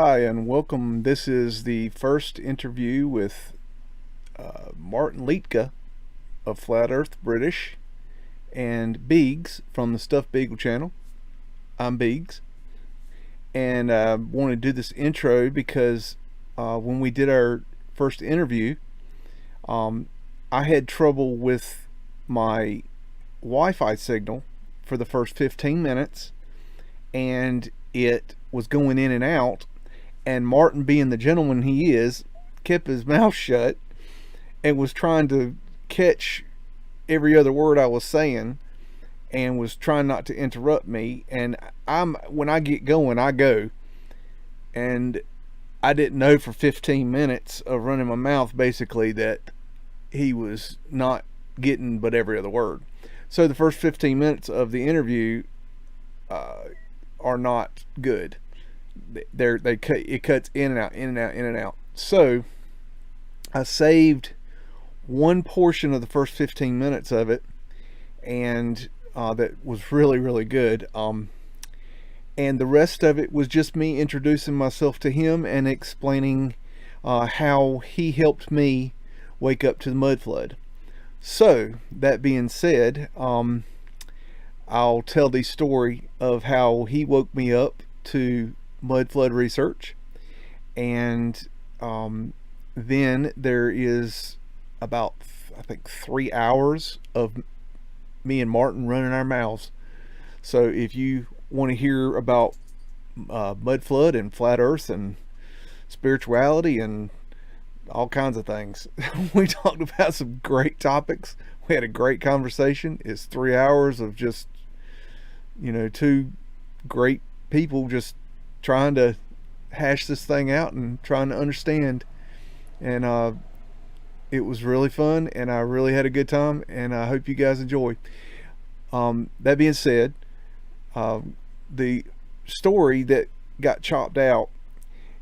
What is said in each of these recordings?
Hi, and welcome. This is the first interview with Martin Liedtke of Flat Earth British and Beags from the Stuffed Beagle channel. I'm Beags, and I want to do this intro because when we did our first interview, um, I had trouble with my Wi-Fi signal for the first 15 minutes, and it was going in and out. And Martin, being the gentleman he is, kept his mouth shut and was trying to catch every other word I was saying and was trying not to interrupt me. And when I get going, I go. And I didn't know for 15 minutes of running my mouth basically that he was not getting but every other word. So the first 15 minutes of the interview are not good. It cuts in and out, in and out, in and out. So I saved one portion of the first 15 minutes of it, and that was really, really good. And the rest of it was just me introducing myself to him and explaining how he helped me wake up to the mud flood. So that being said, I'll tell the story of how he woke me up to mud flood research, and then there is about I think 3 hours of me and Martin running our mouths. So if you want to hear about mud flood and flat earth and spirituality and all kinds of things, we talked about some great topics. We had a great conversation. It's 3 hours of just, two great people just trying to hash this thing out and trying to understand. And it was really fun, and I really had a good time, and I hope you guys enjoy. That being said, the story that got chopped out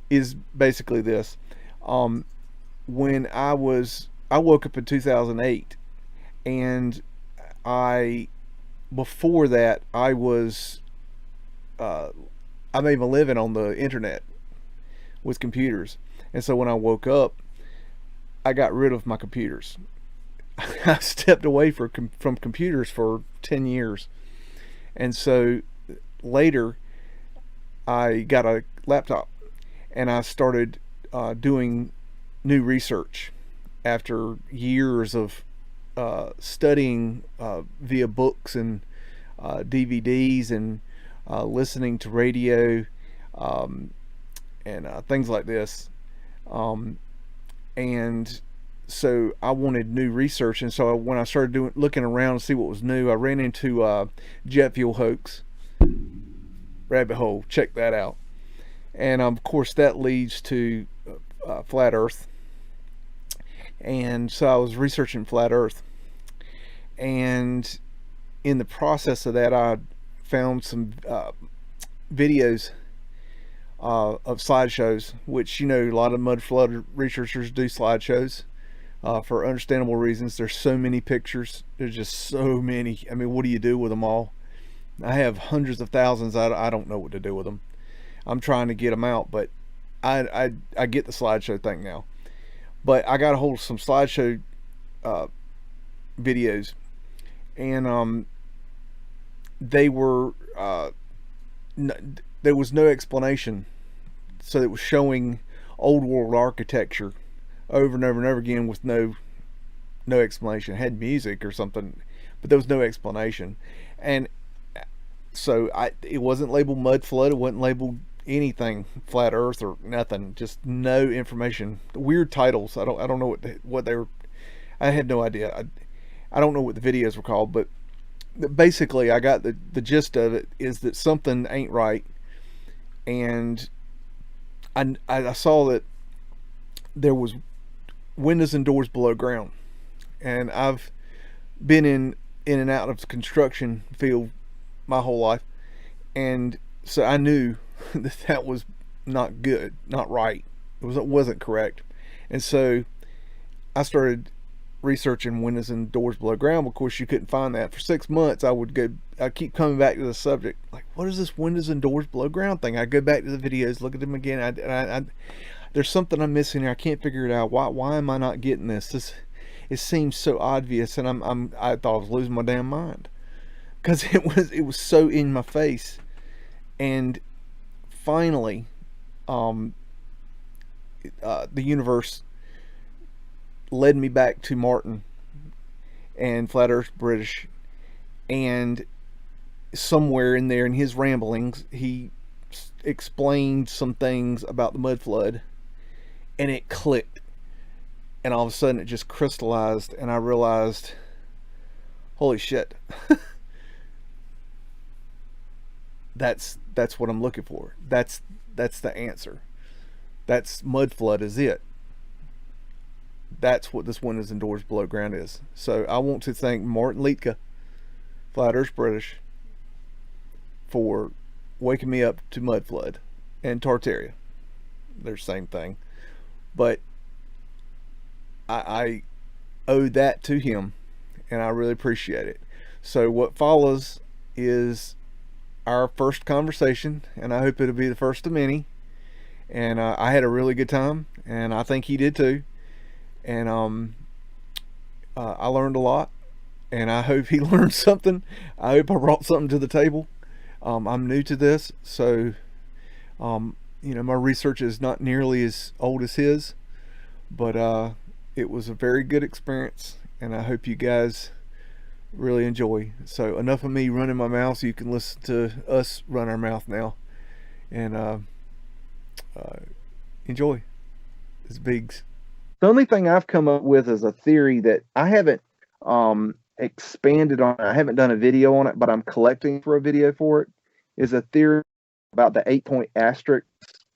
is basically this. When I woke up in 2008, and before that I was I made my living on the internet with computers. And so when I woke up, I got rid of my computers. I stepped away from computers for 10 years. And so later I got a laptop, and I started doing new research after years of studying via books and DVDs and listening to radio and things like this. And so I wanted new research, and so when I started looking around to see what was new, I ran into jet fuel hoax rabbit hole. Check that out. And of course that leads to flat earth. And so I was researching flat earth, and in the process of that I found some videos of slideshows, which a lot of mud flood researchers do slideshows for understandable reasons. There's so many pictures. There's just so many. I mean, what do you do with them all? I have hundreds of thousands. I don't know what to do with them. I'm trying to get them out, but I get the slideshow thing now. But I got a hold of some slideshow videos, and they were there was no explanation. So it was showing old world architecture over and over and over again with no explanation. It had music or something, but there was no explanation. And so it wasn't labeled mud flood. It wasn't labeled anything flat earth or nothing. Just no information. Weird titles. I don't know what they were. I had no idea. I don't know what the videos were called, but basically I got the gist of it is that something ain't right. And I saw that there was windows and doors below ground, and I've been in and out of the construction field my whole life, and so I knew that was not good, not right. It wasn't correct. And so I started researching windows and doors below ground. Of course, you couldn't find that. For 6 months, I keep coming back to the subject. Like, what is this windows and doors below ground thing? I go back to the videos, look at them again. There's something I'm missing here. I can't figure it out. Why am I not getting this? It seems so obvious, and I thought I was losing my damn mind, because it was so in my face. And finally, the universe led me back to Martin and Flat Earth British, and somewhere in there in his ramblings he explained some things about the mud flood, and it clicked, and all of a sudden it just crystallized, and I realized, holy shit, that's what I'm looking for. That's the answer. That's mud flood is it. That's what this windows and doors below ground is. So I want to thank Martin Liedtke, Flat Earth British, for waking me up to mud flood and Tartaria. They're the same thing, but I owe that to him, and I really appreciate it. So what follows is our first conversation, and I hope it'll be the first of many. And I had a really good time, and I think he did too. And I learned a lot, and I hope he learned something. I hope I brought something to the table. I'm new to this, so my research is not nearly as old as his, but it was a very good experience, and I hope you guys really enjoy. So enough of me running my mouth, so you can listen to us run our mouth now, and enjoy. It's Beags. The only thing I've come up with is a theory that I haven't expanded on. I haven't done a video on it, but I'm collecting for a video for it. Is a theory about the 8-point asterisk.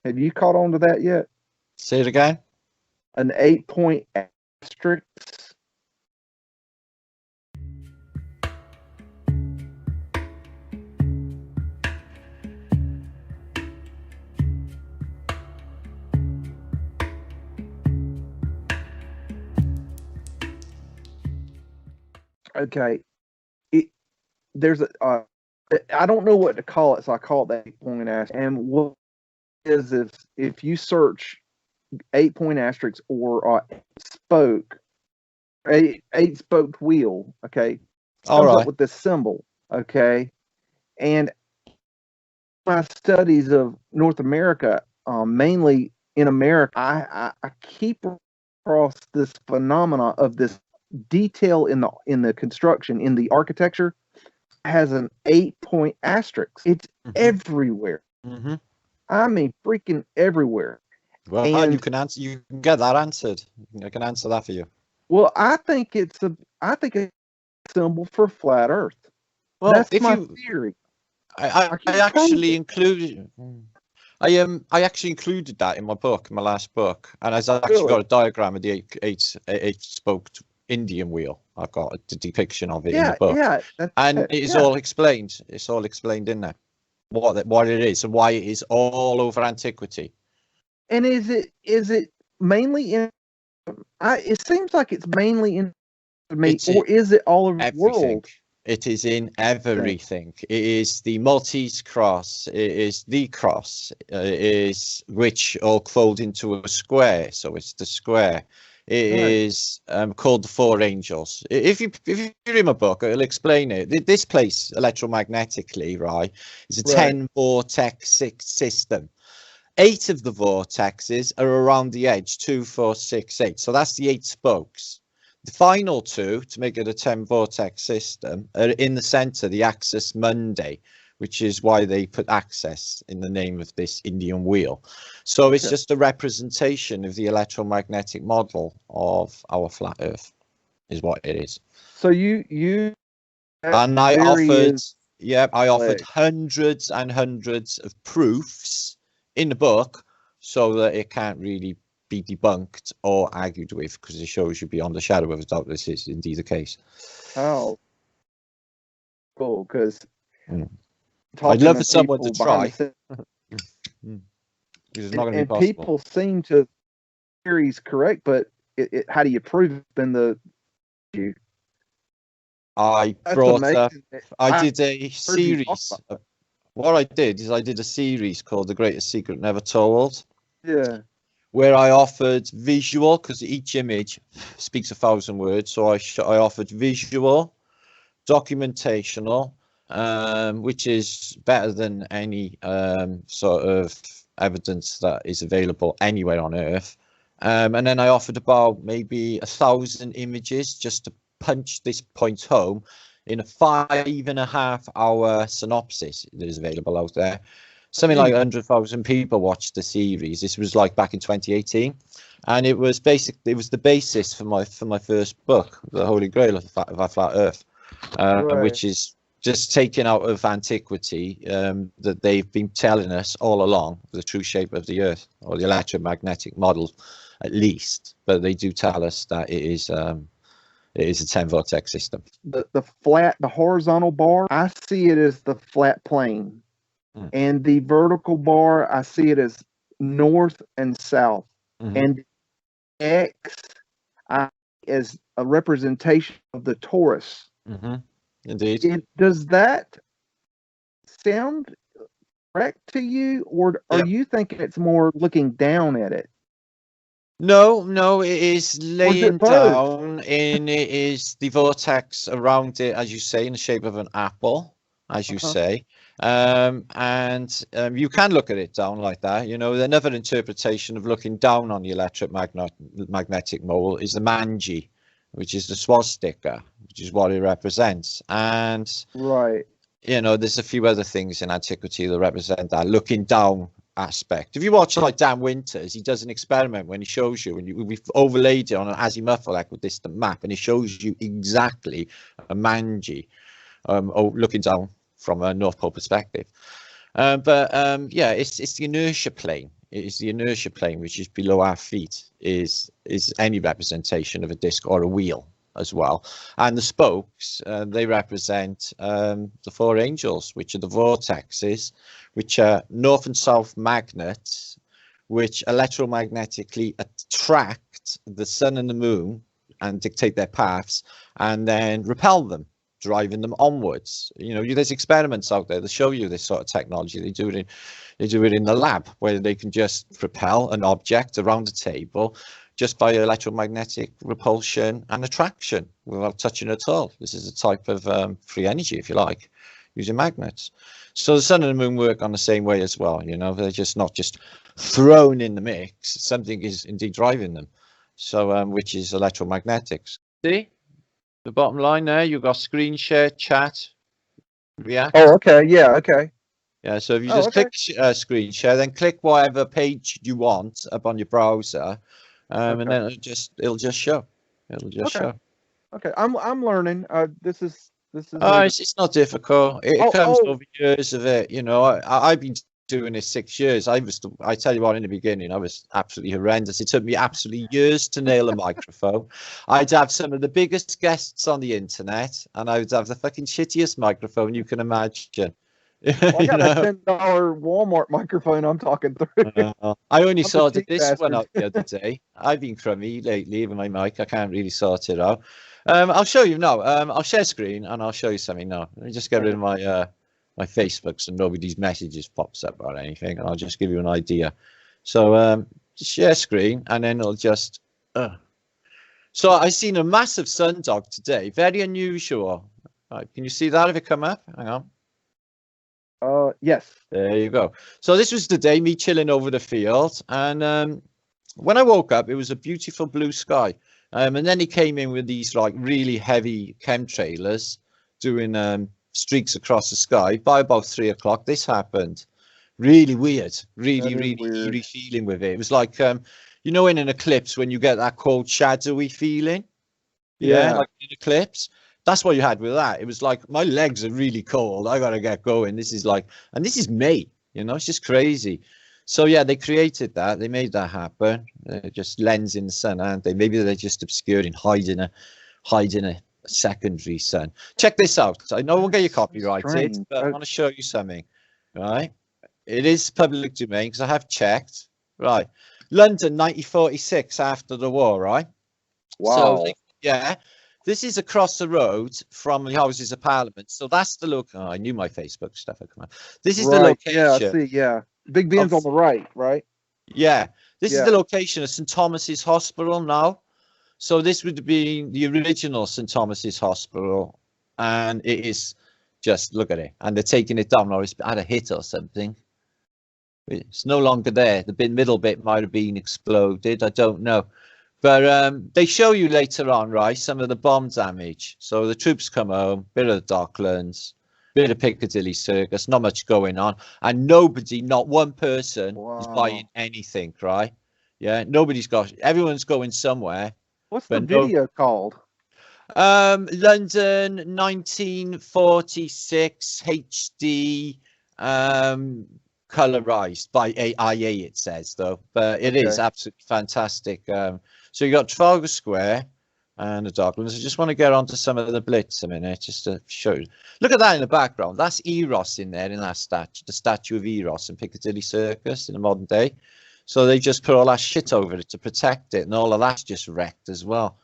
Have you caught on to that yet? Say it again. An 8-point asterisk. Okay, there's a I don't know what to call it, so I call it the 8-point asterisk. And what is if you search 8-point asterisk or eight-spoked wheel, okay, comes up with this symbol, okay, and my studies of North America, mainly in America, I keep across this phenomena of this detail in the construction, in the architecture, has an 8-point asterisk. It's everywhere. I mean, freaking everywhere. Well, and you can get that answered. I can answer that for you. Well, I think it's a symbol for flat Earth. Well, that's my theory. I actually included that in my book, my last book, and I've actually got a diagram of the eight-spoked Indian wheel. I've got a depiction of it in the book, and it is all explained. It's all explained in there what it is and why it is all over antiquity. And is it mainly in? It seems like it's mainly in me, or is it all over the world? It is in everything. It is the Maltese cross. It is the cross. It is which all fold into a square. So it's the square. It is called the Four Angels. If you read my book, it'll explain it. This place electromagnetically, right, is a 10 vortex system. 8 of the vortexes are around the edge, 2, 4, 6, 8. So that's the 8 spokes. The final 2, to make it a 10 vortex system, are in the center, the axis Mundi, which is why they put axis in the name of this Indian wheel. So it's just a representation of the electromagnetic model of our flat Earth, is what it is. So you and I offered hundreds and hundreds of proofs in the book, so that it can't really be debunked or argued with, because it shows you beyond the shadow of a doubt this is indeed the case. Oh, cool! Because I'd love for someone to try. It's not going to be possible. People seem to theories correct, but how do you prove it? Then you? I That's brought up, amazing. I did a heard you talk series. about What I did is I did a series called The Greatest Secret Never Told, Yeah. where I offered visual, because each image speaks 1,000 words. So I offered visual, documentational, which is better than any sort of evidence that is available anywhere on Earth. And then I offered about maybe 1,000 images just to punch this point home in a 5.5 hour synopsis that is available out there. Something like 100,000 people watched the series. This was like back in 2018, and it was the basis for my first book, The Holy Grail of a Flat Earth, Right. which is just taken out of antiquity, that they've been telling us all along the true shape of the Earth, or the electromagnetic model, at least. But they do tell us that it is a 10 vortex system. The horizontal bar, I see it as the flat plane. And the vertical bar, I see it as north and south. And X as a representation of the torus. Indeed. Does that sound correct to you, or are you thinking it's more looking down at it? No, it is laying both? down, and it is the vortex around it, as you say, in the shape of an apple, as you say. And you can look at it down like that. You know, another interpretation of looking down on the electromagnetic mole is the manji, which is the swastika, which is what it represents. And Right. you know, there's a few other things in antiquity that represent that looking down aspect. If you watch like Dan Winters, he does an experiment when he shows you, and we've overlaid it on an azimuthal equidistant map, and he shows you exactly a manji, looking down from a North Pole perspective. Yeah, it's the inertia plane. It is the inertia plane, which is below our feet, is any representation of a disc or a wheel as well. And the spokes, they represent the four angels, which are the vortexes, which are north and south magnets, which electromagnetically attract the sun and the moon and dictate their paths, and then repel them, driving them onwards. You know, there's experiments out there that show you this sort of technology. They do it in the lab, where they can just propel an object around a table just by electromagnetic repulsion and attraction without touching it at all. This is a type of free energy, if you like, using magnets. So the sun and the moon work on the same way as well. You know, they're just not just thrown in the mix. Something is indeed driving them. So, which is electromagnetics. See the bottom line there? You've got screen share, chat, react. Oh, okay. Yeah. Okay. Yeah. So if you just click screen share, then click whatever page you want up on your browser. And then it'll just show. It'll just show. Okay, I'm learning. This is. Oh, it's not difficult. It comes over years of it. You know, I've been doing this 6 years. I tell you what, in the beginning, I was absolutely horrendous. It took me absolutely years to nail a microphone. I'd have some of the biggest guests on the internet, and I would have the fucking shittiest microphone you can imagine. Well, I got a $10 Walmart microphone I'm talking through. I only sorted this one out the other day. I've been crummy lately with my mic. I can't really sort it out. I'll show you now. I'll share screen and I'll show you something now. Let me just get rid of my my Facebook so nobody's messages pops up or anything, and I'll just give you an idea. So just share screen, and then it'll just. So I seen a massive sundog today. Very unusual. Right, can you see that if it come up? Hang on. Yes. There you go. So this was the day, me chilling over the field, and when I woke up, it was a beautiful blue sky. And then he came in with these like really heavy chemtrailers doing streaks across the sky. By about 3 o'clock, this happened. Really weird, really eerie feeling with it. It was like, you know, in an eclipse when you get that cold, shadowy feeling. Yeah, like in an eclipse. That's what you had with that. It was like, my legs are really cold. I gotta get going. This is like, and this is May. You know, it's just crazy. So yeah, they created that. They made that happen. They're just lens in the sun, aren't they? Maybe they're just obscuring, hiding a secondary sun. Check this out. I know we'll get you copyrighted, but I want to show you something. Right? It is public domain because I have checked. Right. London, 1946, after the war. Right. Wow. So yeah. This is across the road from the Houses of Parliament. So that's the look. Oh, I knew my Facebook stuff had come out. This is the location. Yeah, I see. Yeah. Big Ben's on the right, right? Yeah. This is the location of St. Thomas's Hospital now. So this would be the original St. Thomas's Hospital. And it is just, look at it. And they're taking it down, or it's had a hit or something. It's no longer there. The middle bit might have been exploded. I don't know. But they show you later on, right, some of the bomb damage. So the troops come home, bit of the Docklands, bit of Piccadilly Circus, not much going on. And nobody, not one person is buying anything, right? Yeah, everyone's going somewhere. What's the video called? London 1946 HD colorized by AIA, it says, though. But it is absolutely fantastic. So you got Trafalgar Square and the Docklands. I just want to get onto some of the Blitz a minute, just to show you. Look at that in the background. That's Eros in there, in that statue, the statue of Eros in Piccadilly Circus in the modern day. So they just put all that shit over it to protect it, and all of that's just wrecked as well.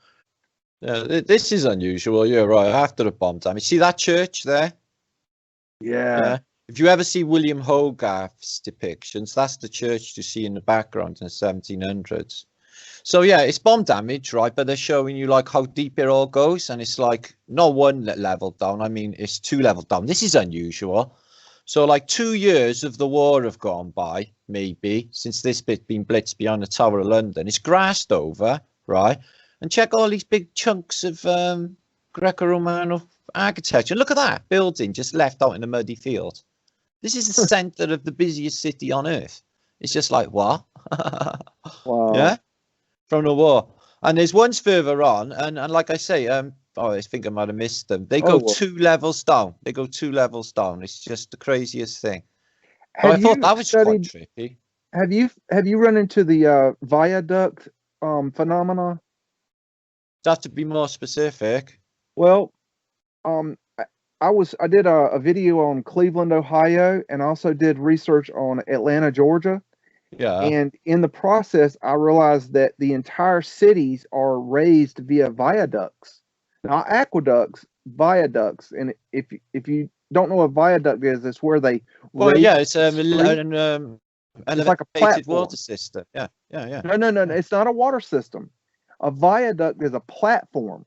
This is unusual. You're right. After the bomb damage, see that church there? Yeah. If you ever see William Hogarth's depictions, that's the church you see in the background in the 1700s. So yeah, it's bomb damage, right? But they're showing you like how deep it all goes, and it's like not one level down. I mean, it's 2 levels down. This is unusual. So like 2 years of the war have gone by, maybe, since this bit been blitzed beyond the Tower of London. It's grassed over, right? And check all these big chunks of Greco-Roman architecture. Look at that building just left out in a muddy field. This is the center of the busiest city on earth. It's just like, what? Wow. Yeah, from the war. And there's ones further on, and like I say, I think I might have missed them. They go 2 levels down. They go 2 levels down. It's just the craziest thing. I thought that was quite trippy. Have you run into the viaduct phenomena? Have to be more specific. Well, I did a video on Cleveland, Ohio, and also did research on Atlanta, Georgia. Yeah. And in the process, I realized that the entire cities are raised via viaducts, not aqueducts, viaducts. And if you don't know what viaduct is, it's where they it's like a platform. Water system. Yeah. No, it's not a water system. A viaduct is a platform.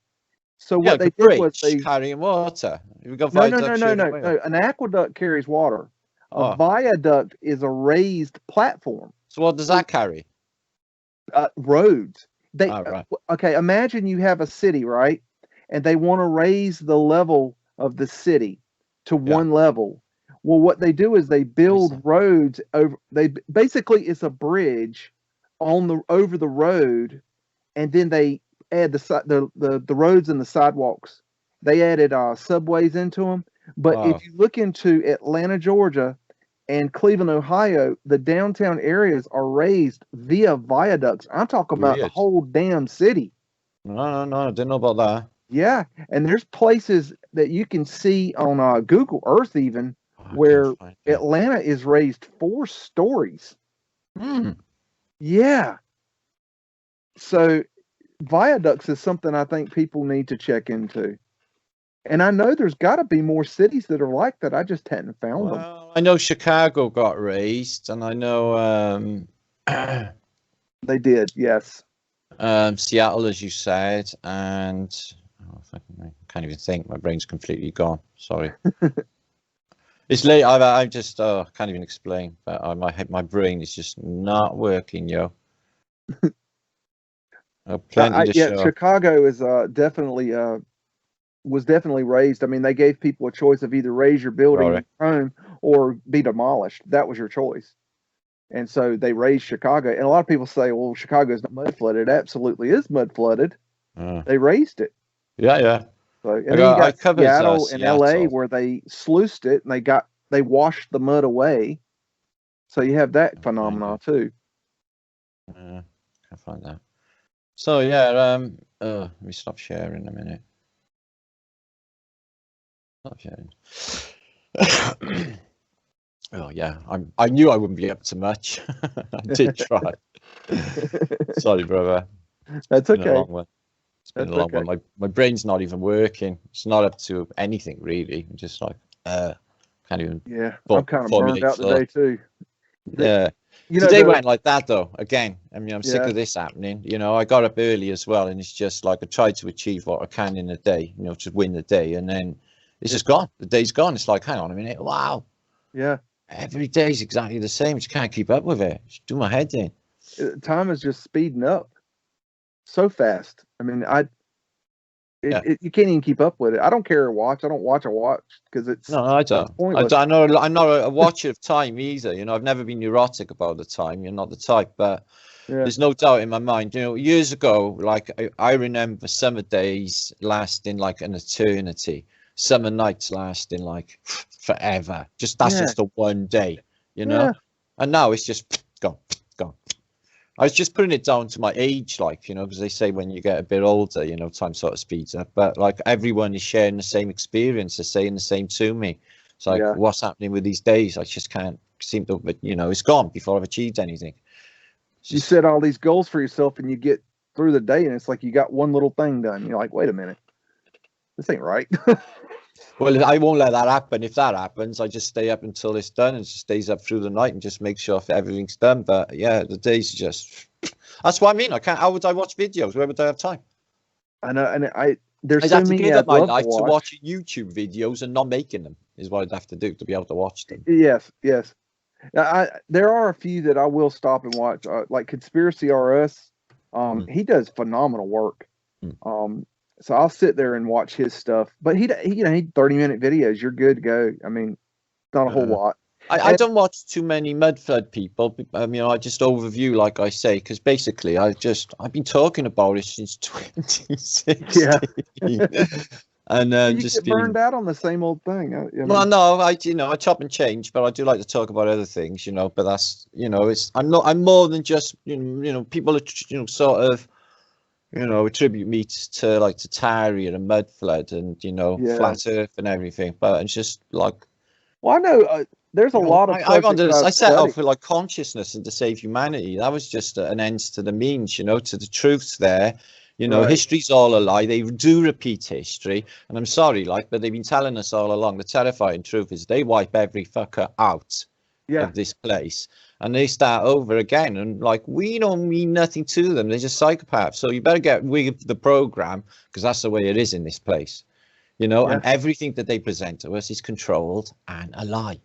So what they did was they carrying water. No. An aqueduct carries water. A viaduct is a raised platform. So what does that carry? Roads. Right. Okay, imagine you have a city, right? And they want to raise the level of the city to one level. Well, what they do is they build roads over. Basically it's a bridge over the road, and then they add the roads and the sidewalks. They added subways into them. But if you look into Atlanta, Georgia, and Cleveland, Ohio, the downtown areas are raised via viaducts. I'm talking about the whole damn city. No, I didn't know about that. Yeah, and there's places that you can see on Google Earth even where Atlanta is raised 4 stories. Yeah. So viaducts is something I think people need to check into. And I know there's got to be more cities that are like that. I just hadn't found them. I know Chicago got raised, and I know they did, yes. Seattle, as you said, and I can't even think. My brain's completely gone. Sorry. It's late. I just can't even explain. But my brain is just not working, yo. Plenty to show. Chicago is definitely was definitely raised. I mean, they gave people a choice of either raise your building home or be demolished. That was your choice. And so they raised Chicago. And a lot of people say, well, Chicago is not mud flooded. It absolutely is mud flooded. They raised it. Yeah. So, and then you got Seattle and LA where they sluiced it and they washed the mud away. So you have that phenomenon too. Can't find that. So yeah, let me stop sharing a minute. Stop sharing. Oh yeah, I knew I wouldn't be up to much. I did try. Sorry, brother. That's okay. It's been That's a long okay. one. My brain's not even working. It's not up to anything really. I'm just like, can't even Yeah, I'm kind of burned formulate out today thought. too. Yeah. You know, Today went like that though. Again, I mean, I'm sick yeah, of this happening. You know, I got up early as well, and it's just like I tried to achieve what I can in a day. You know, to win the day, and then it's just gone. The day's gone. It's like, hang on a minute. Wow, yeah. every day's exactly the same. Just can't keep up with it. Just do my head in. Time is just speeding up so fast. I mean, Yeah. you can't even keep up with it. I don't care to watch. I don't watch. I watch because it's No, I don't. pointless. I'm not a watcher of time either. You know, I've never been neurotic about the time. You're not the type, but Yeah, there's no doubt in my mind. You know, years ago, like I remember summer days lasting like an eternity. Summer nights lasting like forever. That's yeah, just a one day. You know, yeah. and now it's just gone, gone. I was just putting it down to my age, like, you know, because they say when you get a bit older, you know, time sort of speeds up. But like everyone is sharing the same experience, they're saying the same to me. It's like, Yeah. what's happening with these days? I just can't seem to, but you know, it's gone before I've achieved anything. You set all these goals for yourself, and you get through the day, and it's like you got one little thing done. You're like, wait a minute, this ain't right. Well, I won't let that happen. If that happens, I just stay up until it's done and just stays up through the night and just make sure everything's done. But yeah, the days just, that's what I mean. How would I watch videos? Where would I have time? I know, and there's I'd so have to many give I'd up my love life to watch. watch YouTube videos and not making them is what I'd have to do to be able to watch them. Yes, yes. There are a few that I will stop and watch, like Conspiracy RS. He does phenomenal work. So I'll sit there and watch his stuff. But he 30-minute videos. You're good to go. I mean, not a whole lot. I don't watch too many mud flood people. You know, I just overview, like I say, because basically I've been talking about it since 2016. Yeah. And you just get burned out on the same old thing. I mean, well, no, I chop and change, but I do like to talk about other things, you know. But that's, you know, I'm more than just, you know, people are, you know, sort of, you know, attribute me to like Tartaria and mud flood and, you know, flat earth and everything. But it's just like, well, I know there's a lot of I set out for like consciousness and to save humanity. That was just an ends to the means, you know, to the truth there. You know, history's all a lie. They do repeat history. And I'm sorry, like, but they've been telling us all along. The terrifying truth is they wipe every fucker out of this place. And they start over again. And, like, we don't mean nothing to them. They're just psychopaths. So you better get with the program because that's the way it is in this place. You know, and everything that they present to us is controlled and a lie,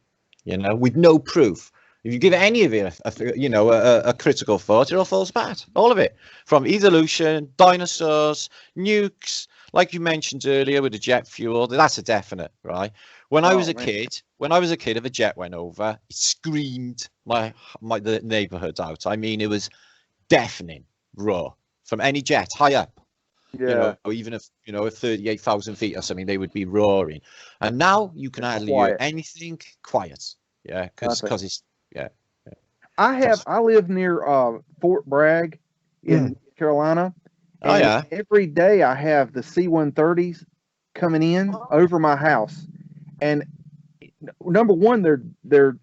you know, with no proof. If you give any of it, a critical thought, it all falls apart. All of it, from evolution, dinosaurs, nukes, like you mentioned earlier with the jet fuel. That's a definite, right? When I was a kid, if a jet went over, it screamed the neighborhood out. I mean, it was deafening, raw from any jet high up. You know, even if, you know, at 38,000 feet or something, they would be roaring. And now you can hardly hear anything quiet. Yeah, because it's I live near Fort Bragg in Carolina. And every day I have the C-130s coming in over my house. And number one, they're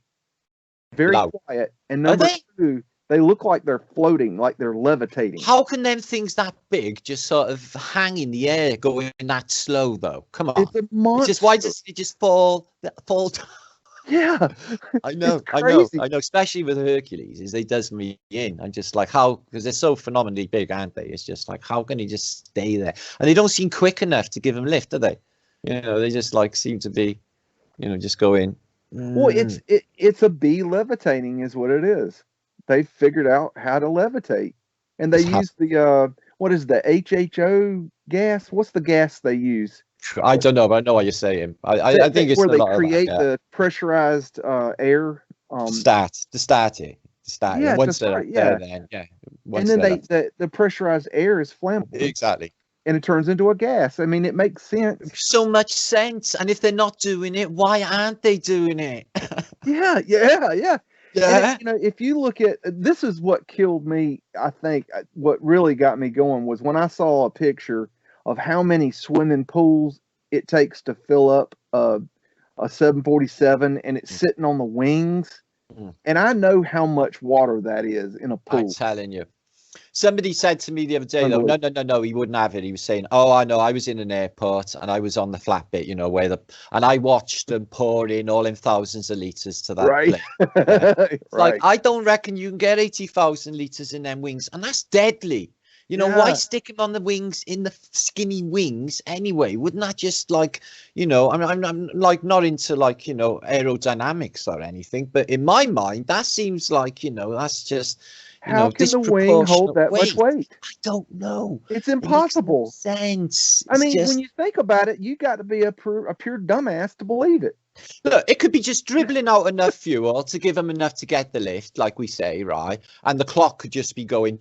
very quiet. And number two, they look like they're floating, like they're levitating. How can them things that big just sort of hang in the air going that slow though? Come on. It's a monster. It's just, why does it just fall down? Yeah. I know, especially with Hercules, is they does me in. I'm just like, how, because they're so phenomenally big, aren't they? It's just like, how can he just stay there? And they don't seem quick enough to give him lift, do they? You know, they just like seem to be, you know, just go in. Well, it's a bee levitating is what it is. They figured out how to levitate, and they use the what is the HHO gas? What's the gas they use? I don't know, but I know what you're saying. I think it's where they create the pressurized air. The starter. Yeah, once they're there, then and then the pressurized air is flammable. Exactly. And it turns into a gas. I mean, it makes sense. So much sense. And if they're not doing it, why aren't they doing it? Yeah. And, you know, if you look at, this is what killed me. I think what really got me going was when I saw a picture of how many swimming pools it takes to fill up a 747, and it's sitting on the wings. And I know how much water that is in a pool. I'm telling you, Somebody said to me the other day, though, no, he wouldn't have it. He was saying, oh, I know, I was in an airport and I was on the flat bit, you know, and I watched them pour in all in thousands of litres to that plane. Yeah. Like, I don't reckon you can get 80,000 litres in them wings, and that's deadly. You know, why stick him on the wings, in the skinny wings anyway? Wouldn't that just, like, you know, I'm like not into, like, you know, aerodynamics or anything, but in my mind, that seems like, you know, that's just, how can the wing hold that much weight? I don't know. It's impossible. It makes no sense. I mean, when you think about it, you got to be a pure dumbass to believe it. Look, it could be just dribbling out enough fuel to give them enough to get the lift, like we say, right? And the clock could just be going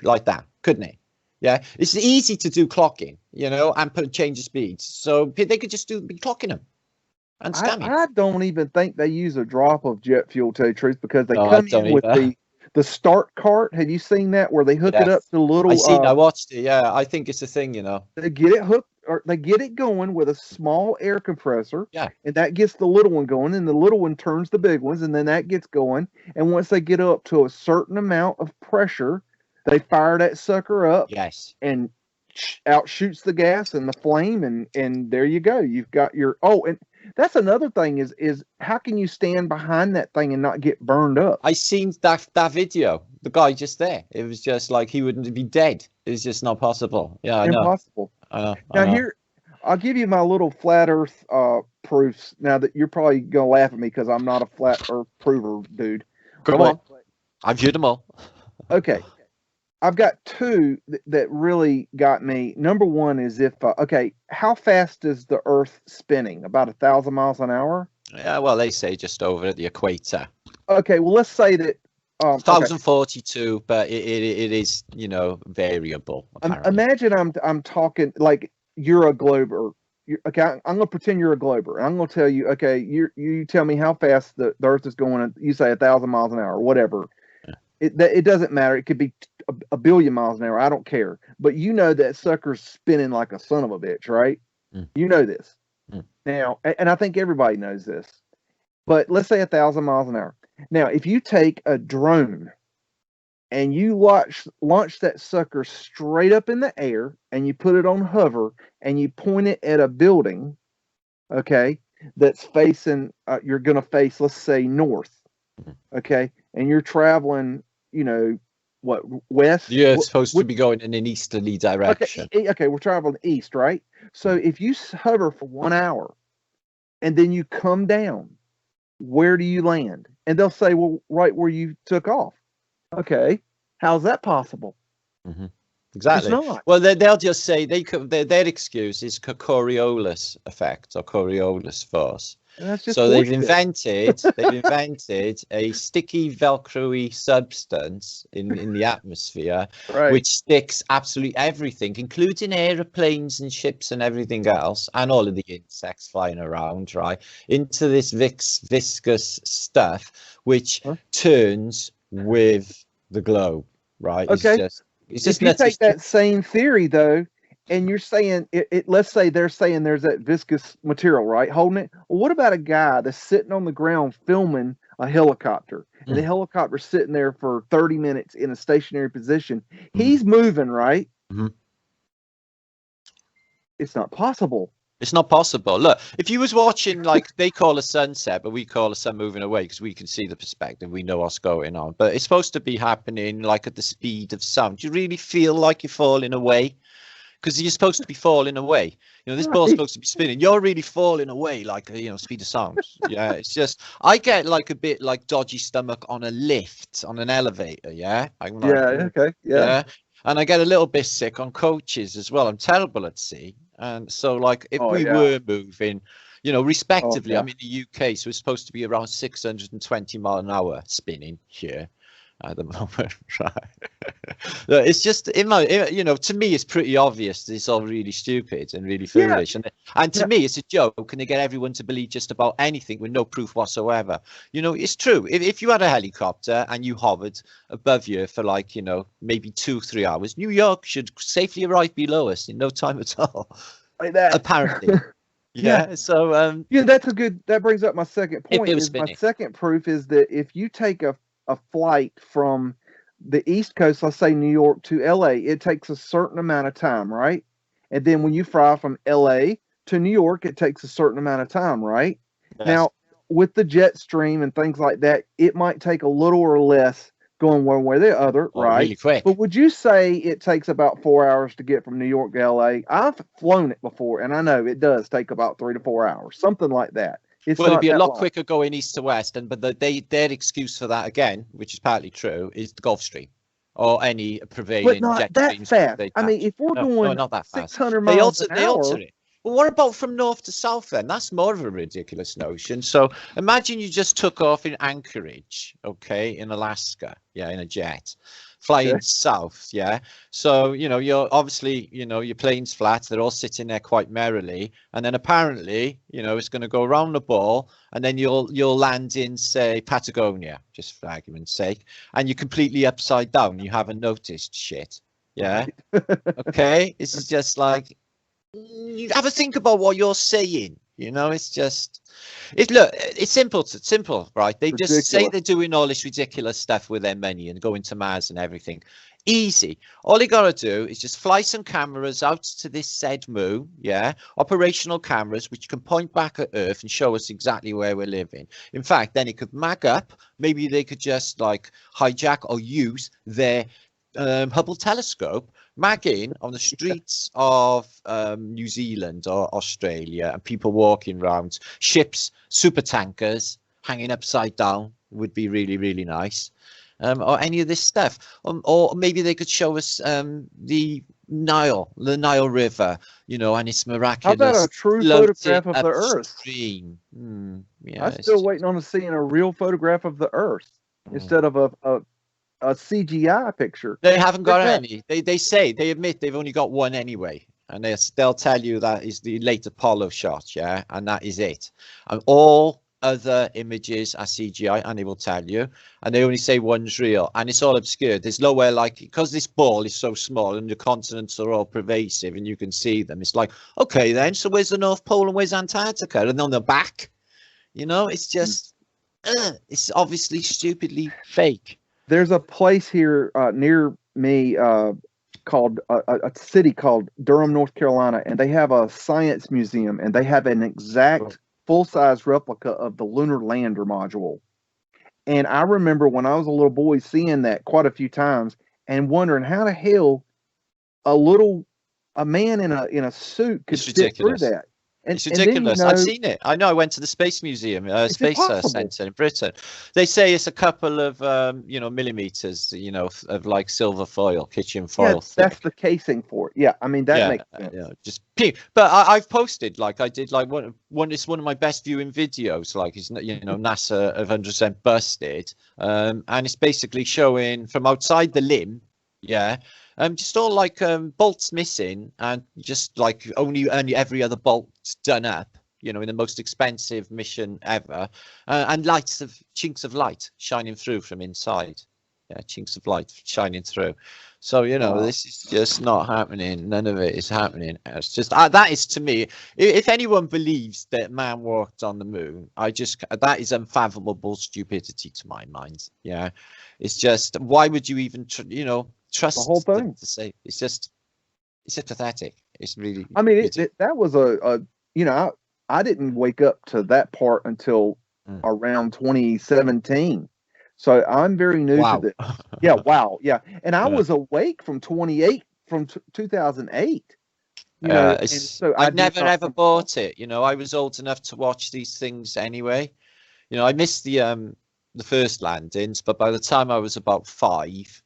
like that, couldn't it? Yeah, it's easy to do clocking, you know, and change the speeds. So they could just be clocking them. And I don't even think they use a drop of jet fuel, to tell you the truth, because they come in with the start cart. Have you seen that, where they hook it up to the little? I watched it. Yeah, I think it's a thing, you know. They get it hooked, or they get it going with a small air compressor. Yeah, and that gets the little one going, and the little one turns the big ones, and then that gets going. And once they get up to a certain amount of pressure, they fire that sucker up. Yes, and out shoots the gas and the flame, and there you go. You've got your and that's another thing is how can you stand behind that thing and not get burned up? I seen that video. The guy just there. It was just like he wouldn't be dead. It's just not possible. Yeah, I know. Impossible. Now here, I'll give you my little flat Earth proofs. Now that you're probably gonna laugh at me because I'm not a flat Earth prover, dude. Come on, I've viewed them all. Okay. I've got two that really got me. Number one is how fast is the Earth spinning? About 1,000 miles an hour? Yeah, well, they say just over at the equator. Okay, well, let's say that 1042, but it is, you know, variable. Imagine I'm talking like you're a glober. Okay, I'm gonna pretend you're a glober. I'm gonna tell you. Okay, you tell me how fast the Earth is going. You say 1,000 miles an hour, whatever. It doesn't matter. It could be a billion miles an hour. I don't care. But you know that sucker's spinning like a son of a bitch, right? You know this. Now, and I think everybody knows this. But let's say 1,000 miles an hour. Now, if you take a drone and you launch that sucker straight up in the air and you put it on hover and you point it at a building, okay, that's facing, you're going to face, let's say, north, okay, and you're traveling, you know, what, west? Yeah, it's supposed to be going in an easterly direction. Okay, we're traveling east, right? So if you hover for 1 hour and then you come down, where do you land? And they'll say, well, right where you took off. Okay, how's that possible? Exactly. It's not. Well, they'll just say their excuse is Coriolis effect or Coriolis force. So they've invented a sticky Velcro-y substance in the atmosphere, which sticks absolutely everything, including aeroplanes and ships and everything else, and all of the insects flying around, right, into this viscous stuff, which turns with the globe, right? Okay. It's just if you take that same theory, though, and you're saying let's say they're saying there's that viscous material, right, holding it. Well, what about a guy that's sitting on the ground filming a helicopter, and the helicopter's sitting there for 30 minutes in a stationary position? He's moving, right? It's not possible. It's not possible. Look, if you was watching, like, they call a sunset, but we call a sun moving away because we can see the perspective. We know what's going on. But it's supposed to be happening, like, at the speed of sound. Do you really feel like you're falling away? Because you're supposed to be falling away. You know, this ball's supposed to be spinning. You're really falling away, like, you know, speed of sound. Yeah, it's just, I get, like, a bit, like, dodgy stomach on a lift, on an elevator, yeah? Yeah. And I get a little bit sick on coaches as well. I'm terrible at sea. And so, like, if we were moving, you know, respectively, I'm in the UK, so it's supposed to be around 620 mile an hour spinning here at the moment, right? It's just, you know, to me, it's pretty obvious that it's all really stupid and really foolish. And to me, it's a joke, and they get everyone to believe just about anything with no proof whatsoever. You know, it's true. If you had a helicopter and you hovered above you for, like, you know, maybe 2-3 hours, New York should safely arrive below us in no time at all. Like that. Apparently. So that's that brings up my second point. My second proof is that if you take a flight from the East Coast, let's say New York to LA, it takes a certain amount of time, right? And then when you fly from LA to New York, it takes a certain amount of time, right? Yes. Now, with the jet stream and things like that, it might take a little or less going one way or the other, right? Really quick. But would you say it takes about 4 hours to get from New York to LA? I've flown it before, and I know it does take about 3 to 4 hours, something like that. It's Well, it'd be a lot long. quicker going east to west, but their excuse for that again, which is partly true, is the Gulf Stream or any prevailing But not jet that streams fast. they I mean, catch. if we're No, going not that fast. 600 They miles alter, an they hour, alter it. Well, what about from north to south then? That's more of a ridiculous notion. So imagine you just took off in Anchorage, okay, in Alaska, yeah, in a jet, flying south, yeah. So, you know, you're obviously, you know, your plane's flat, they're all sitting there quite merrily, and then apparently, you know, it's going to go around the ball, and then you'll land in, say, Patagonia, just for argument's sake, and you're completely upside down. You haven't noticed shit, yeah. Okay, it's just like, you have a think about what you're saying. You know, it's just, it's simple, right? They just say they're doing all this ridiculous stuff with their money and going to Mars and everything. Easy. All you gotta do is just fly some cameras out to this said moon, yeah, operational cameras which can point back at Earth and show us exactly where we're living. In fact, then it could mag up. Maybe they could just like hijack or use their Hubble telescope, magging on the streets of New Zealand or Australia, and people walking around, ships, super tankers hanging upside down would be really, really nice. Or any of this stuff. Or maybe they could show us the Nile River, you know, and it's miraculous. How about a true photograph of the Earth? Yeah, I'm still waiting on seeing a real photograph of the Earth instead of a CGI picture. They haven't got any. They admit they've only got one anyway, and they'll tell you that is the late Apollo shot, yeah, and that is it. And all other images are CGI, and they will tell you, and they only say one's real, and it's all obscured. There's nowhere, like, because this ball is so small and the continents are all pervasive and you can see them. It's like, okay, then, so where's the North Pole and where's Antarctica? And on the back, you know, it's just, it's obviously stupidly fake. There's a place here near me called a city called Durham, North Carolina, and they have a science museum, and they have an exact full-size replica of the lunar lander module. And I remember when I was a little boy seeing that quite a few times and wondering how the hell a man in a suit could fit through that. And, it's ridiculous. And then, you know, I've seen it. I know. I went to the Space Museum, Space Center in Britain. They say it's a couple of, you know, millimeters, you know, of like silver foil, kitchen foil. Yeah, that's the casing for it. Yeah, I mean that makes sense. Yeah, just but I've posted, like, I did, like, it's one of my best viewing videos. Like, it's, you know, NASA of 100% busted, and it's basically showing from outside the limb. Yeah. Just all like bolts missing, and just like only every other bolt's done up, you know, in the most expensive mission ever, and chinks of light shining through from inside. Yeah, chinks of light shining through. So, you know, this is just not happening. None of it is happening. It's just that is, to me, if anyone believes that man walked on the moon, that is unfathomable stupidity to my mind. Yeah, it's just, why would you even you know, trust the whole thing to say? It's just pathetic. It's really, I mean, that was you know, I didn't wake up to that part until around 2017, so I'm very new to this. Yeah, wow, yeah, and I was awake from 2008. You know, and so I never ever bought it. You know, I was old enough to watch these things anyway. You know, I missed the first landings, but by the time I was about 5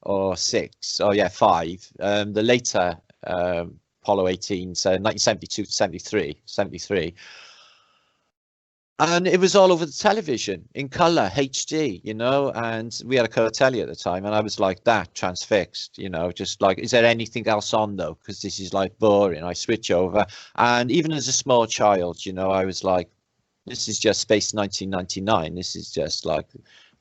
or 6, oh yeah, 5, the later Apollo 18, so 1972 to 73, and it was all over the television in color, HD, you know, and we had a color telly at the time, and I was like that, transfixed, you know, just like, is there anything else on though? Because this is like boring. I switch over, and even as a small child, you know, I was like, this is just Space 1999. This is just like,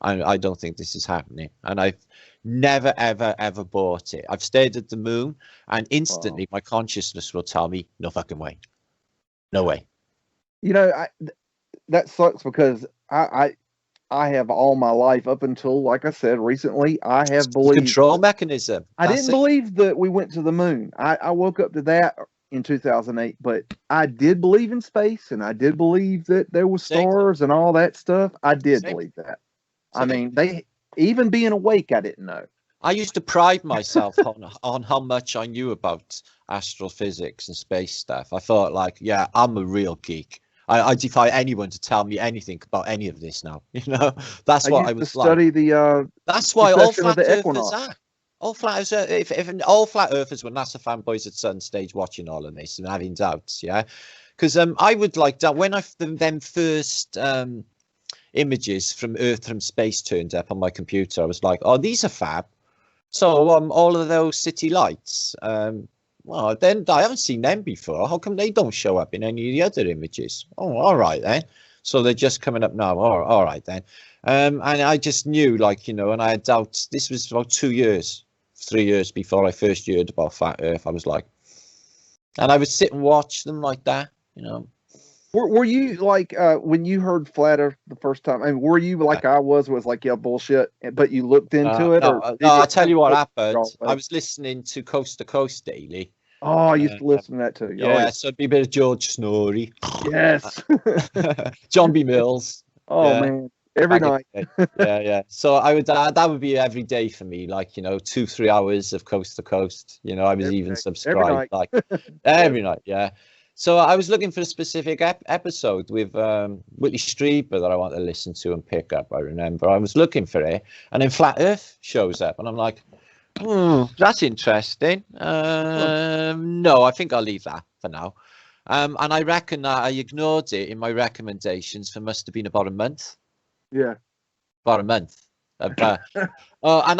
I don't think this is happening. And I've never, ever bought it. I've stared at the moon, and instantly my consciousness will tell me, no fucking way. No way. You know, that sucks, because I have all my life up until, like I said, recently, I have The believed. control mechanism. I didn't believe that we went to the moon. I woke up to that in 2008, but I did believe in space, and I did believe that there was stars and all that stuff. I did believe that. I mean, even being awake, I didn't know. I used to pride myself on how much I knew about astrophysics and space stuff. I thought, like, yeah, I'm a real geek. I defy anyone to tell me anything about any of this now. You know, that's what I was like. Study the. That's why all flat earthers are. All flat earthers, if all flat earthers were NASA fanboys at some stage watching all of this and having doubts, yeah, because I would like that when them first images from Earth from space turned up on my computer. I was like, oh, these are fab. So all of those city lights, well, then I haven't seen them before. How come they don't show up in any of the other images? Oh, all right then. So they're just coming up now. All right then. And I just knew, like, you know, and I had doubts. This was about 3 years before I first heard about flat Earth. I was like, and I would sit and watch them like that, you know. Were you like when you heard flat Earth the first time? I mean, were you like I was like, yeah, bullshit, but you looked into it? No, I'll tell you what happened. I was listening to Coast to Coast daily. Oh, I used to listen to that too. Yeah, so it'd be a bit of George Snorri. Yes. John B. Mills. Oh yeah. Man, every night. Yeah. So I would that would be every day for me, like, you know, 2-3 hours of Coast to Coast. You know, I was even subscribed like every night. Yeah. So I was looking for a specific episode with Whitley Strieber that I want to listen to and pick up. I remember I was looking for it, and then Flat Earth shows up, and I'm like, that's interesting. No, I think I'll leave that for now. And I reckon that I ignored it in my recommendations for must have been about a month. Yeah. About a month. And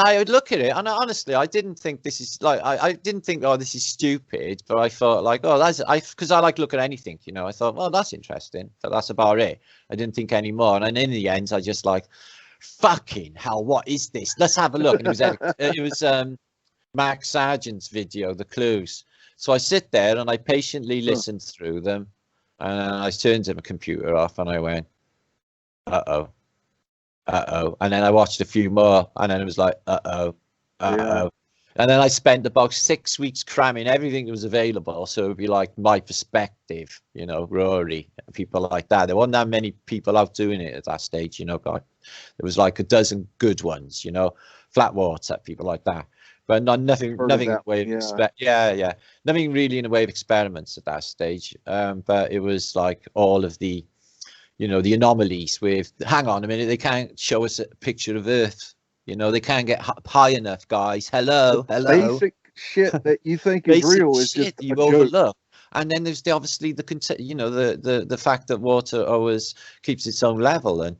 I would look at it, and honestly, I didn't think this is like, I didn't think, oh, this is stupid, but I thought like, oh, because I like look at anything, you know. I thought, well, that's interesting, but that's about it. I didn't think any more, and in the end, I just like, fucking hell, what is this? Let's have a look. And it was Mark Sargent's video, The Clues. So I sit there and I patiently listened through them, and I turned my computer off and I went, uh-oh. And then I watched a few more, and then it was like, uh-oh. And then I spent about 6 weeks cramming everything that was available. So it would be like My Perspective, you know, Rory, people like that. There wasn't that many people out doing it at that stage, you know. God, there was like a dozen good ones, you know, Flatwater, people like that. But nothing in the way of nothing really in the way of experiments at that stage. But it was like all of the, you know, the anomalies with, hang on a minute, they can't show us a picture of Earth. You know, they can't get high enough, guys. Hello. Basic shit that you think is real is just you overlook. And then there's obviously the fact that water always keeps its own level, and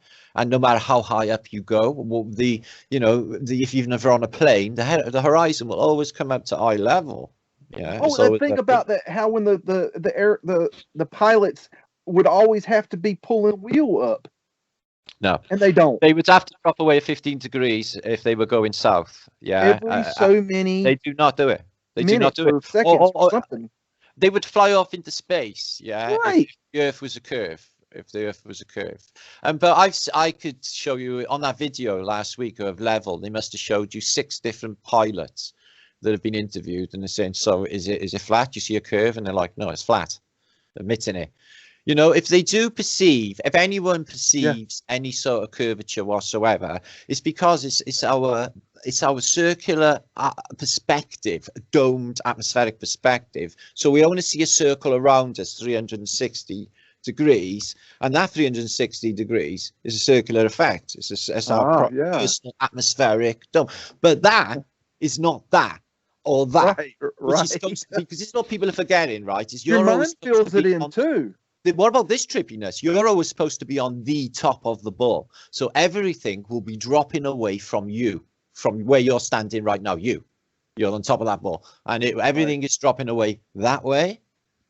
no matter how high up you go, if you've never on a plane, the horizon will always come up to eye level. Yeah. Oh, think about that. How when the pilots would always have to be pulling wheel up. No, and they don't. They would have to drop away 15 degrees if they were going south. Yeah, many. They do not do it. They do not do it. Seconds or something. They would fly off into space. Yeah, right. If the Earth was a curve. But I could show you on that video last week of Level. They must have showed you 6 different pilots that have been interviewed, and they're saying, so is it flat? You see a curve? And they're like, no, it's flat. Admitting it. You know, if anyone perceives any sort of curvature whatsoever, it's because it's our circular perspective, domed atmospheric perspective. So we only see a circle around us 360 degrees, and that 360 degrees is a circular effect. It's our personal atmospheric dome. But that is not that or that. Right. Because it's what people are forgetting, right? Is your mind fills it in too. What about this trippiness? You're always supposed to be on the top of the ball. So everything will be dropping away from you, from where you're standing right now. You're on top of that ball. And everything is dropping away that way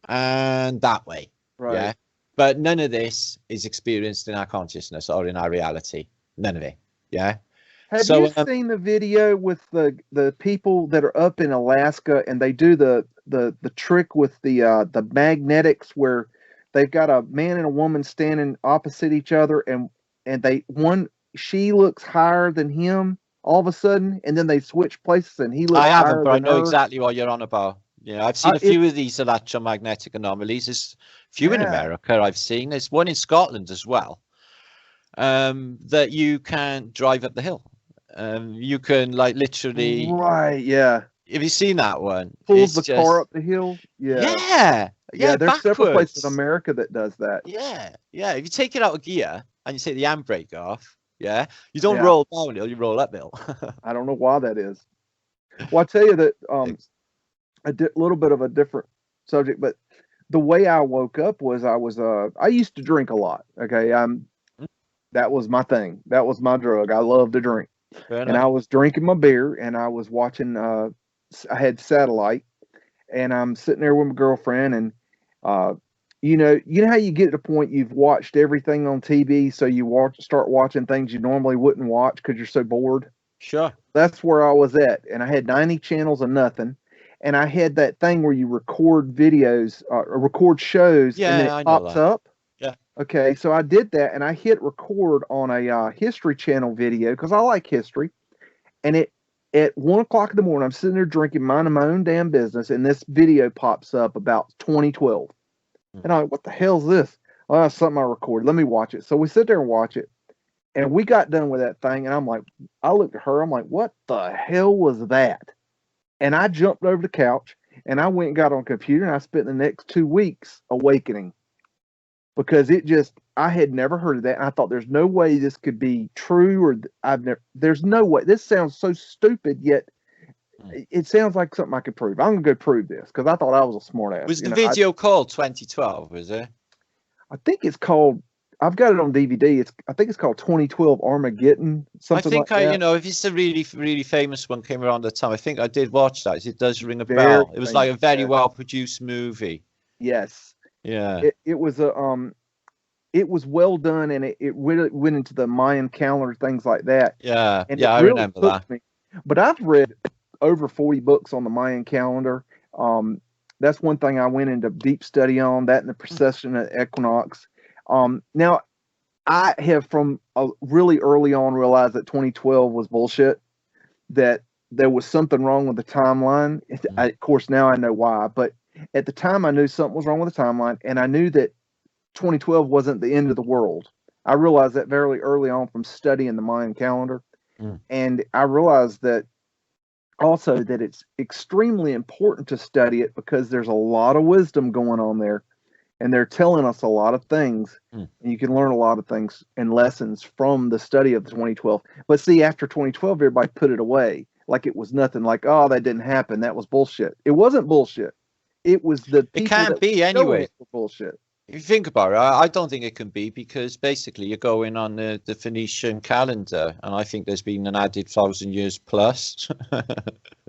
and that way. Right. Yeah. But none of this is experienced in our consciousness or in our reality. None of it. Yeah. Have you seen the video with the people that are up in Alaska, and they do the trick with the magnetics where they've got a man and a woman standing opposite each other, and one she looks higher than him all of a sudden, and then they switch places, and he looks I haven't, higher but I than know her. exactly what you're on about. Yeah, I've seen a few of these electromagnetic anomalies. There's a few in America I've seen. There's one in Scotland as well. That you can drive up the hill. You can like literally. Right. Yeah. Have you seen that one? Pulls the car up the hill. Yeah. There's several places in backwards. America that does that. Yeah. If you take it out of gear and you take the handbrake off, you don't roll downhill, you roll uphill. I don't know why that is. Well, I tell you that little bit of a different subject, but the way I woke up was I used to drink a lot. Okay, that was my thing. That was my drug. I loved to drink, and I was drinking my beer, and I was watching. I had satellite, and I'm sitting there with my girlfriend, and you know how you get to the point you've watched everything on TV, so you start watching things you normally wouldn't watch because you're so bored. Sure. That's where I was at, and I had 90 channels of nothing, and I had that thing where you record videos, record shows, and then it pops up. Yeah. Okay, so I did that, and I hit record on a History Channel video because I like history, and at 1 o'clock in the morning, I'm sitting there drinking, minding my own damn business, and this video pops up about 2012, and I'm like, what the hell's this? Oh, that's something I recorded. Let me watch it. So we sit there and watch it. And we got done with that thing, and I'm like, I looked at her, I'm like, what the hell was that? And I jumped over the couch, and I went and got on a computer, and I spent the next 2 weeks awakening. Because I had never heard of that, and I thought there's no way this could be true, or there's no way. This sounds so stupid, yet it sounds like something I could prove. I'm going to go prove this, because I thought I was a smart ass. Was the video called 2012, was it? I think it's called, I've got it on DVD. I think it's called 2012 Armageddon. Something like that. You know, if it's a really, really famous one came around the time, I think I did watch that. It does ring a bell. It was like a very well produced movie. Yes. Yeah. It was it was well done, and it went into the Mayan calendar, things like that. Yeah. And I really remember that. me. But I've read over 40 books on the Mayan calendar. That's one thing I went into deep study on, that and the precession of equinox. Now, I have from really early on realized that 2012 was bullshit, that there was something wrong with the timeline. Of course, now I know why, but at the time I knew something was wrong with the timeline, and I knew that 2012 wasn't the end of the world. I realized that very early on from studying the Mayan calendar, and I realized that also that it's extremely important to study it because there's a lot of wisdom going on there. And they're telling us a lot of things, and you can learn a lot of things and lessons from the study of the 2012. But see, after 2012, everybody put it away like it was nothing. Like, oh, that didn't happen. That was bullshit. It wasn't bullshit. It was the people. It can't be anyway. Bullshit. If you think about it, I don't think it can be, because basically you're going on the Phoenician calendar, and I think there's been an added 1,000 years plus.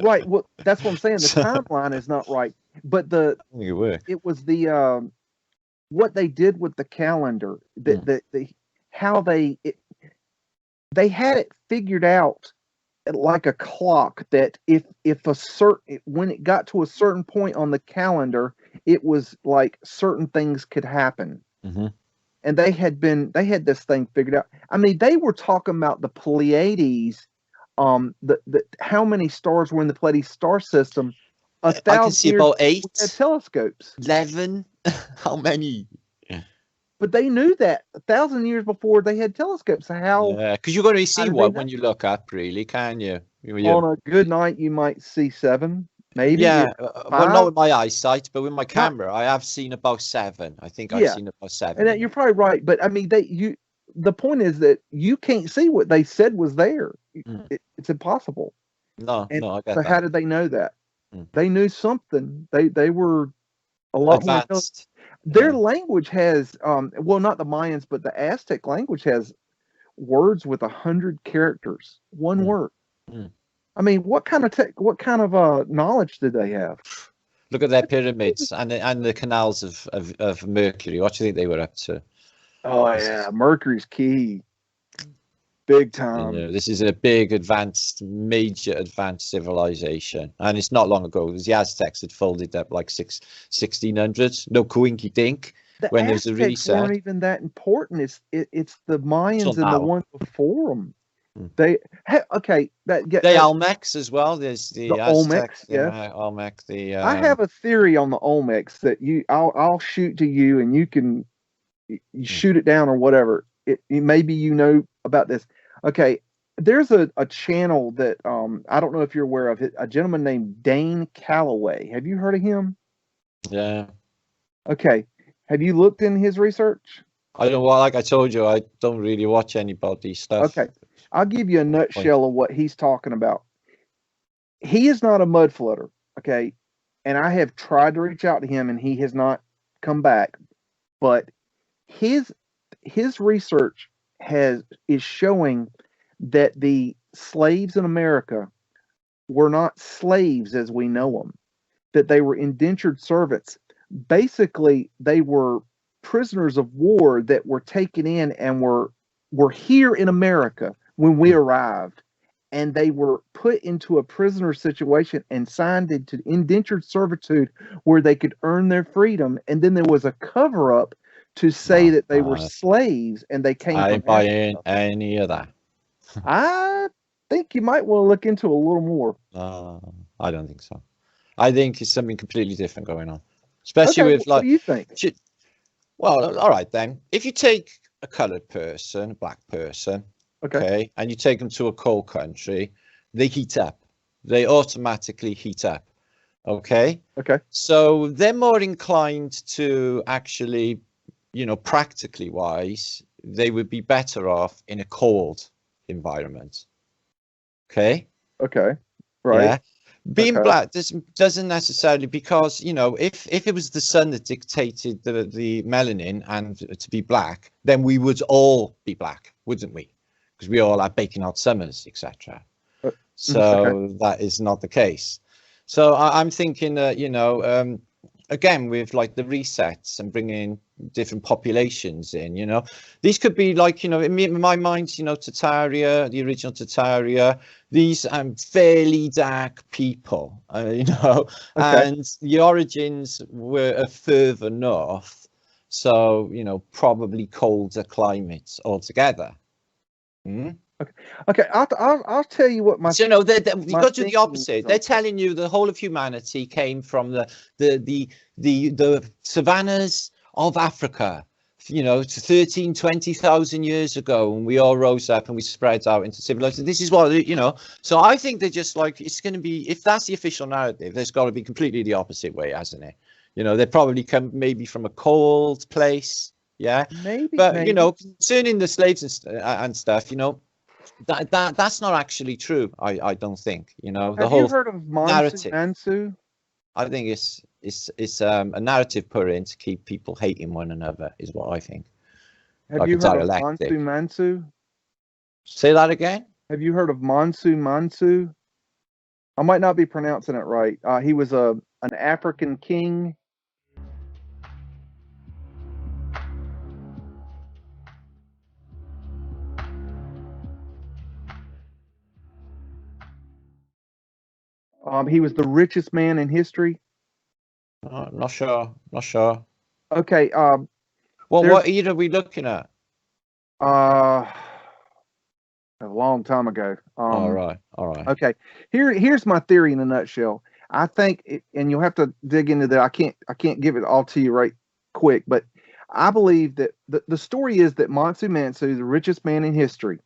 Right. Well, that's what I'm saying. The timeline is not right, but it was the what they did with the calendar, how they had it figured out like a clock, that if when it got to a certain point on the calendar, it was like certain things could happen. And they had this thing figured out. I mean, they were talking about the Pleiades, how many stars were in the Pleiades star system. I can see about 8 telescopes. 11. How many? But they knew that 1,000 years before they had telescopes. How? Yeah, because you're going to see one when you look up, really, can you? On a good night, you might see 7, maybe. Yeah, well, not with my eyesight, but with my camera, I have seen about 7. I think I've seen about 7. And you're probably right, but I mean, the point is that you can't see what they said was there. It's impossible. No, I get that. How did they know that? They knew something. They were a lot advanced. Their language has, well, not the Mayans, but the Aztec language has words with 100 characters. One word. I mean, what kind of knowledge did they have? Look at their pyramids and the canals of Mercury. What do you think they were up to? Oh yeah, Mercury's key. Big time. This is a big, major advanced civilization. And it's not long ago. It was the Aztecs that folded up like 1600s. No coinky dink. The when there's a Aztecs weren't reset. even that important. It's the Mayans So and the now, ones before them. Hmm. Okay, the Olmecs as well. There's the the Aztec, Olmecs, the yes. Olmec, the I have a theory on the Olmecs that I'll shoot to you and you can shoot it down or whatever. Maybe you know about this. Okay, there's a channel that I don't know if you're aware of it. A gentleman named Dane Calloway. Have you heard of him? yeah. Okay, have you looked in his research? I don't. Well, like I told you, I don't really watch anybody stuff. Okay, I'll give you a Point. nutshell of what he's talking about. He is not a mud flutter. Okay, and I have tried to reach out to him and he has not come back. But his research is showing that the slaves in America were not slaves as we know them, that they were indentured servants. Basically, they were prisoners of war that were taken in and were here in America when we arrived, and they were put into a prisoner situation and signed into indentured servitude where they could earn their freedom. And then there was a cover up to say that they were slaves and they came I from buy Africa. any of that. I think you might want to look into it a little more. I don't think so. I think it's something completely different going on, especially Okay, with what do you think? Well, all right then. If you take a colored person, a black person, okay, and you take them to a cold country, they heat up. They automatically heat up. Okay. Okay. So they're more inclined to actually, practically wise, they would be better off in a cold environment. Okay. Okay. Right. Yeah. Being black doesn't necessarily, because if it was the sun that dictated the melanin and to be black, then we would all be black, wouldn't we? Because we all have baking hot summers, etc. So that is not the case. So I'm thinking that again, with like the resets and bringing different populations in, these could be like, in my mind, Tartaria, the original Tartaria, these fairly dark people, and the origins were further north, so probably colder climates altogether. Okay, I'll tell you what my. So you got to do the opposite. They're telling you the whole of humanity came from the savannas of Africa, to 20,000 years ago, and we all rose up and we spread out into civilization. This is what So I think they're just like, it's going to be, if that's the official narrative, there's got to be completely the opposite way, hasn't it? They probably come maybe from a cold place, yeah. Maybe, but concerning the slaves and stuff, that's not actually true. I don't think. The whole heard of narrative. Mansu? I think it's a narrative put in to keep people hating one another, is what I think. Have you heard of Mansu? Say that again. Have you heard of Mansu? I might not be pronouncing it right. He was an African king. He was the richest man in history. Not sure. Okay. What year are we looking at? A long time ago. All right. Okay. Here's my theory in a nutshell. I think, and you'll have to dig into that. I can't give it all to you right quick, but I believe that the story is that Mansu, the richest man in history,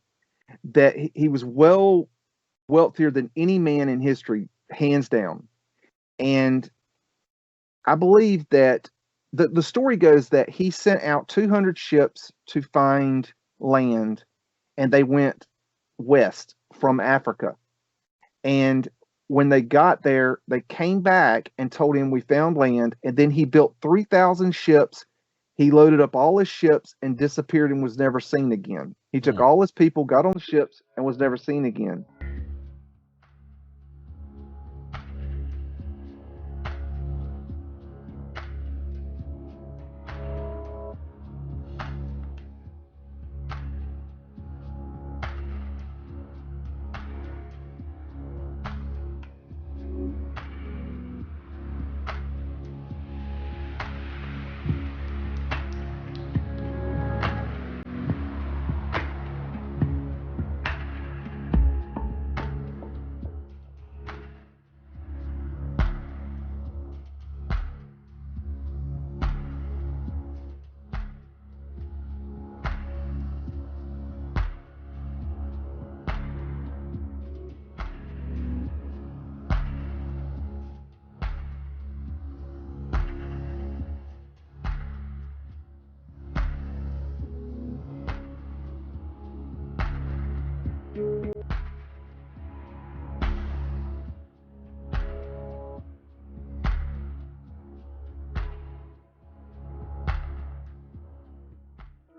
that he was wealthier than any man in history, hands down. And I believe that the story goes that he sent out 200 ships to find land, and they went west from Africa. And when they got there, they came back and told him we found land. And then he built 3,000 ships. He loaded up all his ships and disappeared and was never seen again. He took all his people, got on the ships, and was never seen again.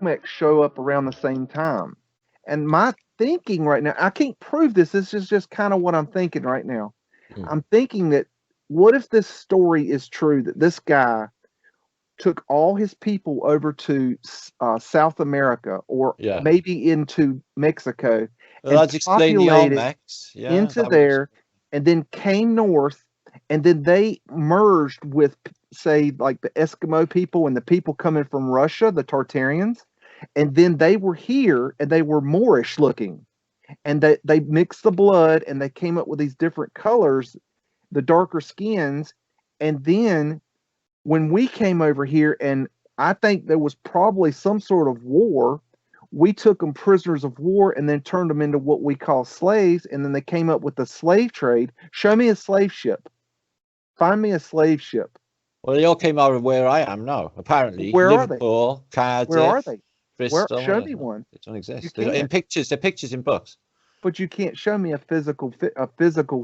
Olmecs show up around the same time. And my thinking right now, I can't prove this. This is just kind of what I'm thinking right now. I'm thinking that what if this story is true, that this guy took all his people over to South America or maybe into Mexico and populated into there and then came north, and then they merged with, say, like the Eskimo people and the people coming from Russia, the Tartarians, and then they were here and they were Moorish looking, and they mixed the blood and they came up with these different colors, the darker skins, and then when we came over here, and I think there was probably some sort of war, we took them prisoners of war and then turned them into what we call slaves, and then they came up with the slave trade. Show me a slave ship. Find me a slave ship. Well, they all came out of where I am now, apparently. Where Liverpool, are they? Cardiff, where are they? Bristol. Show me one. They don't exist. They're in pictures. They're pictures in books. But you can't show me a physical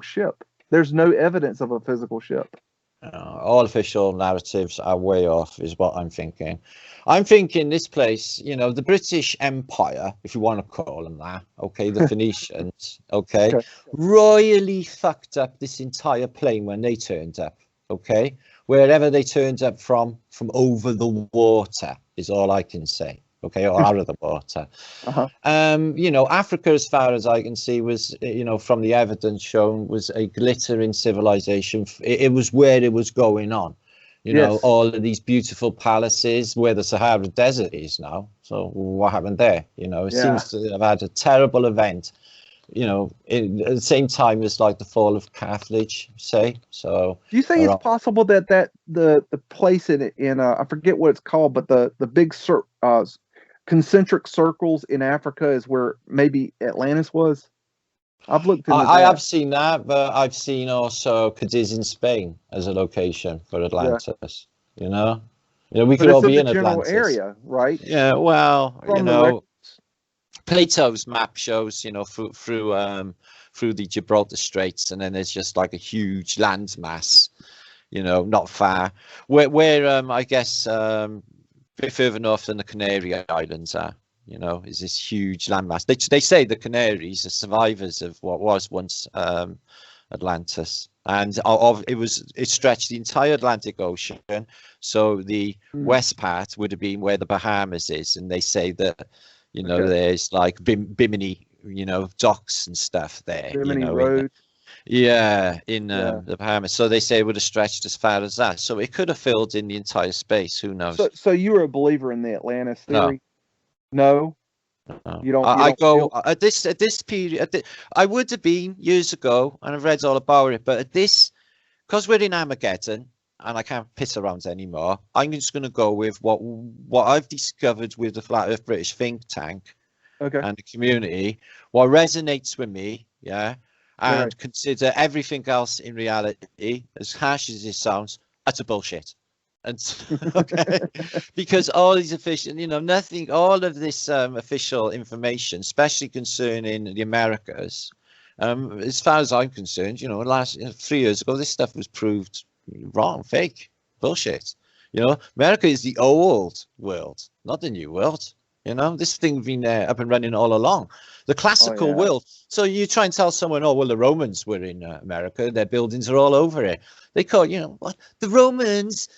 ship. There's no evidence of a physical ship. All official narratives are way off, is what I'm thinking. I'm thinking this place, you know, the British Empire, if you want to call them that, okay, the Phoenicians, okay, royally fucked up this entire plane when they turned up, okay, wherever they turned up from over the water is all I can say. Okay, or out of the water. You know, Africa, as far as I can see, was, you know, from the evidence shown, was a glittering civilization. It was where it was going on. You know, all of these beautiful palaces where the Sahara Desert is now. So what happened there? You know, it seems to have had a terrible event. You know, at the same time as like the fall of Carthage, say. So do you think it's possible that the place in I forget what it's called, but the big concentric circles in Africa is where maybe Atlantis was? I've looked into I have seen that, but I've seen also Cadiz in Spain as a location for Atlantis. You know, we could all be in Atlantis area, right? Yeah, well, you know, Plato's map shows, you know, through the Gibraltar Straits, and then there's just like a huge land mass, you know, not far where I guess a bit further north than the Canary Islands are, you know, is this huge landmass. They say the Canaries are survivors of what was once Atlantis, and it stretched the entire Atlantic Ocean. So the west part would have been where the Bahamas is, and they say that, you know, there's like Bimini, you know, docks and stuff there. Bimini you know, Road. in the Bahamas. So they say it would have stretched as far as that. So it could have filled in the entire space. Who knows? So you were a believer in the Atlantis theory? No. You don't. At this period. I would have been years ago, and I've read all about it. But at this, because we're in Armageddon, and I can't piss around anymore, I'm just going to go with what I've discovered with the Flat Earth British think tank, and the community. What resonates with me, and consider everything else in reality, as harsh as it sounds, utter bullshit. And because all these official, you know, nothing, all of this official information, especially concerning the Americas, as far as I'm concerned, you know, last 3 years ago, this stuff was proved wrong, fake, bullshit. You know, America is the old world, not the new world. You know, this thing's been up and running all along. The classical world. So you try and tell someone, oh, well, the Romans were in America. Their buildings are all over it. They call, you know, what? The Romans?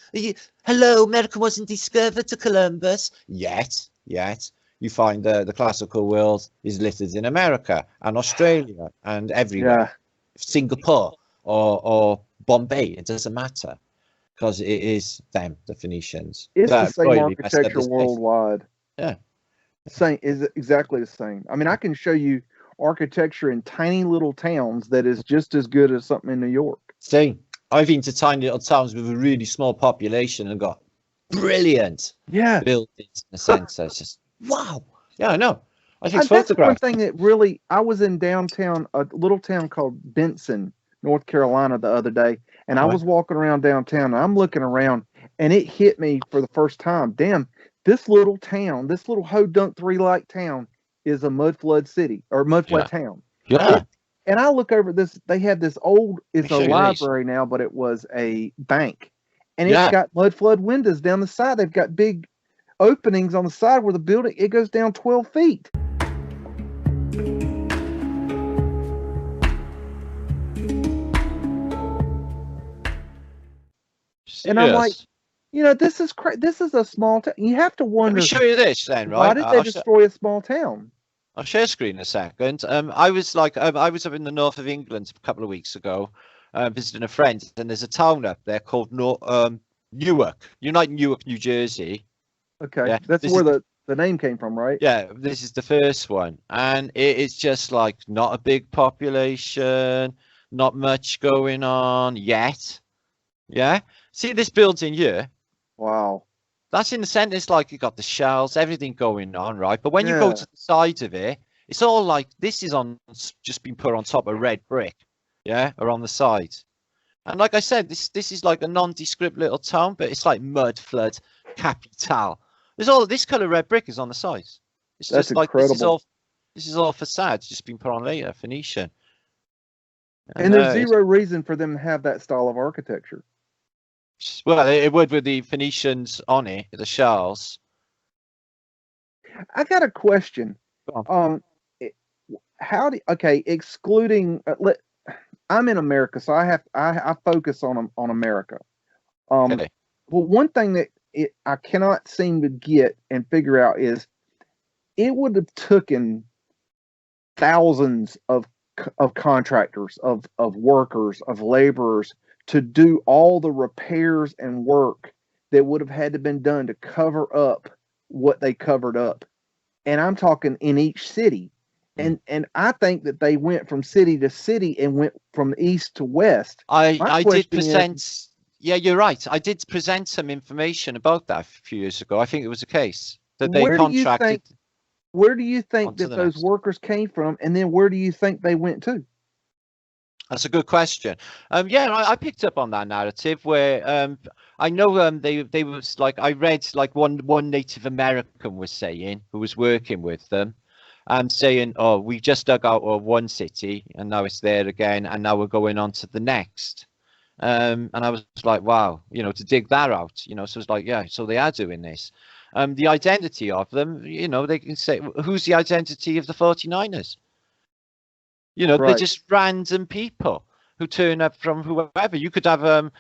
Hello, America wasn't discovered to Columbus. Yet. You find the classical world is littered in America and Australia and everywhere. Singapore or Bombay, it doesn't matter. Because it is them, the Phoenicians. It's the same architecture worldwide. Yeah. Same is exactly the same. I mean, I can show you architecture in tiny little towns that is just as good as something in New York. Same. I've been to tiny little towns with a really small population and got brilliant buildings in a sense. So it's just wow. Yeah, I know. I think that's one thing that really. I was in downtown, a little town called Benson, North Carolina, the other day, and I was walking around downtown. And I'm looking around, and it hit me for the first time. Damn. This little town, this little Ho-Dunk 3-like town is a mud flood city or mud flood town. Yeah. And I look over this, they had this old, it's a library now, but it was a bank. And it's got mud flood windows down the side. They've got big openings on the side where the building, it goes down 12 feet. And I'm like, this is this is a small town. You have to wonder. Let me show you this then, right? Why did they destroy a small town? I'll share screen in a second. I was up in the north of England a couple of weeks ago, visiting a friend, and there's a town up there called Newark, Newark, New Jersey. Okay, yeah, that's where the name came from, right? Yeah, this is the first one, and it is just like not a big population, not much going on yet. Yeah, see this building here? Wow. That's in the centre. It's like you got the shells, everything going on, right? But when you go to the side of it, it's all like this is just been put on top of red brick, yeah, or on the side. And like I said, this is like a nondescript little town, but it's like mud flood capital. There's all this colour red brick is on the side. It's That's just like incredible. this is all facade, just been put on later, Phoenician. And there's zero reason for them to have that style of architecture. Well, it would with the Phoenicians on it, the shells. I got a question. Excluding I'm in America, so I focus on America. Okay. Well, one thing that I cannot seem to get and figure out is it would have taken thousands of contractors, of workers, of laborers to do all the repairs and work that would have had to been done to cover up what they covered up. And I'm talking in each city. And I think that they went from city to city and went from east to west. I did present. Yeah, you're right. I did present some information about that a few years ago. I think it was a case that they contracted. Where do you think that those workers came from, and then where do you think they went to? That's a good question. Yeah, I picked up on that narrative where I know they was like I read like one Native American was saying who was working with them, saying, "Oh, we just dug out of one city and now it's there again, and now we're going on to the next." And I was like, wow, to dig that out, so it's like, yeah, so they are doing this. The identity of them, they can say, who's the identity of the 49ers? They're just random people who turn up from whoever. You could have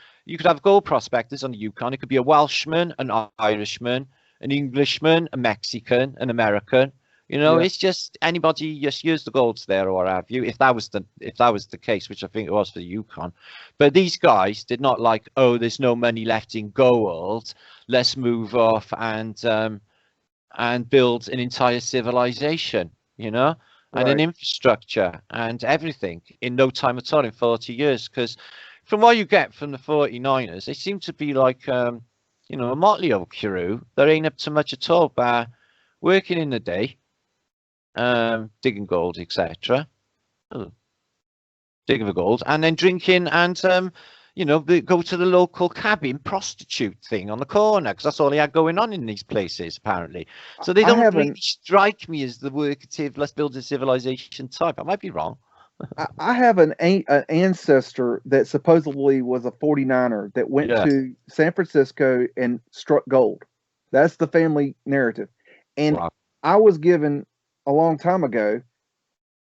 gold prospectors on the Yukon. It could be a Welshman, an Irishman, an Englishman, a Mexican, an American. It's just anybody just use the golds there or what have you. If that was the case, which I think it was for the Yukon, but these guys did not like, oh, there's no money left in gold. Let's move off and build an entire civilization, and an infrastructure and everything in no time at all in 40 years. Because from what you get from the 49ers, they seem to be like, a motley old crew. They ain't up to much at all, but working in the day. Digging gold, etc. Digging for gold, and then drinking and go to the local cabin prostitute thing on the corner because that's all he had going on in these places apparently. So they don't really strike me as the workative, let's build a civilization type. I might be wrong. I have an ancestor that supposedly was a 49er that went to San Francisco and struck gold. That's the family narrative, and I was given a long time ago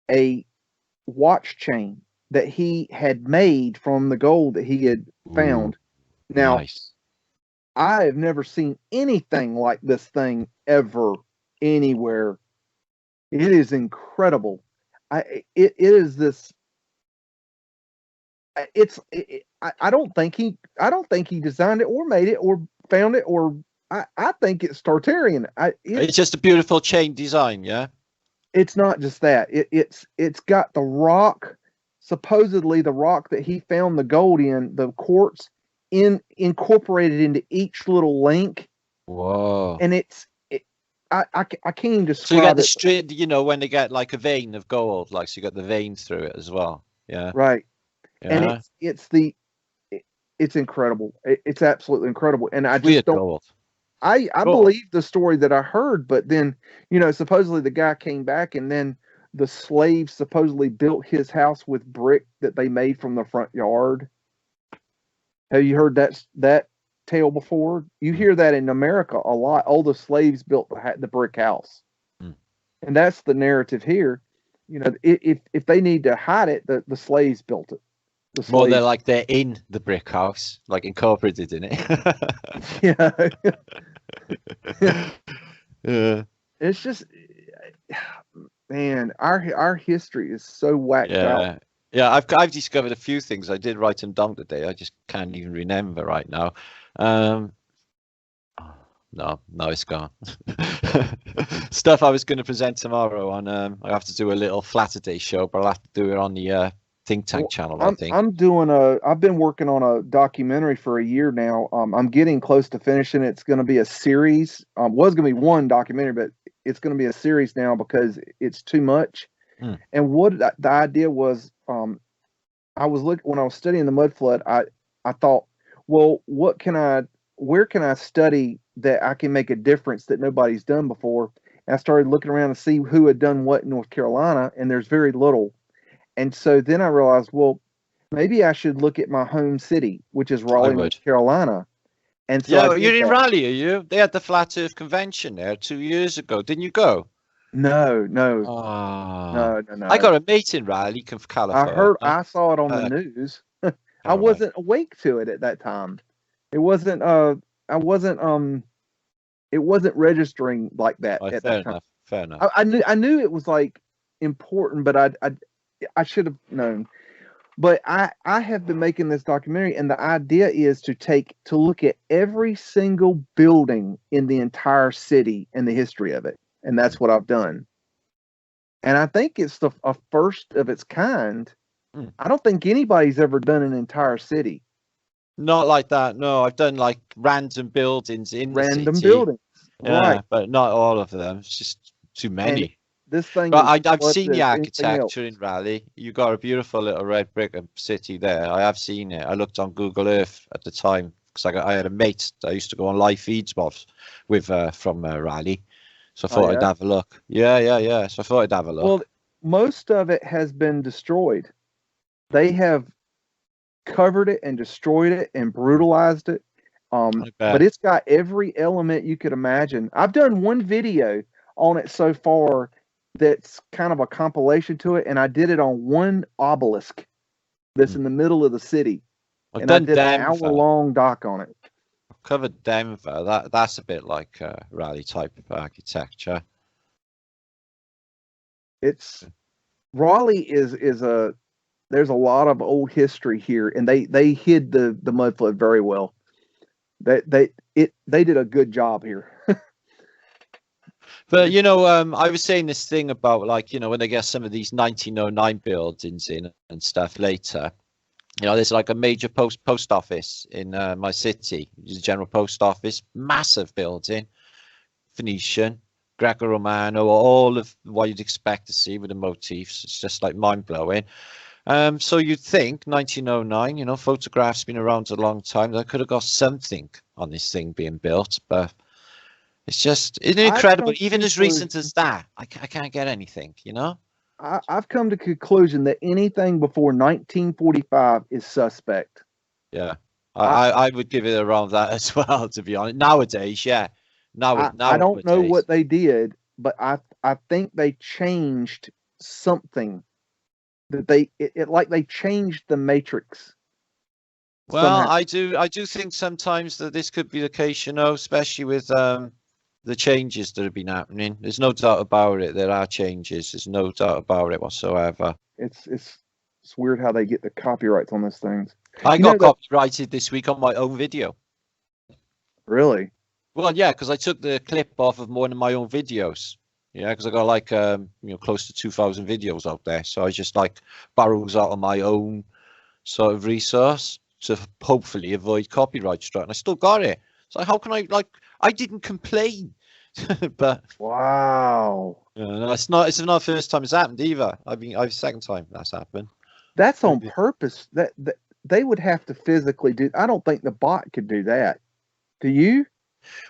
a watch chain that he had made from the gold that he had found. Now, I have never seen anything like this thing ever anywhere. It is incredible. I don't think he designed it or made it or found it, or I think it's Tartarian. It's just a beautiful chain design, yeah. It's not just that. It's got the rock, supposedly the rock that he found the gold in, the quartz, incorporated into each little link. Whoa! And I can't even describe. So you got the straight, when they get like a vein of gold, like so you got the veins through it as well. Yeah. Right. Yeah. And it's incredible. It's absolutely incredible. And I just don't. Gold. I believe the story that I heard, but then, supposedly the guy came back and then the slaves supposedly built his house with brick that they made from the front yard. Have you heard that tale before? You hear that in America a lot. Oh, the slaves built the brick house. And that's the narrative here. You know, if they need to hide it, the slaves built it. More they're like they're in the brick house, like incorporated in it. Yeah. Yeah. It's just, man, our history is so whacked out. Yeah, I've discovered a few things. I did write them down today. I just can't even remember right now. No, it's gone. Stuff I was going to present tomorrow on. I have to do a little Flatterday show, but I'll have to do it on the Think Tank channel. I think I've been working on a documentary for a year now. I'm getting close to finishing. It's going to be a series. Was going to be one documentary, but it's going to be a series now because it's too much. And what the idea was, I was when I was studying the mud flood, I thought, well, where can I study that I can make a difference that nobody's done before? And I started looking around to see who had done what in North Carolina, and there's very little. And so then I realized, well, maybe I should look at my home city, which is Raleigh, North Carolina. And so you're in Raleigh, are you? They had the Flat Earth Convention there 2 years ago. Didn't you go? No. No. I got a mate in Raleigh, California. I saw it on the news. I wasn't awake to it at that time. It wasn't it wasn't registering like that at that time. Fair enough. I knew it was like important, but I should have known. But I have been making this documentary, and the idea is to look at every single building in the entire city and the history of it. And that's what I've done. And I think it's a first of its kind. I don't think anybody's ever done an entire city. Not like that. No, I've done like random buildings in the city. Random buildings. Yeah, right. But not all of them. It's just too many. And this thing. But I've seen the architecture in Raleigh. You got a beautiful little red brick city there. I have seen it. I looked on Google Earth at the time because I had a mate that I used to go on live feeds with from Raleigh. So I thought I'd have a look. Yeah. So I thought I'd have a look. Well, most of it has been destroyed. They have covered it and destroyed it and brutalized it. But it's got every element you could imagine. I've done one video on it so far that's kind of a compilation to it, and I did it on one obelisk that's in the middle of the city. And I did an hour-long doc on it. Covered Denver. That's a bit like Raleigh type of architecture. It's Raleigh is there's a lot of old history here, and they hid the mud flood very well. They did a good job here. But I was saying this thing about when they get some of these 1909 buildings in and stuff later. There's like a major post office in my city, the General Post Office, massive building, Phoenician, Greco-Romano, all of what you'd expect to see with the motifs. It's just like mind blowing. So you'd think 1909, photographs been around a long time. They could have got something on this thing being built, but isn't it incredible? Even as recent as that, I can't get anything, I've come to the conclusion that anything before 1945 is suspect. Yeah, I would give it around that as well, to be honest. Nowadays, yeah. I don't know what they did, but I think they changed something. That they changed the matrix. Well, somehow. I do think sometimes that this could be the case, especially with the changes that have been happening. There's no doubt about it. There are changes. There's no doubt about it whatsoever. It's weird how they get the copyrights on these things. I got copyrighted this week on my own video. Really? Well, yeah, because I took the clip off of one of my own videos. Yeah, because I got close to 2,000 videos out there. So I just borrows out of my own sort of resource to hopefully avoid copyright strike. And I still got it. So how can I didn't complain. But wow. It's not the first time it's happened either. Second time that's happened. That's on purpose. That they would have to physically do. I don't think the bot could do that. Do you?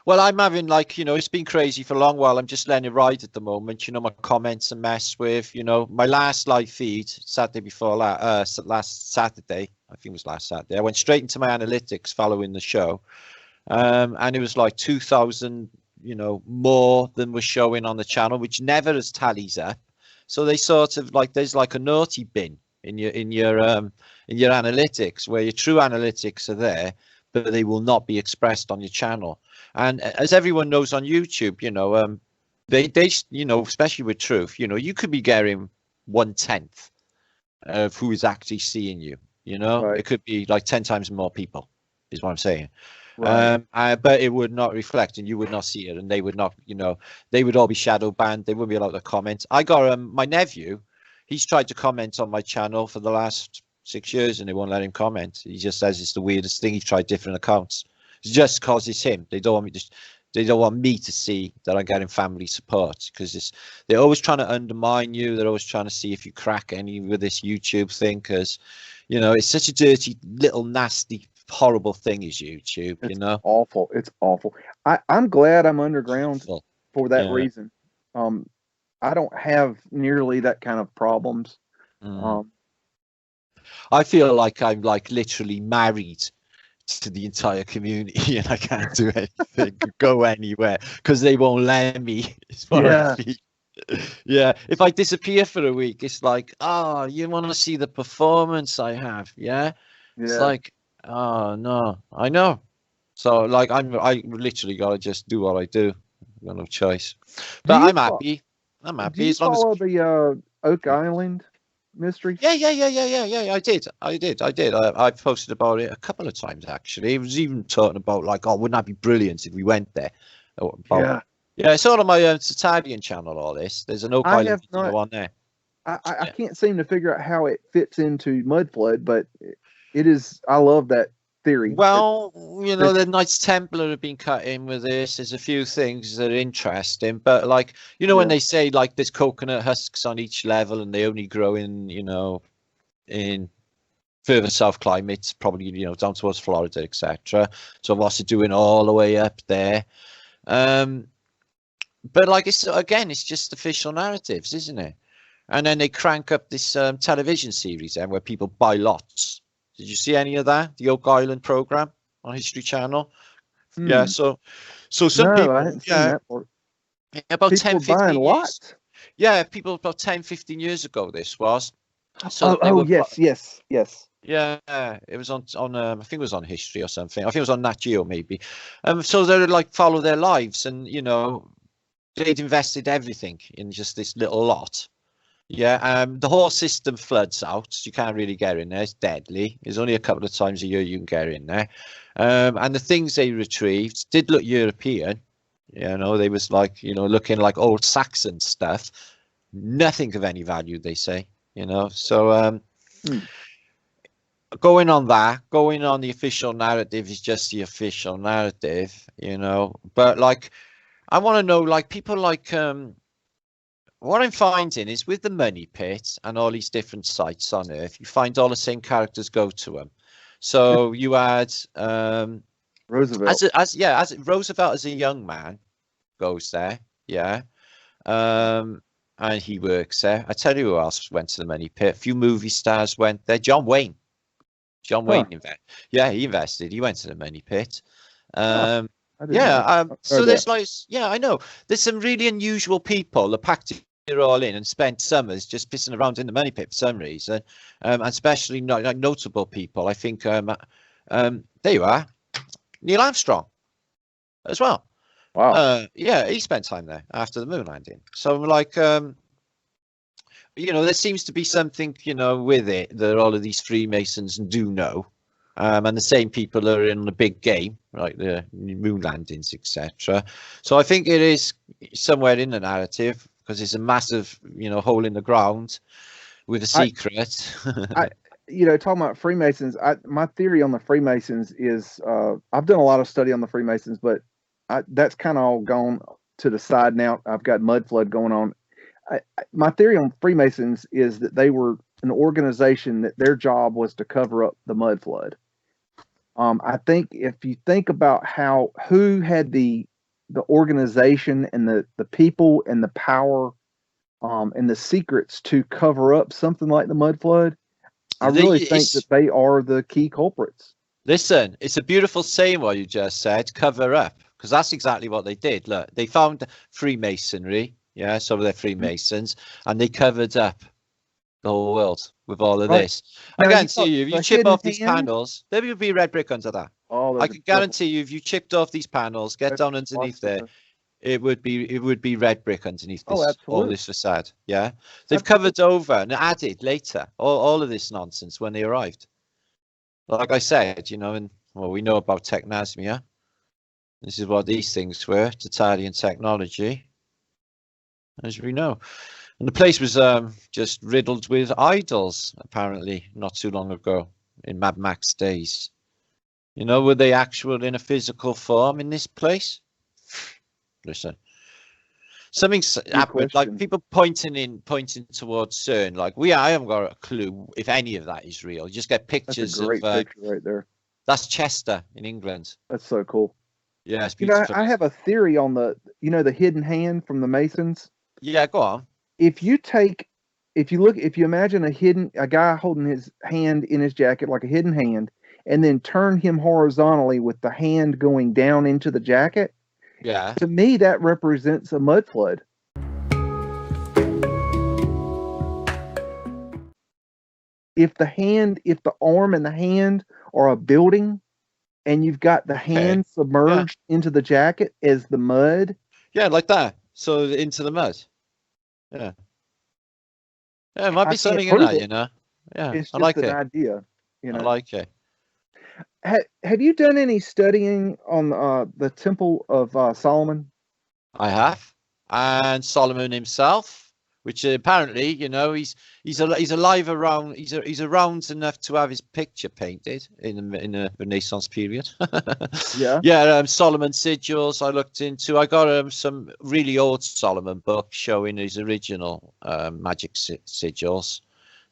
Well, I'm having it's been crazy for a long while. I'm just letting it ride at the moment. My comments are messed with. My last live feed Saturday before last Saturday, I think it was last Saturday. I went straight into my analytics following the show, and it was like 2,000, you know, more than was showing on the channel, which never has tallies up. So they sort of like, there's like a naughty bin in your analytics, where your true analytics are there, but they will not be expressed on your channel. And as everyone knows on YouTube, you know, they you know, especially with truth, you know, you could be getting 1/10 of who is actually seeing you. You know, Right. it could be like 10 times more people, is what I'm saying. Right. But it would not reflect, and you would not see it, and they would not, you know, they would all be shadow banned. They wouldn't be allowed to comment. I got my nephew, he's tried to comment on my channel for the last 6 years, and they won't let him comment. He just says it's the weirdest thing. He's tried different accounts. It's just because it's him. They don't want me to. They don't want me to see that I'm getting family support, because they're always trying to undermine you. They're always trying to see if you crack any with this YouTube thing, because, you know, it's such a dirty, little, nasty, horrible thing is YouTube. It's you know, awful. It's awful. I'm glad I'm underground Awful. for that Yeah. reason. I don't have nearly that kind of problems. I feel like I'm like literally married to the entire community, and I can't do anything, go anywhere, because they won't let me. It's what I feel. Yeah, if I disappear for a week, it's like, oh, you want to see the performance I have? Yeah, it's like, oh no, I know. So like, I literally gotta just do what I do. I've got no choice. But I'm happy. I'm happy. Do you as long follow as the Oak Island mystery? yeah. I did. I posted about it a couple of times actually. It was even talking about like, oh, wouldn't that be brilliant if we went there? Yeah, it's all on my Tartarian channel. All this. There's an Oak Island video on there. I can't seem to figure out how it fits into Mudflood, but it is. I love that theory. Well, you know, the Knights Templar have been cut in with this. There's a few things that are interesting, but like, you know, when they say like there's coconut husks on each level and they only grow in, you know, in further south climates, probably, you know, down towards Florida, etc. So what's it doing all the way up there? But like, it's just official narratives, isn't it? And then they crank up this television series then where people buy lots. Did you see any of that? The Oak Island program on History Channel? Yeah, so some people, I hadn't seen that part. About people 10, 15 years. What? Yeah, people about 10, 15 years ago this was. So yes. Yeah, it was on I think it was on History or something. I think it was on Nat Geo maybe. So they would like follow their lives, and you know, they'd invested everything in just this little lot. Yeah, the whole system floods out. So you can't really get in there. It's deadly. There's only a couple of times a year you can get in there. And the things they retrieved did look European. You know, they was like, you know, looking like old Saxon stuff. Nothing of any value, they say. You know, so going on the official narrative is just the official narrative. You know, but like, I want to know, like, people like what I'm finding is with the Money Pit and all these different sites on Earth, you find all the same characters go to them. So you had Roosevelt. as Roosevelt as a young man goes there, yeah, and he works there. I tell you who else went to the Money Pit. A few movie stars went there. John Wayne invested. Yeah, he invested. He went to the Money Pit. So there's like, yeah, I know. There's some really unusual people that packed it all in and spent summers just pissing around in the Money Pit for some reason, and especially like notable people. I think there you are, Neil Armstrong as well. Wow. Yeah, he spent time there after the moon landing. So like, you know, there seems to be something, you know, with it that all of these Freemasons do know. And the same people are in the big game, like the moon landings, etc. So I think it is somewhere in the narrative, because it's a massive, you know, hole in the ground with a secret. You know, talking about Freemasons, my theory on the Freemasons is I've done a lot of study on the Freemasons, but that's kind of all gone to the side now. I've got Mudflood going on. My theory on Freemasons is that they were an organization that their job was to cover up the Mudflood. I think if you think about who had the organization and the people and the power and the secrets to cover up something like the Mudflood, I really think that they are the key culprits. Listen, it's a beautiful saying what you just said, cover up, because that's exactly what they did. Look, they found Freemasonry, yeah, so they're Freemasons, and they covered up the whole world with all of this. I Now, guarantee you, if you the chip hidden off these hand? panels, there will be red brick under that. Oh, I can guarantee you, if you chipped off these panels, get down underneath there, it would be red brick underneath this, all this facade. Yeah, they've covered over and added later all of this nonsense when they arrived. Like I said, you know, and well, we know about technosmia. This is what these things were, Tartarian technology, as we know. And the place was just riddled with idols, apparently, not too long ago, in Mad Max days. You know, were they actual in a physical form in this place? Listen, something's happened, like people pointing towards CERN. Like I haven't got a clue if any of that is real. You just get pictures. That's a great picture right there. That's Chester in England. That's so cool. Yeah, it's beautiful. I have a theory on the hidden hand from the Masons. Yeah, go on. If you imagine a guy holding his hand in his jacket like a hidden hand, and then turn him horizontally with the hand going down into the jacket. Yeah. To me, that represents a mud flood. If the arm and the hand are a building, and you've got the hand submerged into the jacket as the mud. Yeah, like that. So into the mud. Yeah. Yeah, it might be something in that, you know. Yeah, it's just I like an it. idea. You know, I like it. Have you done any studying on the Temple of Solomon? I have, and Solomon himself, which apparently, you know, he's alive around. He's around enough to have his picture painted in the Renaissance period. Yeah. Solomon sigils I looked into. I got some really old Solomon book showing his original magic sigils.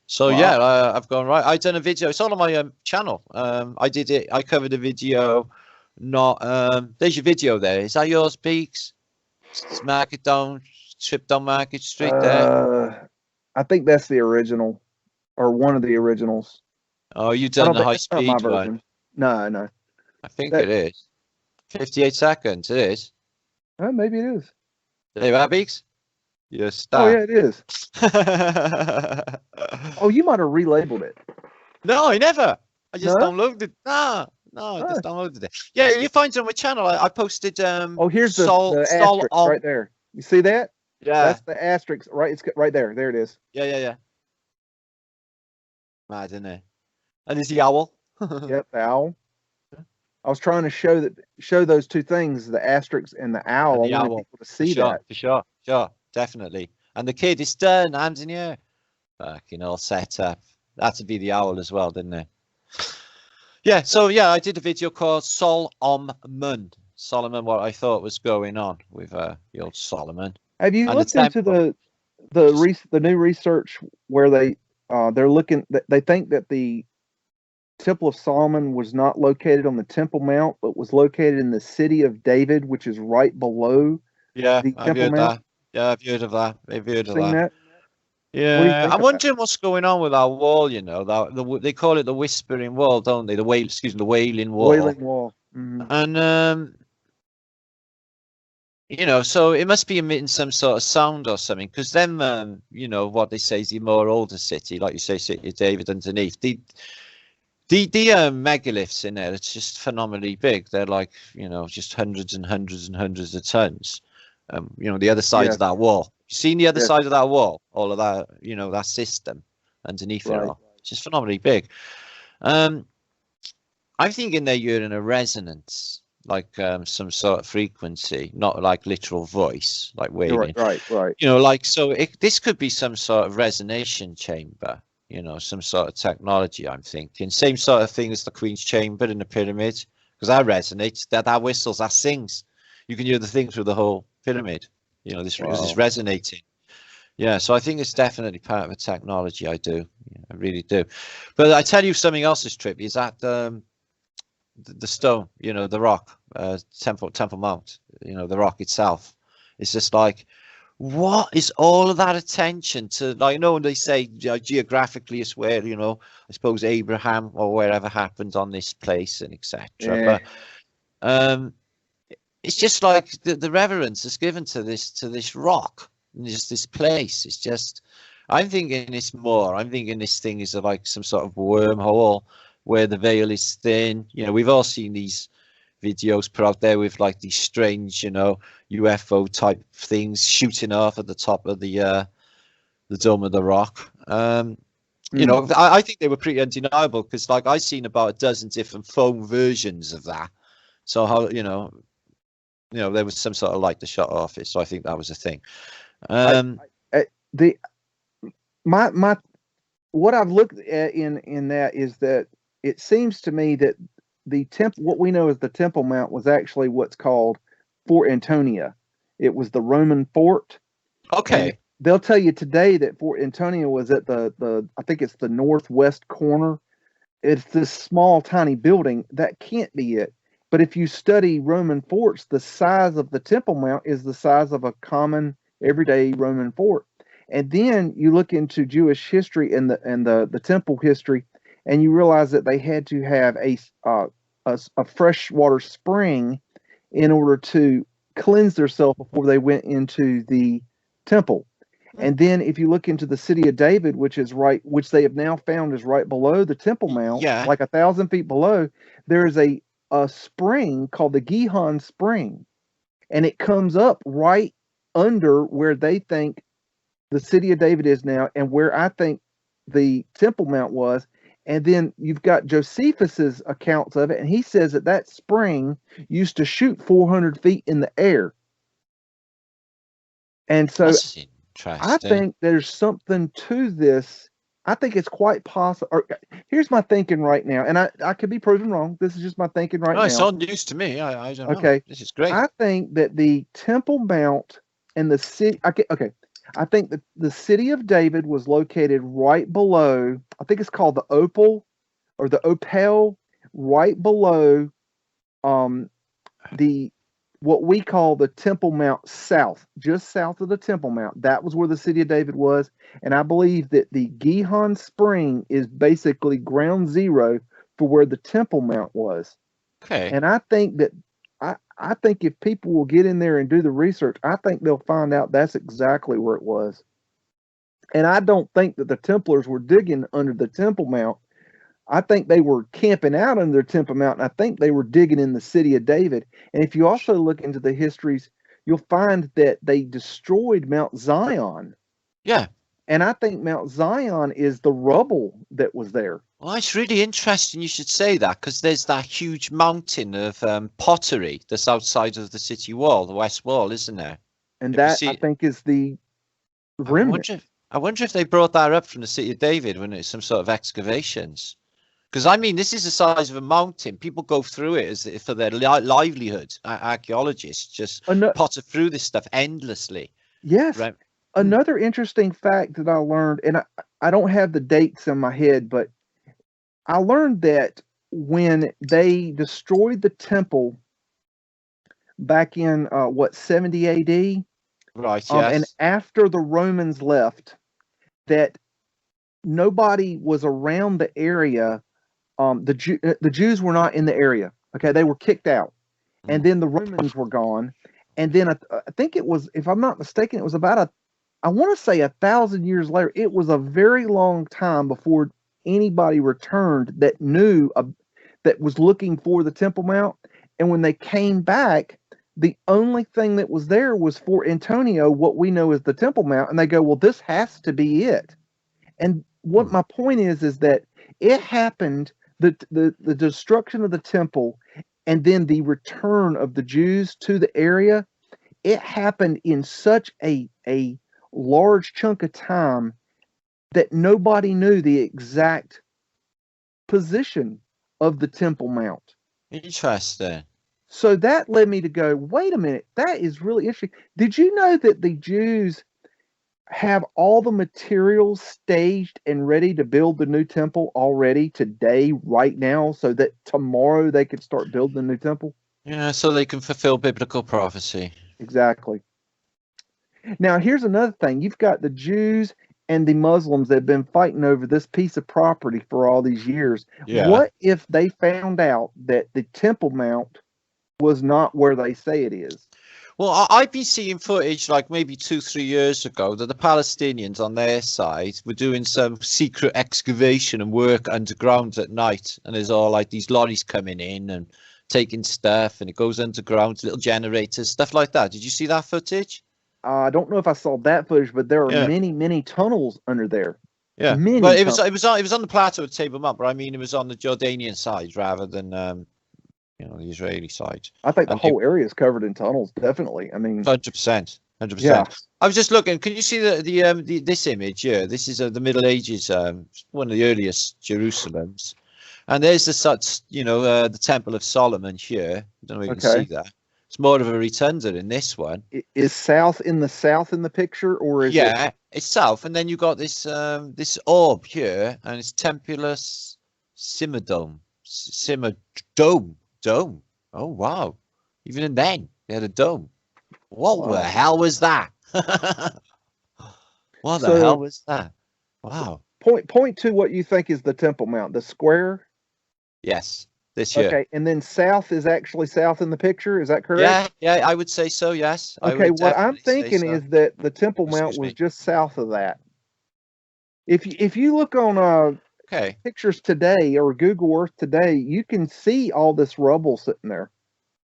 So wow. Yeah, I've gone right. I done a video. It's all on my channel. I did it. I covered a video. Not there's your video there. Is that yours, Beags? Market down, trip down Market Street there. I think that's the original, or one of the originals. Oh, you done the high speed one? No. I think it is. 58 seconds. It is. Maybe it is. There you are, Beags. Yes. Oh yeah, it is. Oh, you might have relabeled it. No, I never. I just downloaded it. No, I just downloaded it. Yeah, you find it on my channel. I posted. Here's the asterisk right there. You see that? Yeah. That's the asterisk. Right, it's right there. There it is. Yeah. Mad, isn't it? And there's the owl. Yep, the owl. I was trying to show those two things, the asterisk and the owl. And the I wanted people to see that. For sure. Definitely. And the kid is done, hands in the air. Fucking all set up. That would be the owl as well, didn't it? Yeah, so yeah, I did a video called Solomon, what I thought was going on with the old Solomon. Have you looked into the new research where they're looking, they think that the Temple of Solomon was not located on the Temple Mount, but was located in the city of David, which is right below the Temple Mount? Yeah, I've heard of that. That? Yeah, I'm wondering what's going on with our wall. You know, they call it the Whispering Wall, don't they? The Wailing Wall. Wailing Wall. Mm-hmm. And you know, so it must be emitting some sort of sound or something. Because then, you know, what they say is the more older city, like you say, City of David underneath. The megaliths in there, it's just phenomenally big. They're like, you know, just hundreds and hundreds and hundreds of tons. You know, the other side of that wall. You seen the other side of that wall? All of that, you know, that system underneath it all. It's just phenomenally big. I'm thinking that you're in a resonance, like some sort of frequency, not like literal voice, like wailing. Right. You know, like, so this could be some sort of resonation chamber, you know, some sort of technology, I'm thinking. Same sort of thing as the Queen's Chamber in the pyramid, because that resonates, that whistles, that sings. You can hear the thing through the whole pyramid, you know, this is resonating. Yeah, so I think it's definitely part of a technology. I do. Yeah, I really do. But I tell you something else is trippy, is that the stone, you know, the rock, Temple Mount, you know, the rock itself. It's just like what is all of that attention to? Like, I know they say geographically it's where, you know, I suppose Abraham or wherever happened on this place and etc. Yeah. But it's just like the reverence is given to this rock and just this place. It's just, I'm thinking it's more. I'm thinking this thing is like some sort of wormhole where the veil is thin. You know, we've all seen these videos put out there with like these strange, you know, UFO type things shooting off at the top of the dome of the rock. You know, I think they were pretty undeniable because, like, I've seen about a dozen different phone versions of that. So how, you know, there was some sort of light that shot off it. So I think that was a thing. My what I've looked at in that is that it seems to me that the what we know as the Temple Mount was actually what's called Fort Antonia. It was the Roman fort. Okay. And they'll tell you today that Fort Antonia was at the I think it's the northwest corner. It's this small, tiny building. That can't be it. But if you study Roman forts, the size of the Temple Mount is the size of a common, everyday Roman fort. And then you look into Jewish history and the temple history, and you realize that they had to have a freshwater spring in order to cleanse themselves before they went into the temple. And then if you look into the city of David, which they have now found is right below the Temple Mount, like 1,000 feet below, there is a spring called the Gihon Spring, and it comes up right under where they think the city of David is now, and where I think the Temple Mount was. And then you've got Josephus's accounts of it, and he says that spring used to shoot 400 feet in the air. And so I think there's something to this. I think it's quite possible. Here's my thinking right now, and I could be proven wrong. This is just my thinking right now. It's all news to me. I don't know. Okay. This is great. I think that the Temple Mount and the city. Okay. I think that the city of David was located right below, I think it's called the Opal or the Opal, right below what we call the Temple Mount south, just south of the Temple Mount. That was where the city of David was. And I believe that the Gihon Spring is basically ground zero for where the Temple Mount was. Okay. And I think that I think if people will get in there and do the research, I think they'll find out that's exactly where it was. And I don't think that the Templars were digging under the Temple Mount. I think they were camping out under the Temple Mount, and I think they were digging in the city of David. And if you also look into the histories, you'll find that they destroyed Mount Zion. Yeah. And I think Mount Zion is the rubble that was there. Well, it's really interesting you should say that, because there's that huge mountain of pottery that's outside of the city wall, the west wall, isn't there? And that, I think, is the remnant. I wonder if they brought that up from the city of David when it's some sort of excavations. Because, I mean, this is the size of a mountain. People go through it for their livelihood. Archaeologists just potter through this stuff endlessly. Yes. Right. Another interesting fact that I learned, and I don't have the dates in my head, but I learned that when they destroyed the temple back in 70 AD, right? Yes. And after the Romans left, that nobody was around the area. The Jews were not in the area. Okay, they were kicked out, and then the Romans were gone, and then I think it was, if I'm not mistaken, it was about I want to say 1,000 years later. It was a very long time before anybody returned that knew that was looking for the Temple Mount. And when they came back, the only thing that was there was Fort Antonio, what we know as the Temple Mount. And they go, well, this has to be it. And what my point is that it happened, the destruction of the temple and then the return of the Jews to the area, it happened in such a large chunk of time that nobody knew the exact position of the Temple Mount. Interesting. So that led me to go, wait a minute, that is really interesting. Did you know that the Jews have all the materials staged and ready to build the new temple already today, right now, so that tomorrow they could start building the new temple? Yeah, so they can fulfill biblical prophecy. Exactly. Now, here's another thing. You've got the Jews and the Muslims that have been fighting over this piece of property for all these years. Yeah. What if they found out that the Temple Mount was not where they say it is? Well, I've been seeing footage like maybe 2-3 years ago that the Palestinians on their side were doing some secret excavation and work underground at night. And there's all like these lorries coming in and taking stuff, and it goes underground, little generators, stuff like that. Did you see that footage? I don't know if I saw that footage, but there are Yeah. many tunnels under there. Yeah, Many but it was tunnels. on the plateau of Table Mount, but I mean it was on the Jordanian side rather than the Israeli side. I think the And whole area is covered in tunnels. Definitely. I mean, 100%. yeah. I was just looking. Can you see this image here? This is the Middle Ages, one of the earliest Jerusalems, and there's the Temple of Solomon here. I don't know if you can see that. It's more of a rotunda in this one. Is south in the picture, or is it? It's south, and then you got this this orb here, and it's Tempulus Simmadome. Dome. Oh wow! Even then, they had a dome. What the hell was that? What the hell was that? Wow. Point to what you think is the Temple Mount. The square? Yes. This year. Okay, and then south is actually south in the picture. Is that correct? Yeah, I would say so, yes. Okay, what I'm thinking is that the Temple Mount was just south of that. If you look on pictures today or Google Earth today, you can see all this rubble sitting there.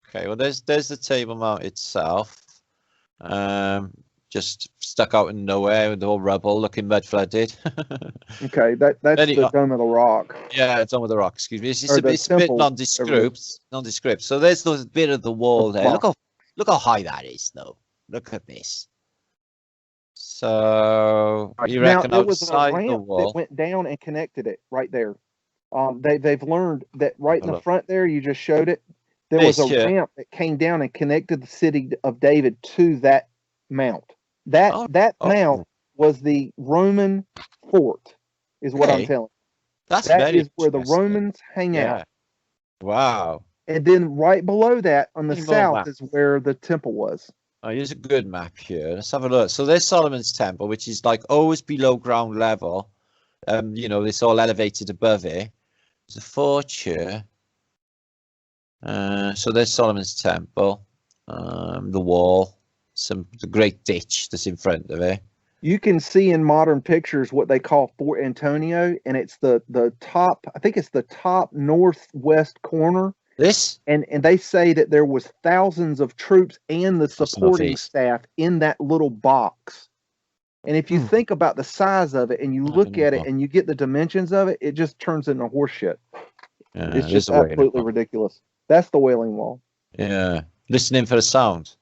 Okay, well there's the Table Mount itself. Just stuck out in nowhere with all rubble, looking mud flooded. Okay, that's the Dome of the Rock. Yeah, Dome of the Rock. Excuse me. It's a bit nondescript. So there's the bit of the wall there. Look how high that is, though. Look at this. So you reckon outside the wall that went down and connected it right there. They've learned that right in the front there. You just showed it. There was a ramp that came down and connected the city of David to that mount. That mount was the Roman fort, is what I'm telling you. That is where the Romans hang out. Wow. And then right below that on the south is where the temple was. Oh, here's a good map here. Let's have a look. So there's Solomon's Temple, which is like always below ground level. It's all elevated above it. There's a fort here. So there's Solomon's Temple, the wall, the great ditch that's in front of it. You can see in modern pictures what they call Fort Antonio, and it's the top. I think it's the top northwest corner. This and they say that there was thousands of troops and the supporting staff in that little box. And if you think about the size of it and you look at it and you get the dimensions of it, it just turns into horseshit. Yeah, it's just absolutely ridiculous. That's the Wailing Wall. Yeah, listening for the sound,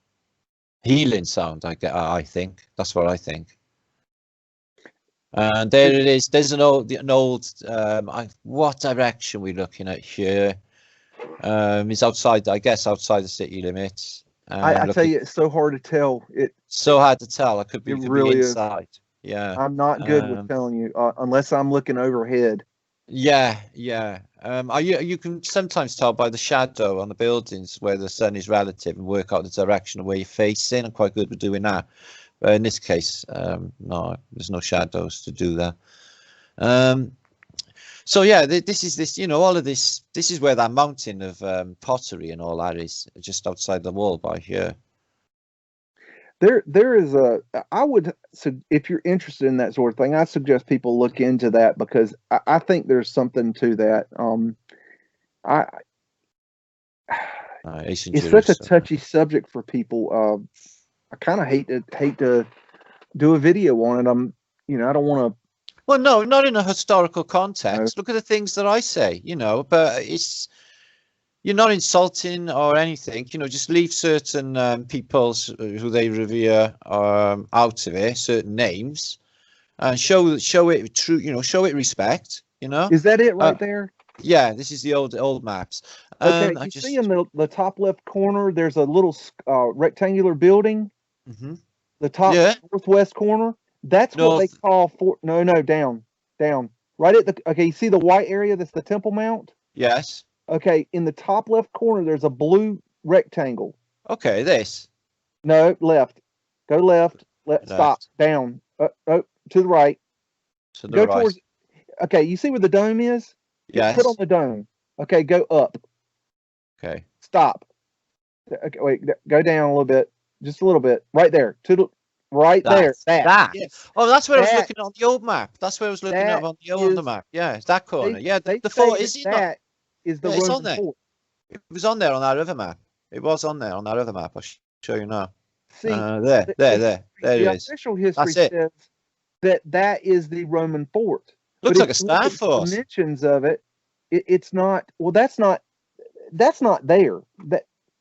healing sound. I think that's what I think. And there it is. There's an old. What direction are we looking at here? It's outside. I guess outside the city limits. I tell you, it's so hard to tell. It's so hard to tell. It could be inside. Is. Yeah, I'm not good with telling you unless I'm looking overhead. Yeah. You can sometimes tell by the shadow on the buildings where the sun is relative and work out the direction of where you're facing. I'm quite good with doing that. But in this case, no, there's no shadows to do that. So yeah, all of this. This is where that mountain of pottery and all that is, just outside the wall by here. There is if you're interested in that sort of thing, I suggest people look into that because I think there's something to that. It's such a touchy subject for people. I kind of hate to do a video on it. I don't want to. Well, no, not in a historical context. No. Look at the things that I say, but you're not insulting or anything, just leave certain people who they revere out of it, certain names, and show it true, show it respect, Is that it right there? Yeah, this is the old maps. Okay, you see in the top left corner, there's a little rectangular building. Mm-hmm. The top northwest corner. That's what they call Fort. No, down. Right at the. Okay, you see the white area? That's the Temple Mount. Yes. Okay, in the top left corner, there's a blue rectangle. Okay, this. No, left. Go left. Stop. Down. To the right. To the Go right. towards. Okay, you see where the dome is? Yes. Put on the dome. Okay, go up. Okay. Stop. Okay, wait. Go down a little bit. Just a little bit. Right there. Right there. That. Yes. Oh, that's where I was looking at on the old map. That's where I was looking at on the old map. Yeah, it's that corner. The fort is that is the Roman fort. It was on there on that other map. It was on there on that other map. I'll show you now. See, there it is. The official history says that is the Roman fort. Looks like a Star Force. Dimensions of it, it's not. Well, that's not there.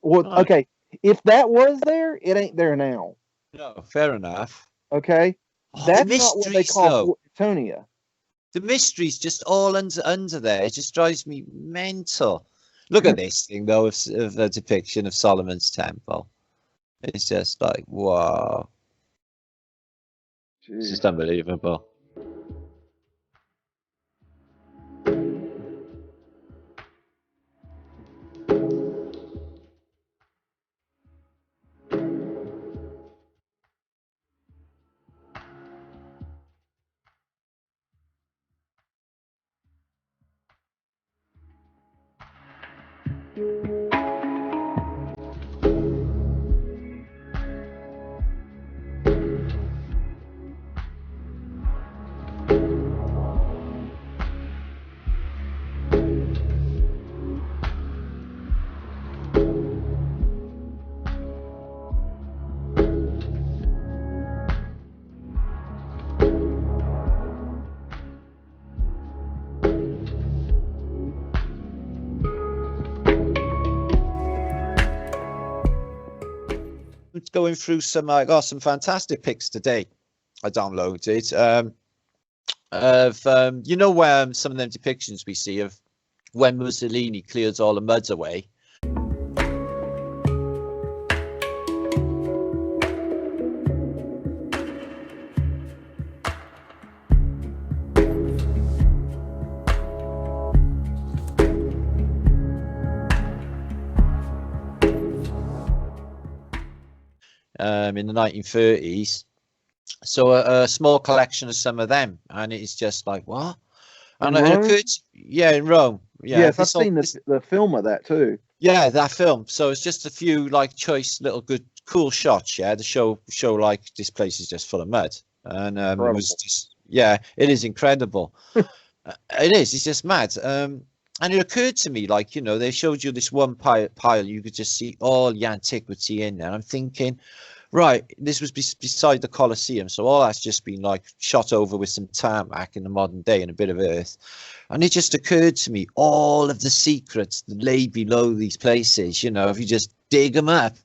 Okay. If that was there, it ain't there now. No, fair enough. Okay, that's not what they call Fort Newtonia. The mystery's just all under there. It just drives me mental. Look at this thing though of a depiction of Solomon's Temple. It's just like, wow. Jeez. It's just unbelievable. Going through some, I got some fantastic pics today. I downloaded of you know where some of them depictions we see of when Mussolini clears all the muds away. In the 1930s, so a small collection of some of them, and it's just like, what? And it occurred, in Rome. Yes, I've seen the film of that too. Yeah, that film. So it's just a few like choice little cool shots, to show like this place is just full of mud, and it was just, it is incredible. It is. It's just mad. And it occurred to me, like, they showed you this one pile, you could just see all the antiquity in there. I'm thinking, right, this was beside the Colosseum, so all that's just been like shot over with some tarmac in the modern day and a bit of earth. And it just occurred to me, all of the secrets that lay below these places, if you just dig them up,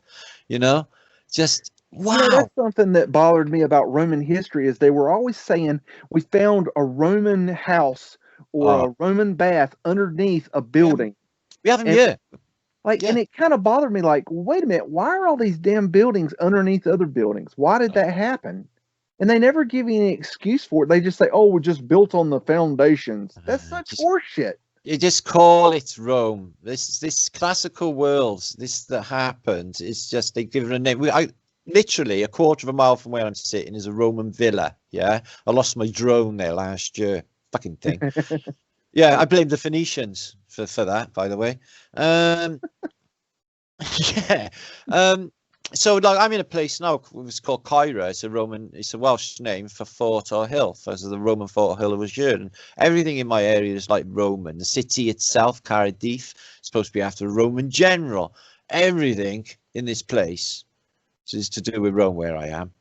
just wow. That's something that bothered me about Roman history, is they were always saying we found a Roman house or a Roman bath underneath a building. We have them here. And it kind of bothered me, like, wait a minute, why are all these damn buildings underneath other buildings? Why did that happen? And they never give you any excuse for it. They just say, oh, we're just built on the foundations. That's such horseshit. You just call it Rome. This classical world, this that happened, it's just, they give it a name. Literally a quarter of a mile from where I'm sitting is a Roman villa. I lost my drone there last year. Fucking thing. I blame the Phoenicians for that, by the way. So like, I'm in a place now, it's called Cairo. It's a Welsh name for fort or hill, as the Roman fort or hill was here. And everything in my area is like Roman. The city itself, Cardiff, is supposed to be after a Roman general. Everything in this place is to do with Rome, where I am,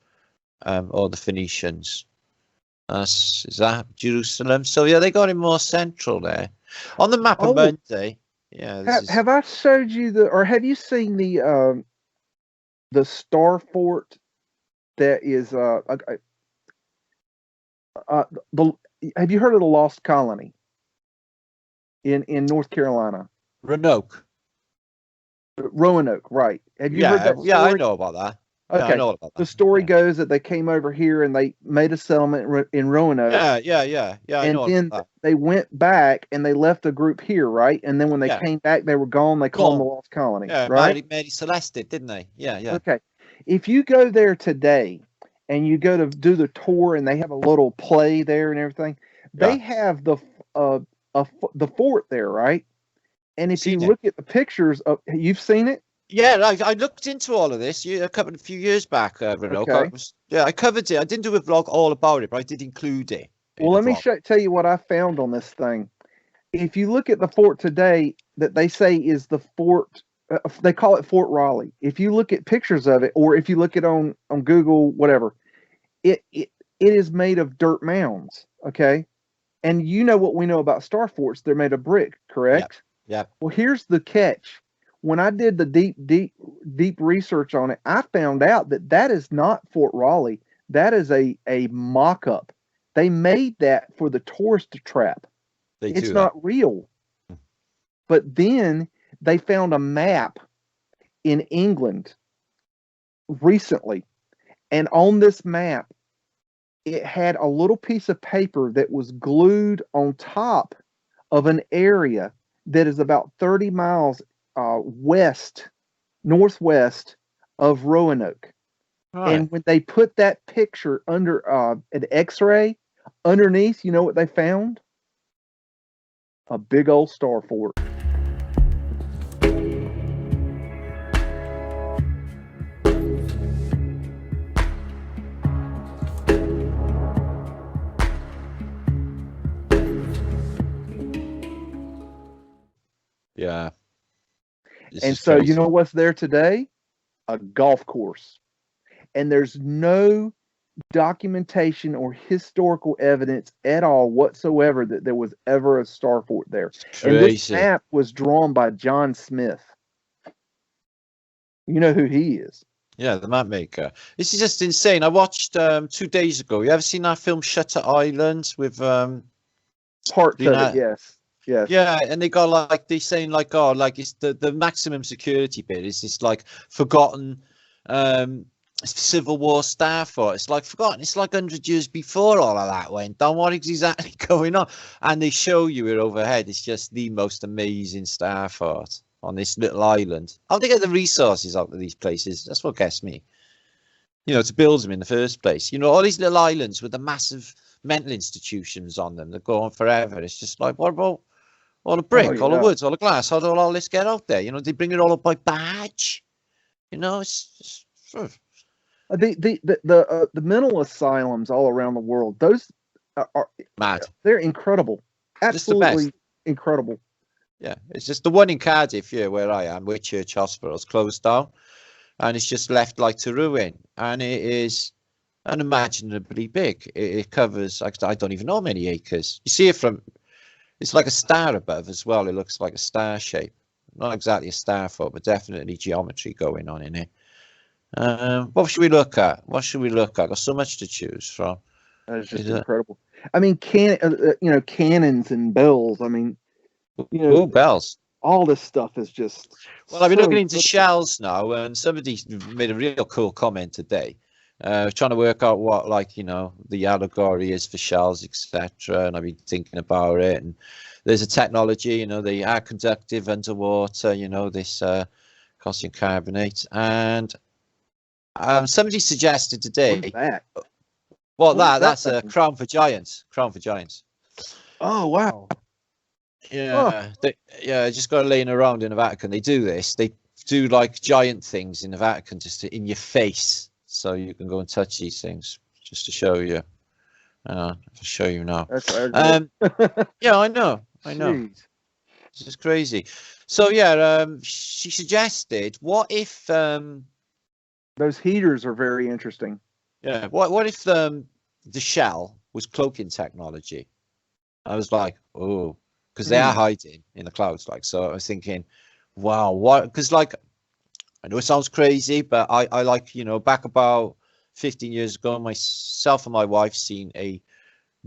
or the Phoenicians. Is that Jerusalem? So they got it more central there. On the map of Monday. Have I showed you or have you seen the Star Fort that is have you heard of the Lost Colony in North Carolina? Roanoke, right? Have you heard that story? Yeah, I know about that. Okay, I know about that. The story goes that they came over here and they made a settlement in Roanoke. Yeah. And then they went back and they left a group here, right? And then when they came back, they were gone. They called them the Lost Colony, right? Mary Celeste did, didn't they? Yeah. Okay. If you go there today and you go to do the tour, and they have a little play there and everything. They have the fort there, right? And if you look at the pictures of, you've seen it. Yeah, I looked into all of this a few years back, Renault. Okay. I covered it. I didn't do a vlog all about it, but I did include it. Well, let me tell you what I found on this thing. If you look at the fort today, that they say is the fort, they call it Fort Raleigh. If you look at pictures of it, or if you look at on Google, whatever, it is made of dirt mounds. Okay, and you know what we know about star forts? They're made of brick, correct? Yeah. Well, here's the catch. When I did the deep research on it, I found out that is not Fort Raleigh. That is a mock-up. They made that for the tourist trap. It's not real. But then they found a map in England recently, and on this map, it had a little piece of paper that was glued on top of an area that is about 30 miles northwest of Roanoke. Right. And when they put that picture under an X-ray underneath, you know what they found? A big old star fort. Yeah. And so crazy. You know what's there today? A golf course. And there's no documentation or historical evidence at all whatsoever that there was ever a star fort there. And this map was drawn by John Smith. You know who he is? Yeah, the map maker. This is just insane. I watched 2 days ago. You ever seen that film Shutter Island with parts of it? Yes. Yes. Yeah, and they got like they saying like, oh, like it's the maximum security bit is this like forgotten Civil War star fort. It's like forgotten. It's like 100 years before all of that went down. What is exactly going on? And they show you it overhead. It's just the most amazing star fort on this little island. How do they get the resources out of these places? That's what gets me. You know, to build them in the first place. You know, all these little islands with the massive mental institutions on them that go on forever. It's just like, what about all the brick, all the woods, all the glass? How do all this get out there? You know, they bring it all up by barge. You know, it's just... The mental asylums all around the world, those are mad. They're incredible, absolutely incredible. Yeah, it's just the one in Cardiff here where I am, Whitchurch Hospital's closed down, and it's just left like to ruin, and it is unimaginably big. It covers, I don't even know how many acres. You see it from, it's like a star above as well. It looks like a star shape, not exactly a star fort, but definitely geometry going on in it. What should we look at? What should we look at? Got so much to choose from. That's just incredible. I mean, cannons and bells. I mean, you know, bells. All this stuff is just. Well, I've been looking into shells now, and somebody made a real cool comment today, trying to work out what, like, you know, the allegory is for shells, etc. And I've been thinking about it. And there's a technology, you know, they are conductive underwater. You know, this calcium carbonate and. Somebody suggested today. What is that? Well, that's a crown for giants. Crown for giants. Oh wow! Yeah, I just got laying around in the Vatican. They do this. They do like giant things in the Vatican, just in your face, so you can go and touch these things, just to show you. I'll show you now. Yeah, I know. Jeez. This is crazy. So yeah, she suggested, what if those heaters are very interesting. Yeah. What if the shell was cloaking technology? I was like, oh, because they are hiding in the clouds. Like, so I was thinking, wow, what? Because like, I know it sounds crazy, but I like, you know, back about 15 years ago, myself and my wife seen a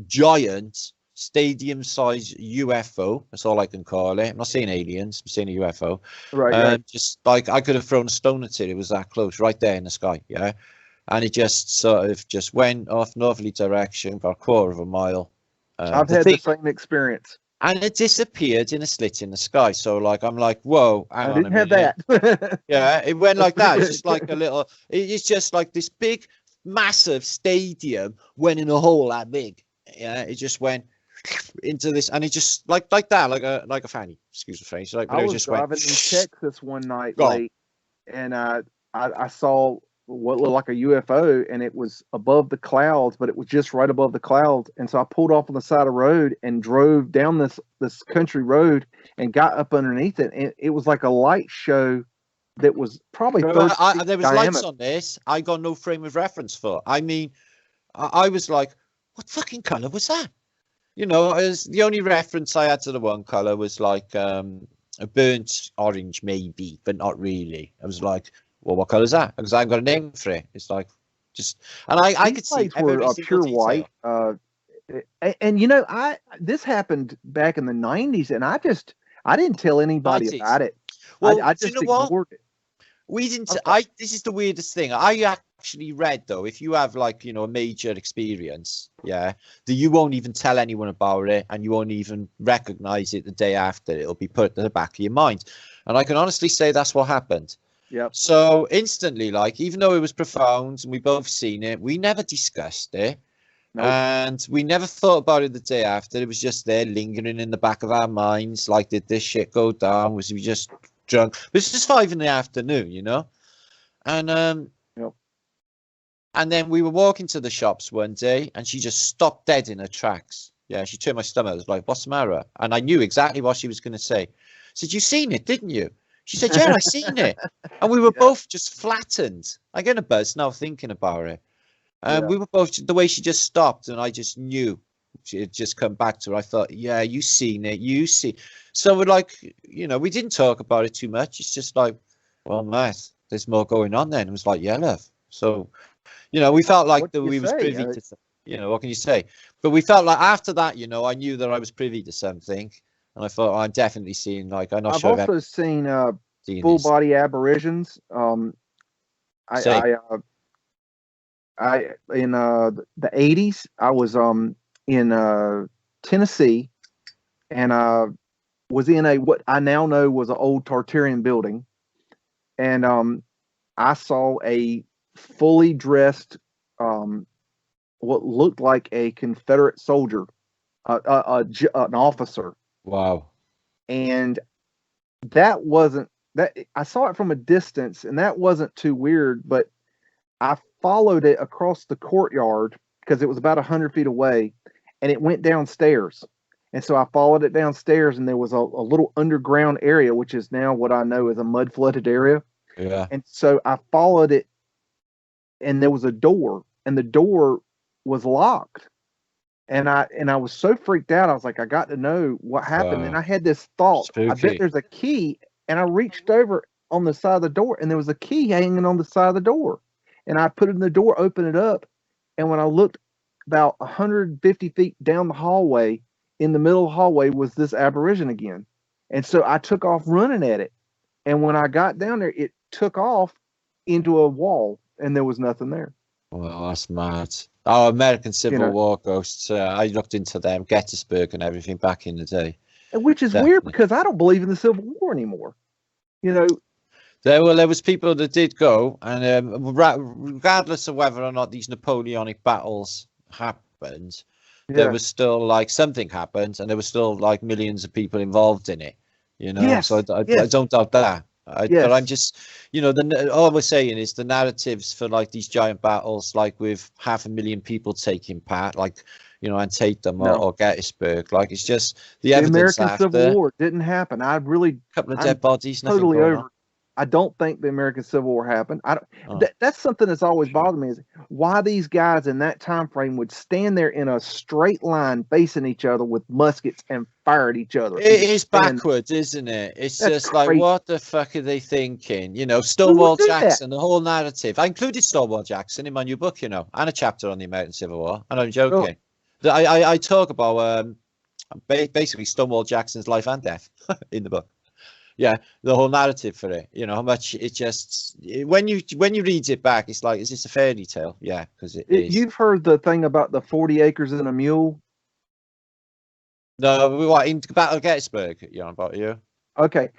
giant stadium-sized UFO. That's all I can call it. I'm not saying aliens. I'm saying a UFO. Right. Just like I could have thrown a stone at it. It was that close, right there in the sky. Yeah. And it just sort of just went off northerly direction, about a quarter of a mile. I've had the same experience. And it disappeared in a slit in the sky. So like, I'm like, whoa. I didn't have that. Yeah. It went like that. It's just like a little. It's just like this big massive stadium went in a hole that big. Yeah, it just went into this, and it just like that, like a fanny. Excuse the French. Like, I it was just driving went. in Texas one night Gone. late, and I saw what looked like a UFO, and it was above the clouds, but it was just right above the clouds. And so I pulled off on the side of the road and drove down this country road and got up underneath it. And it was like a light show that was probably 30 feet There was diameter. lights on this. I got no frame of reference for. I mean, I was like, what fucking color was that? You know, as the only reference I had to the one color was like a burnt orange, maybe, but not really. I was like, well, what color is that? Because I haven't got a name for it. It's like just, and I could see lights were every single pure detail. white. And you know, this happened back in the 90s, and I didn't tell anybody 90s. about it. Well, I just ignored it. We didn't. Okay. This is the weirdest thing. I actually read, though, if you have like, you know, a major experience, yeah, that you won't even tell anyone about it, and you won't even recognize it the day after. It'll be put in the back of your mind. And I can honestly say that's what happened. Yep. So instantly, like, even though it was profound and we both seen it, we never discussed it. Nope. And we never thought about it the day after. It was just there lingering in the back of our minds. Like, did this shit go down? Was we just drunk? This is 5 PM, you know? And Yep. and then we were walking to the shops one day, and she just stopped dead in her tracks. Yeah, she turned my stomach. I was like, what's the matter? And I knew exactly what she was going to say. I said, you seen it, didn't you? She said, yeah, I seen it. And we were both just flattened. I get a buzz now thinking about it. And we were both, the way she just stopped, and I just knew she had just come back to her. I thought, yeah, you seen it, you see. So we're like, you know, we didn't talk about it too much. It's just like, well, Matt, there's more going on then. It was like, yeah, love. So, you know, we felt like that we was privy to, you know, what can you say? But we felt like after that, you know, I knew that I was privy to something. And I thought, I'm definitely seeing, like, I'm not sure. I've also seen full body aberrations. I in the 80s, I was in Tennessee, and was in what I now know was an old Tartarian building, and I saw a fully dressed what looked like a Confederate soldier, an officer. Wow. And that wasn't that. I saw it from a distance, and that wasn't too weird, but I followed it across the courtyard because it was about 100 feet away, and it went downstairs. And so I followed it downstairs, and there was a little underground area, which is now what I know is a mud flooded area. Yeah. And so I followed it, and there was a door, and the door was locked. And I was so freaked out. I was like, I got to know what happened. Wow. And I had this thought, Spooky. I bet there's a key. And I reached over on the side of the door, and there was a key hanging on the side of the door. And I put it in the door, opened it up. And when I looked about 150 feet down the hallway, in the middle of the hallway was this aberration again. And so I took off running at it. And when I got down there, it took off into a wall, and there was nothing there. Well, that's mad. Oh, American Civil War ghosts. I looked into them, Gettysburg and everything back in the day. Which is weird because I don't believe in the Civil War anymore. You know, there was people that did go, and regardless of whether or not these Napoleonic battles happened, there was still like something happened, and there was still like millions of people involved in it. You know, yes, so I don't doubt that. But I'm just, you know, all we're saying is the narratives for like these giant battles, like with 500,000 people taking part, like, you know, Antietam or Gettysburg, like it's just the evidence American after. Civil War didn't happen. I really couple of dead bodies, totally over. I don't think the American Civil War happened. I don't. That's something that's always bothered me is why these guys in that time frame would stand there in a straight line facing each other with muskets and fire at each other. It is backwards, isn't it? It's just crazy. Like, what the fuck are they thinking? You know, Stonewall Jackson, the whole narrative. I included Stonewall Jackson in my new book, you know, and a chapter on the American Civil War. And I'm joking. Oh. I talk about basically Stonewall Jackson's life and death in the book. Yeah, the whole narrative for it, you know, how much it just when you read it back, it's like, is this a fairy tale? Yeah, because it is. You've heard the thing about the 40 acres and a mule? No, what in Battle of Gettysburg? You know about you? Okay,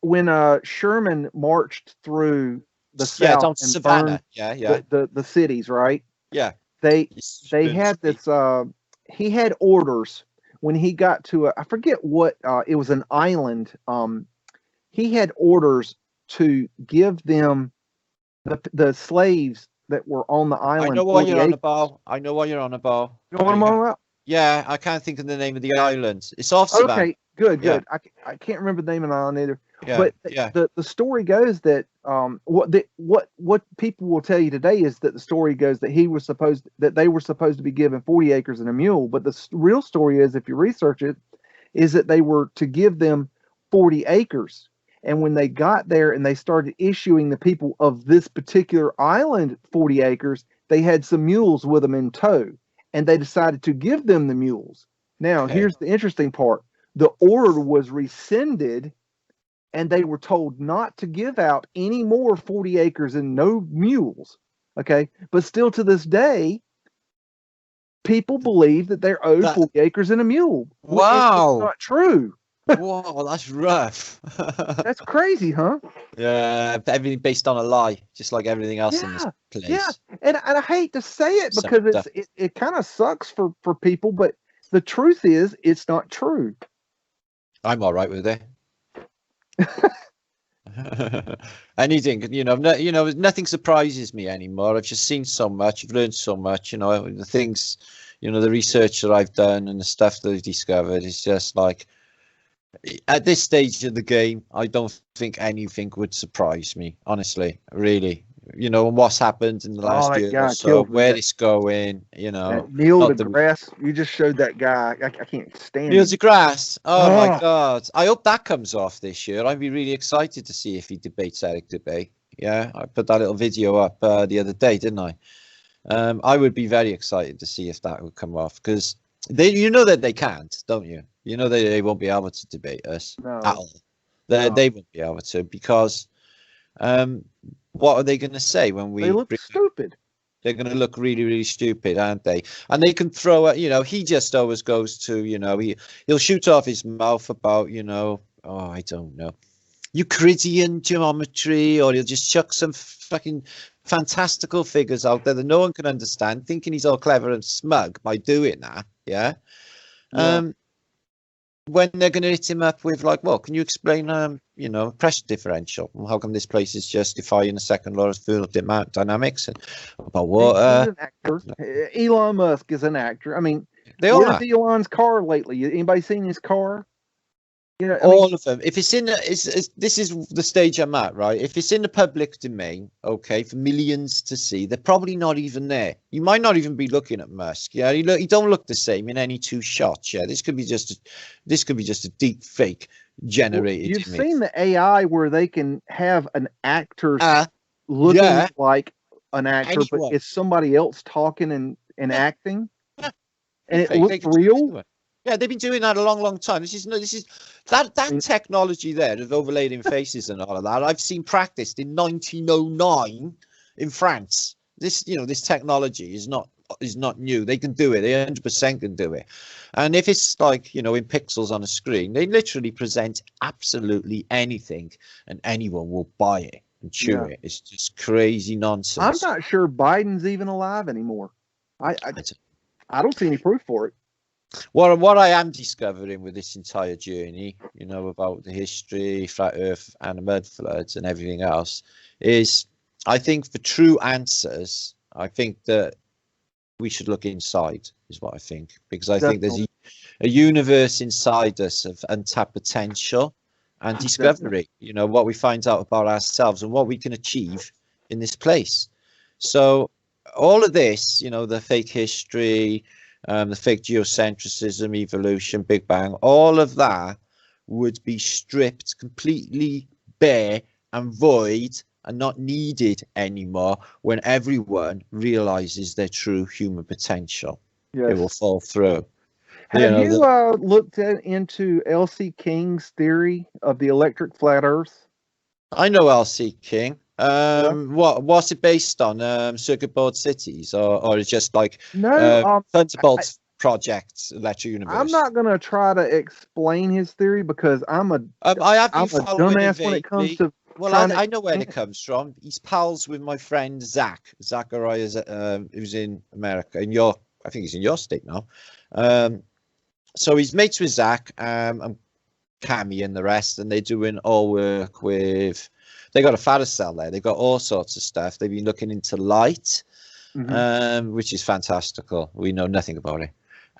when Sherman marched through the Yeah, south down and Savannah. burned Yeah. the cities, right? Yeah. They It's had this. He had orders when he got to I forget what it was, an island. He had orders to give them the slaves that were on the I island know what 40 you're on acres. about. I know what you're on about. You know what I'm on about? Yeah, I can't think of the name of the island. It's off Savannah. Okay, good. Yeah. I can't remember the name of the island either. Yeah. But Yeah. the story goes that what people will tell you today is that the story goes that they were supposed to be given 40 acres and a mule. But the real story is, if you research it, is that they were to give them 40 acres. And when they got there and they started issuing the people of this particular island 40 acres, they had some mules with them in tow, and they decided to give them the mules. Now, Okay. here's the interesting part. The order was rescinded, and they were told not to give out any more 40 acres and no mules. Okay. But still to this day, people believe that they're owed 40 acres and a mule. Wow. It's not true. Whoa, that's rough. That's crazy, huh? Yeah, everything based on a lie, just like everything else in this place. Yeah, and I hate to say it because it kind of sucks for people, but the truth is it's not true. I'm all right with it. Anything, nothing surprises me anymore. I've just seen so much, I've learned so much, the things, the research that I've done and the stuff that I've discovered is just like, at this stage of the game, I don't think anything would surprise me, honestly, really. And what's happened in the last year or so, where it's going, Neil deGrasse, you just showed that guy. I can't stand Neil him. deGrasse. Oh my God. I hope that comes off this year. I'd be really excited to see if he debates Eric Debate. Yeah, I put that little video up the other day, didn't I? I would be very excited to see if that would come off, because that they can't, don't you? They won't be able to debate us at all. They won't be able to, because what are they going to say when we? They look stupid. They're going to look really, really stupid, aren't they? And they can throw it. He just always goes to, he'll shoot off his mouth about, I don't know, Euclidean geometry, or he'll just chuck some fucking fantastical figures out there that no one can understand, thinking he's all clever and smug by doing that. Yeah. When they're going to hit him up with like, well, can you explain, pressure differential? How come this place is justifying the second law of thermodynamics and about water? He's an actor. Elon Musk is an actor. I mean, where's Elon's car lately? Anybody seen his car? All of them. If it's in, this is the stage I'm at, right? If it's in the public domain, okay, for millions to see, they're probably not even there. You might not even be looking at Musk. Yeah, he don't look the same in any two shots. Yeah, this could be just a deep fake generated. You've image. seen the AI where they can have an actor looking like an actor, but it's somebody else talking and acting, and it looks real. Yeah, they've been doing that a long, long time. This is that technology there of overlaying faces and all of that. I've seen practiced in 1909 in France. This technology is not new. They can do it. They 100% can do it. And if it's like, in pixels on a screen, they literally present absolutely anything, and anyone will buy it and chew it. It's just crazy nonsense. I'm not sure Biden's even alive anymore. I don't see any proof for it. What I am discovering with this entire journey, about the history, flat Earth, and the mud floods, and everything else, is I think for true answers, I think that we should look inside. Is what I think, because I think there's a universe inside us of untapped potential and discovery. What we find out about ourselves and what we can achieve in this place. So all of this, the fake history. The fake geocentrism, evolution, Big Bang, all of that would be stripped completely bare and void and not needed anymore when everyone realizes their true human potential. It will fall through. Have you looked into L.C. King's theory of the electric flat Earth? I know L.C. King. What's it based on? Circuit board cities, or it's just like Thunderbolt projects, electric universe? I'm not gonna try to explain his theory because I'm a dumbass when it comes to Well, I know where it comes from. He's pals with my friend Zachariah, who's in America, I think he's in your state now. So he's mates with Zach, and Cammy and the rest, and they're doing all work with. They got a Faricel there. They've got all sorts of stuff. They've been looking into light, which is fantastical. We know nothing about it,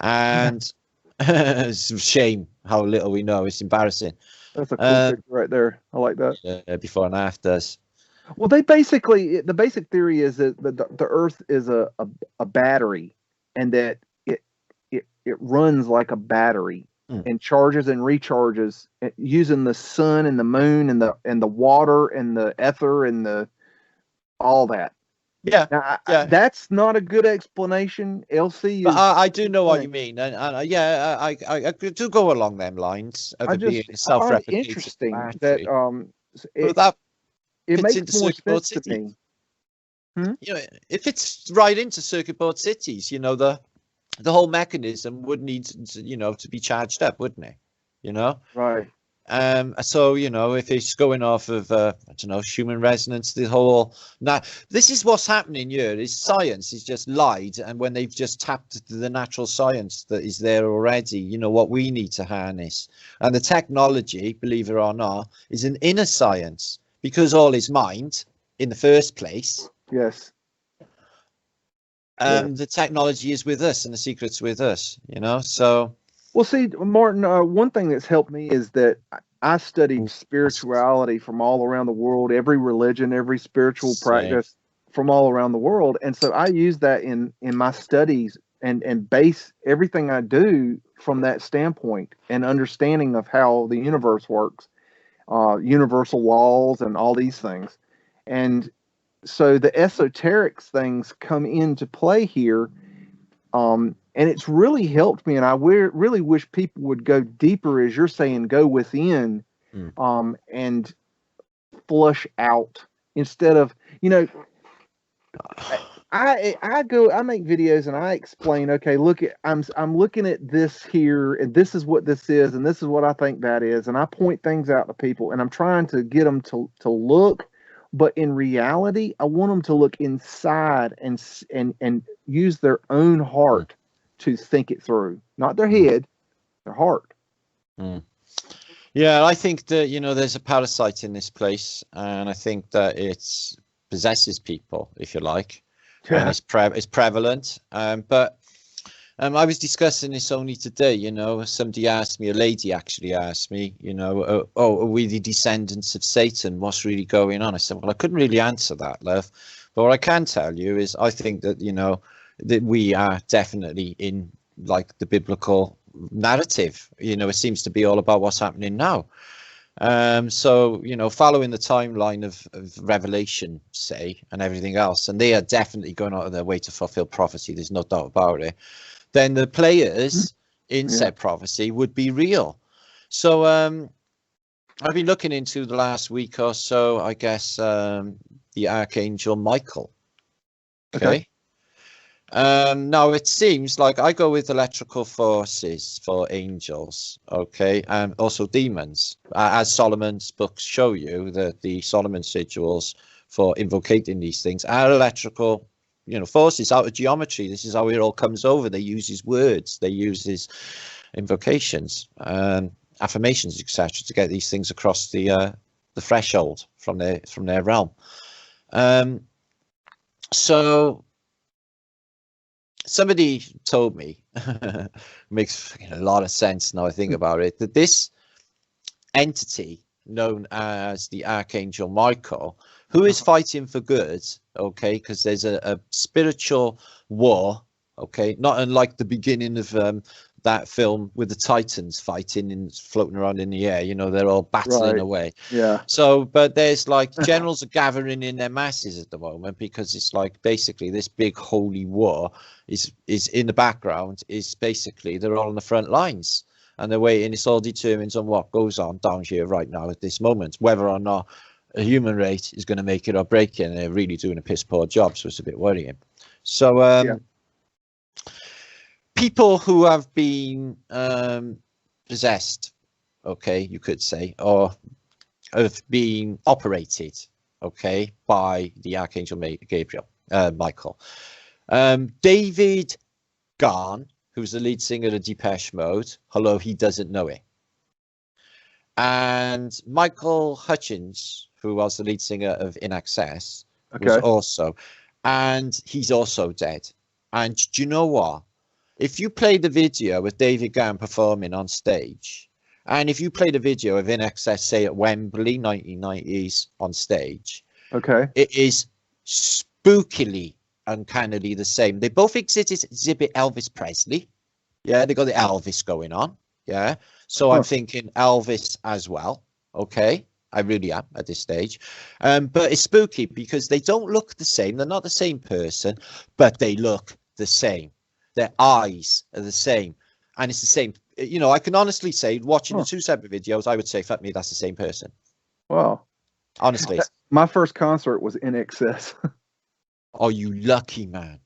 and it's a shame how little we know. It's embarrassing. That's a cool picture right there. I like that. Before and afters. Well, the basic theory is that the Earth is a battery, and that it runs like a battery and charges and recharges using the sun and the moon and the water and the ether and all that. Yeah, now, that's not a good explanation. LC, but I do know what you mean, and I do go along them lines of being self-replicating. Interesting battery. that it makes more sense to me. You know, if it's right into circuit board cities, you know, the whole mechanism would need to be charged up, wouldn't it? You know, right. So, you know, if it's going off of, I don't know, human resonance, this is what's happening here is science is just lied. And when they've just tapped the natural science that is there already, you know, what we need to harness. And the technology, believe it or not, is an inner science because all is mind in the first place. Yes. The technology is with us and the secret's with us, you know, so. Well, see, Martin, one thing that's helped me is that I studied spirituality from all around the world, every religion, every spiritual practice from all around the world. And so I use that in my studies and base everything I do from that standpoint and understanding of how the universe works, universal laws and all these things. And so the esoteric things come into play here. And it's really helped me, and I really wish people would go deeper, as you're saying, go within, and flush out instead of, you know, I make videos and I explain, okay, I'm looking at this here, and this is what this is, and this is what I think that is, and I point things out to people, and I'm trying to get them to look, but in reality, I want them to look inside and use their own heart to think it through, not their head, their heart. Yeah, I think that, you know, there's a parasite in this place, and I think that it possesses people, if you like, and it's prevalent. But I was discussing this only today, you know, somebody asked me, a lady actually asked me, you know, are we the descendants of Satan? What's really going on? I said, well, I couldn't really answer that, love. But what I can tell you is I think that, you know, that we are definitely in like the biblical narrative. You know, it seems to be all about what's happening now. So, you know, following the timeline of Revelation, say, and everything else, and they are definitely going out of their way to fulfill prophecy. There's no doubt about it. Then the players in said prophecy would be real. So I've been looking into the last week or so, I guess, the Archangel Michael. Okay. Now it seems like I go with electrical forces for angels, okay, and also demons, as Solomon's books show you, that the Solomon sigils for invocating these things are electrical, you know, forces out of geometry. This is how it all comes over. They use his words, they use his invocations, affirmations, etc., to get these things across the threshold from their realm. So somebody told me, makes a lot of sense now I think about it, that this entity known as the Archangel Michael, who is fighting for good, okay, because there's a spiritual war, okay, not unlike the beginning of that film with the Titans fighting and floating around in the air, you know, they're all battling away. Yeah. So, but there's like generals are gathering in their masses at the moment, because it's like basically this big holy war is in the background, is basically they're all on the front lines and they're waiting. It's all determines on what goes on down here right now at this moment, whether or not a human race is going to make it or break it, and they're really doing a piss poor job, so it's a bit worrying. So people who have been possessed, okay, you could say, or of being operated, okay, by the Archangel Gabriel, Michael. David Garn, who's the lead singer of Depeche Mode, although he doesn't know it. And Michael Hutchins, who was the lead singer of In Excess, was also, and he's also dead. And do you know what? If you play the video with David Garn performing on stage, and if you play the video of In Excess, say at Wembley, 1990s on stage, it is spookily, uncannily the same. They both exhibit Elvis Presley. Yeah, they got the Elvis going on. Yeah. So I'm thinking Elvis as well. Okay. I really am at this stage. But it's spooky because they don't look the same. They're not the same person, but they look the same. Their eyes are the same. And it's the same. You know, I can honestly say, watching the two separate videos, I would say, fuck me, that's the same person. Wow. Honestly. My first concert was In Excess. Oh, you lucky man.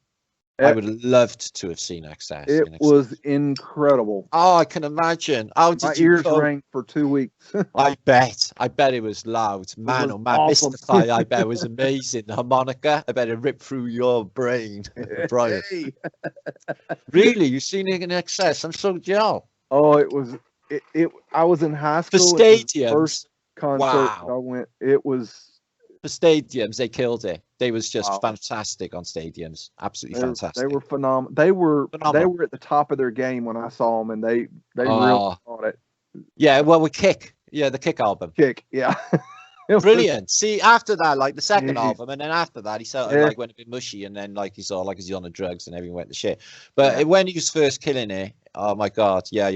I would have loved to have seen Excess. It was incredible. Oh, I can imagine. How did my ears rang for 2 weeks. I bet it was loud. Man, oh man, awesome. Mystify, I bet was amazing. The harmonica, I bet it ripped through your brain. Brian. Hey. Really? You've seen it in Excess? I'm so jealous. Oh, it was I was in high school. For stadiums. First concert I went. It was for stadiums, they killed it. They was just fantastic on stadiums. Absolutely fantastic. They were phenomenal. They were at the top of their game when I saw them, and they really thought it. Yeah, well, with Kick. Yeah, the Kick album. Kick, yeah. Brilliant. See, after that, like the second album, and then after that, he sort of like went a bit mushy, and then like he saw like he's on the drugs and everything went to shit. But when he was first killing it, oh my god, yeah.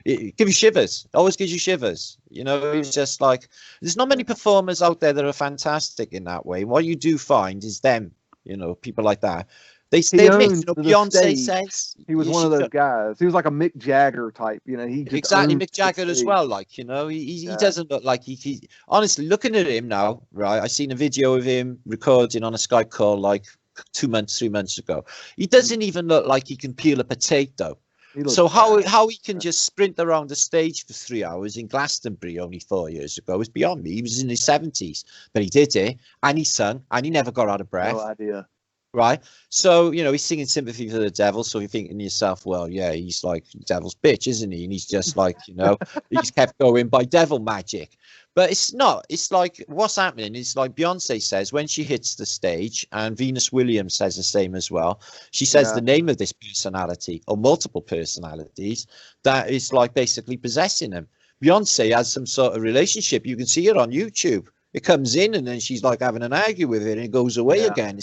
It gives you shivers. It always gives you shivers. You know, it's just like there's not many performers out there that are fantastic in that way. What you do find is them, you know, people like that. They admit, you know, Beyonce says he was one of those guys. He was like a Mick Jagger type, you know. He just exactly Mick Jagger as well. Like, you know, he doesn't look like he honestly looking at him now, right? I seen a video of him recording on a Skype call like 2 months, 3 months ago. He doesn't even look like he can peel a potato. So how he can just sprint around the stage for 3 hours in Glastonbury only 4 years ago is beyond me. He was in his 70s, but he did it, and he sung, and he never got out of breath. No idea. Right, so you know he's singing "Sympathy for the Devil," so you're thinking to yourself, well, yeah, he's like devil's bitch, isn't he? And he's just like, you know, he's kept going by devil magic. But it's not. It's like what's happening is like Beyonce says when she hits the stage, and Venus Williams says the same as well. She says the name of this personality or multiple personalities that is like basically possessing them. Beyonce has some sort of relationship. You can see it on YouTube. It comes in, and then she's like having an argue with it, and it goes away again.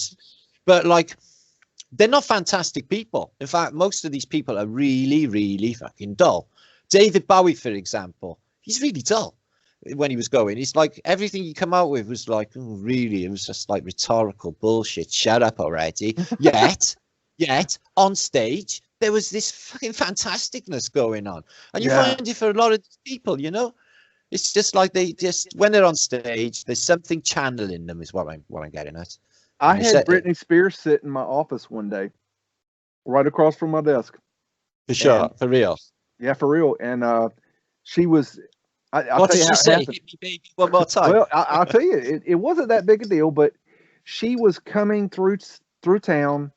But like, they're not fantastic people. In fact, most of these people are really, really fucking dull. David Bowie, for example, he's really dull when he was going. It's like everything he come out with was like, oh, really? It was just like rhetorical bullshit. Shut up already. Yet on stage, there was this fucking fantasticness going on. And you find it for a lot of people, you know? It's just like they just, when they're on stage, there's something channeling them is what I'm getting at. I had Britney Spears sit in my office one day, right across from my desk. For sure, for real. Yeah, for real. And she was. What did she say? Hit me, baby, one more time. Well, I'll tell you, it wasn't that big a deal, but she was coming through town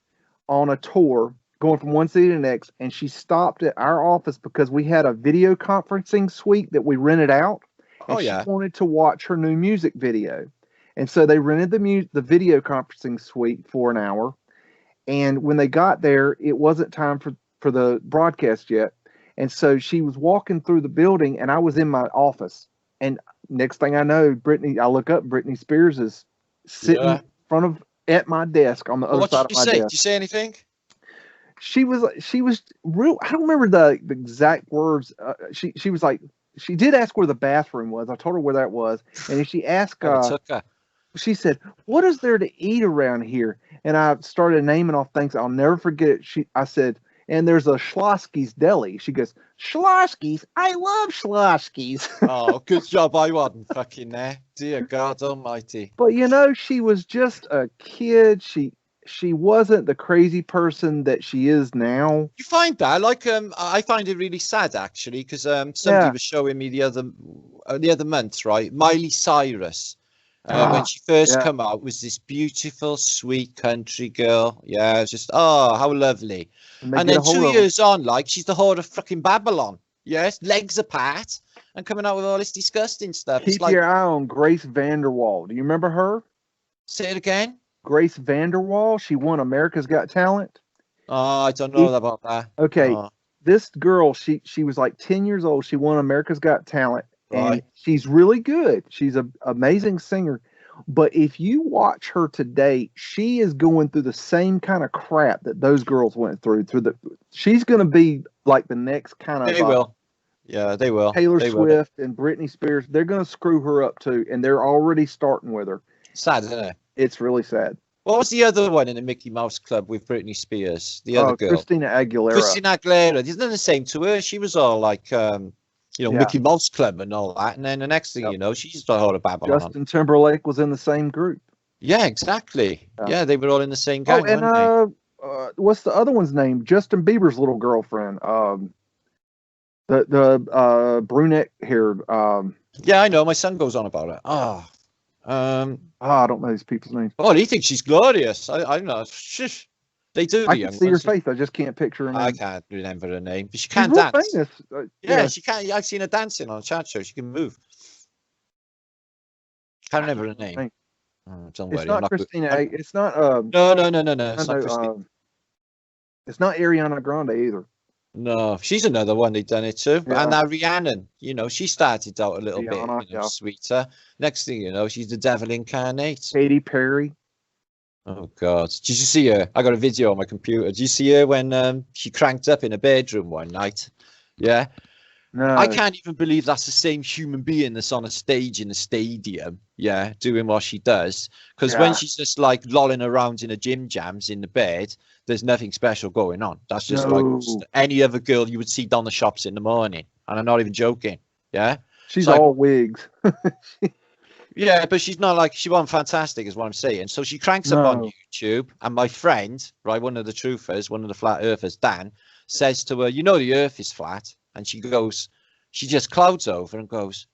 on a tour, going from one city to the next, and she stopped at our office because we had a video conferencing suite that we rented out. And she wanted to watch her new music video. And so they rented the video conferencing suite for an hour. And when they got there, it wasn't time for the broadcast yet. And so she was walking through the building, and I was in my office. And next thing I know, I look up, Britney Spears is sitting at my desk on the other side of my desk. Did you say anything? She was real. I don't remember the exact words. She was like, she did ask where the bathroom was. I told her where that was. And she asked, she said, "What is there to eat around here?" And I started naming off things. I'll never forget it. I said, "And there's a Schlossky's Deli." She goes, "Schlossky's? I love Schlossky's." Oh, good job. I wasn't fucking there. Dear God Almighty. But you know, she was just a kid. she wasn't the crazy person that she is now. You find that like I find it really sad actually because somebody was showing me the other month, right? Miley Cyrus when she first come out was this beautiful sweet country girl. Yeah, it was just how lovely. And then 2 years on, like she's the whore of fucking Babylon. Yes, legs apart and coming out with all this disgusting stuff. Keep your eye on Grace Vanderwall. Do you remember her? Say it again. Grace Vanderwall. She won America's Got Talent. Oh, I don't know about that. Okay, this girl, she was like 10 years old. She won America's Got Talent, and she's really good. She's an amazing singer. But if you watch her today, she is going through the same kind of crap that those girls went through. She's going to be like the next kind of. They will. Yeah, they will. Taylor Swift and Britney Spears. They're going to screw her up too, and they're already starting with her. Sad, isn't it? It's really sad. What was the other one in the Mickey Mouse Club with Britney Spears? The other girl, Christina Aguilera. Christina Aguilera. Isn't it the same to her? She was all like, Mickey Mouse Club and all that, and then the next thing you know, she's the whole of Babylon. Justin Timberlake was in the same group. Yeah, exactly. Yeah, they were all in the same gang. Oh, and what's the other one's name? Justin Bieber's little girlfriend. The brunette hair. Yeah, I know. My son goes on about it. I don't know these people's names. Oh, he thinks she's glorious. I don't know. Shush. They do. I can see her face. I just can't picture her name. I can't remember her name, but she can dance. Famous. Yeah, she can. I've seen her dancing on a chat show. She can move. Can't remember her name. Don't worry. It's not Christina. It's not. No. It's not Christina. It's not Ariana Grande either. No, she's another one they've done it too. Yeah. And now Rhiannon, she started out a little bit sweeter. Next thing you know, she's the devil incarnate. Katy Perry. Oh God! Did you see her? I got a video on my computer. Did you see her when she cranked up in a bedroom one night? Yeah. No. I can't even believe that's the same human being that's on a stage in a stadium. Yeah, doing what she does. Because when she's just like lolling around in a gym jams in the bed, there's nothing special going on. That's just like any other girl you would see down the shops in the morning. And I'm not even joking. Yeah. She's all wigs. Yeah, but she's not like, she wasn't fantastic is what I'm saying. So she cranks up on YouTube, and my friend, right, one of the truthers, one of the flat earthers, Dan, says to her, the earth is flat. And she just clouds over and goes,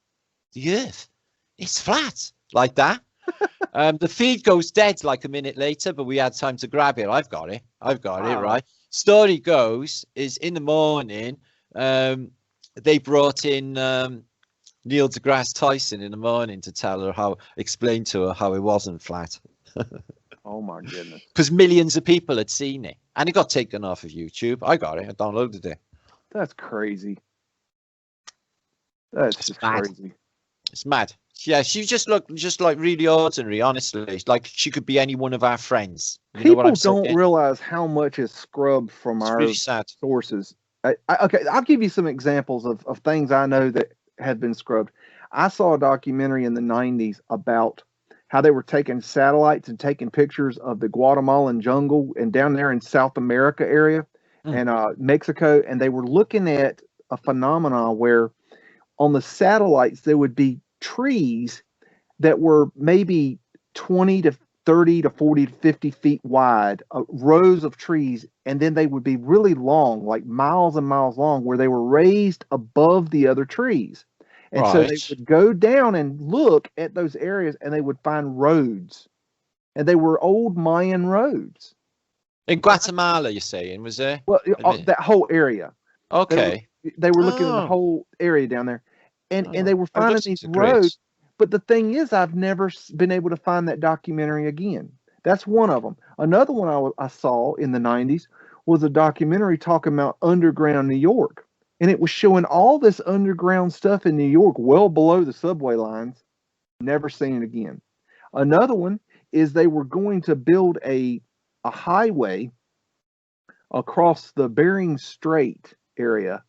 the earth, it's flat, like that. The feed goes dead like a minute later, but we had time to grab it. I've got it, right? Story goes, is in the morning, they brought in Neil deGrasse Tyson in the morning to explain to her how it wasn't flat. Oh my goodness. Because millions of people had seen it. And it got taken off of YouTube. I got it, I downloaded it. That's crazy. That's just crazy. It's mad. Yeah, she just looked like really ordinary, honestly. Like she could be any one of our friends. People don't realize how much is scrubbed from our sources. Okay, I'll give you some examples of things I know that have been scrubbed. I saw a documentary in the 90s about how they were taking satellites and taking pictures of the Guatemalan jungle and down there in South America area. And Mexico, and they were looking at a phenomenon where on the satellites there would be trees that were maybe 20 to 30 to 40 to 50 feet wide, rows of trees, and then they would be really long, like miles and miles long, where they were raised above the other trees. And so they would go down and look at those areas, and they would find roads, and they were old Mayan roads. In Guatemala, you're saying, was there? Well, that whole area. Okay. They were looking at the whole area down there, and they were finding these roads. But the thing is, I've never been able to find that documentary again. That's one of them. Another one I saw in the 90s was a documentary talking about underground New York, and it was showing all this underground stuff in New York, well below the subway lines. Never seen it again. Another one is they were going to build a highway across the Bering Strait area.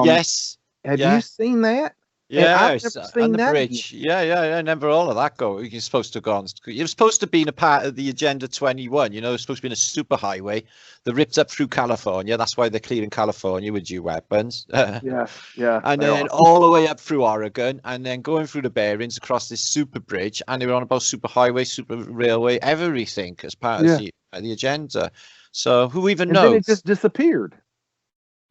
Yes. Have you seen that? Yeah, I've never on seen the that bridge. Yeah, I remember all of that go. You're supposed to have gone. You're supposed to have been a part of the Agenda 21. You know, it's supposed to be a super highway that ripped up through California. That's why they're clearing California with new weapons. Yes, yes, And they then are. all the way up through Oregon, and then going through the Bearings across this super bridge. And they were on about super highway, super railway, everything as part Yeah. of the agenda. So who even And then it knows? just disappeared.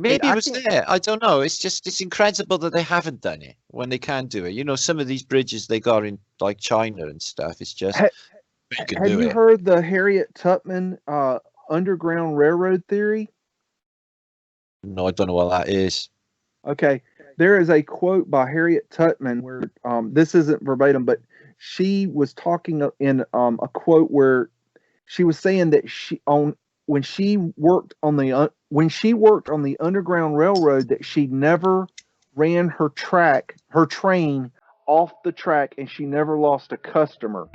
Maybe I it was can't- there. I don't know. It's incredible that they haven't done it when they can do it. You know, some of these bridges they got in like China and stuff. It's just Ha- they can Have do you it. heard the Harriet Tubman Underground Railroad theory? No, I don't know what that is. Okay, there is a quote by Harriet Tubman where this isn't verbatim, but she was talking in a quote where she was saying that when she worked on the Underground Railroad, that she never ran her train off the track, and she never lost a customer.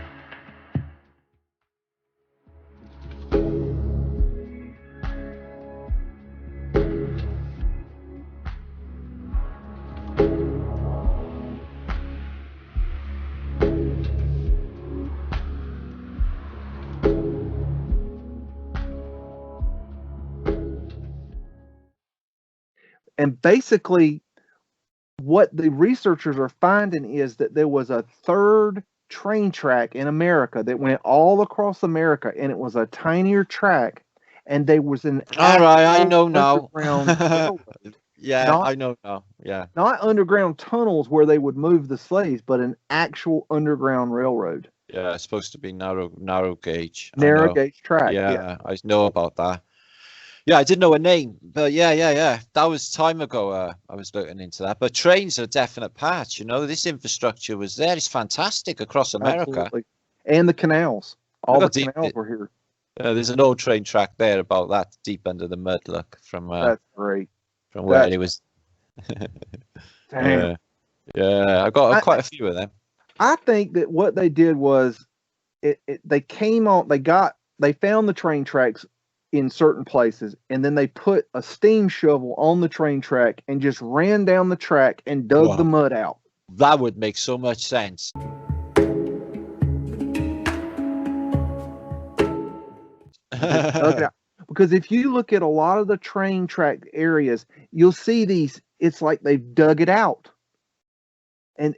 And basically, what the researchers are finding is that there was a third train track in America that went all across America, and it was a tinier track, and there was an All right, I actual know now. underground railroad, Yeah, not I know now. Yeah. not underground tunnels where they would move the slaves, but an actual underground railroad, Yeah, it's supposed to be narrow gauge. I narrow know. gauge track. Yeah. Yeah, I know about that. Yeah, I didn't know a name, but yeah. That was time ago. I was looking into that. But trains are a definite part. You know, this infrastructure was there. It's fantastic across America. Absolutely. And the canals. All Look the how deep canals were here. there's an old train track there about that deep under the mud. Look That's great. from where That, it was. damn. Yeah, I got quite a few of them. I think that what they did was they found the train tracks in certain places, and then they put a steam shovel on the train track and just ran down the track and dug the Wow. mud out. That would make so much sense. Dug it out. Because if you look at a lot of the train track areas, you'll see these. It's like they've dug it out, and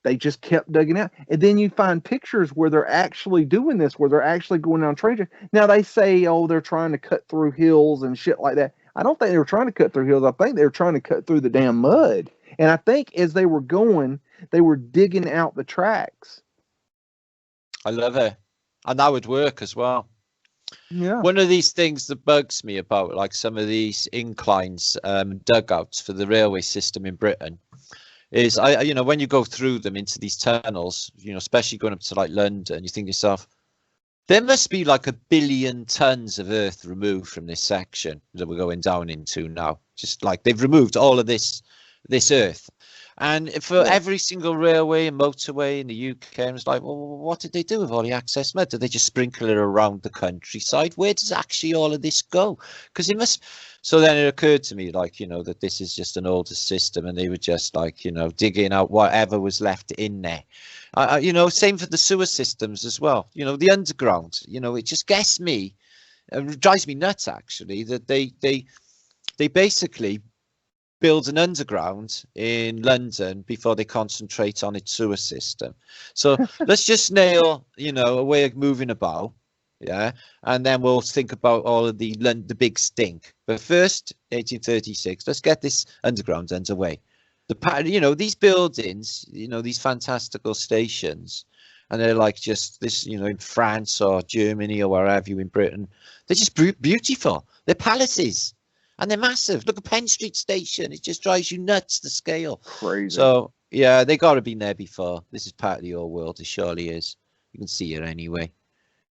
they just kept digging out. And then you find pictures where they're actually doing this, where they're actually going down train tracks. Now they say, oh, they're trying to cut through hills and shit like that. I don't think they were trying to cut through hills. I think they were trying to cut through the damn mud. And I think as they were going, they were digging out the tracks. I love it. And that would work as well. Yeah. One of these things that bugs me about like some of these inclines, dugouts for the railway system in Britain is when you go through them into these tunnels, especially going up to like London, you think to yourself, there must be like 1 billion tons of earth removed from this section that we're going down into now. Just like they've removed all of this earth. And for every single railway and motorway in the UK, I was like, well, what did they do with all the access mud? Did they just sprinkle it around the countryside? Where does actually all of this go? Because it must. So then it occurred to me, like, that this is just an older system, and they were just like, digging out whatever was left in there. Same for the sewer systems as well. The underground. It just gets me, it drives me nuts actually that they basically build an underground in London before they concentrate on its sewer system. So let's just nail, a way of moving about, yeah, and then we'll think about all of the big stink. But first, 1836, let's get this underground underway. These buildings, these fantastical stations, and they're like just this, in France or Germany or wherever you in Britain, they're just beautiful. They're palaces. And they're massive. Look at Penn Street Station. It just drives you nuts, the scale. Crazy. So, yeah, they got to be there before. This is part of the old world. It surely is. You can see it anyway.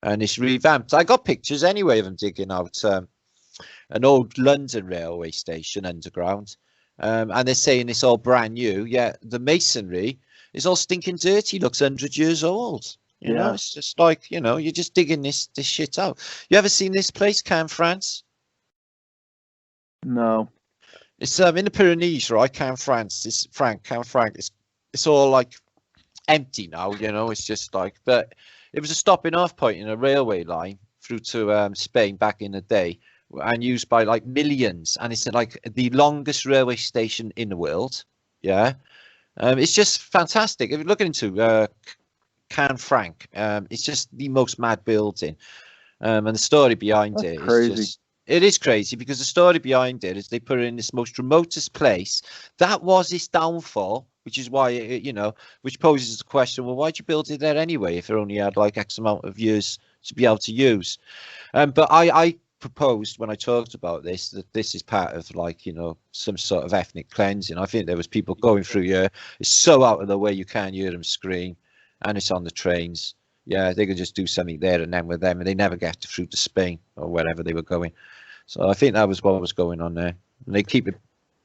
And it's revamped. I got pictures anyway of them digging out an old London railway station underground. And they're saying it's all brand new. Yeah, the masonry is all stinking dirty. Looks 100 years old. You know, it's just like, you're just digging this shit out. You ever seen this place, Cannes, France? No. It's in the Pyrenees, right? Cannes, France. It's Cannes, France. it's all like empty now, you know. It's just like, but it was a stopping off point in a railway line through to Spain back in the day, and used by like millions, and it's like the longest railway station in the world. Yeah. It's just fantastic. If you're looking into Canfranc, it's just the most mad building, and the story behind That's it crazy. is just, it is crazy, because the story behind it is they put it in this most remotest place. That was its downfall, which is why it, you know, which poses the question, well, why'd you build it there anyway if it only had like X amount of years to be able to use? But I proposed when I talked about this that this is part of, like, you know, some sort of ethnic cleansing. I think there was people going through here. It's so out of the way you can't hear them scream, and it's on the trains. Yeah, they could just do something there and then with them, and they never get through to Spain or wherever they were going. So I think that was what was going on there, and they keep it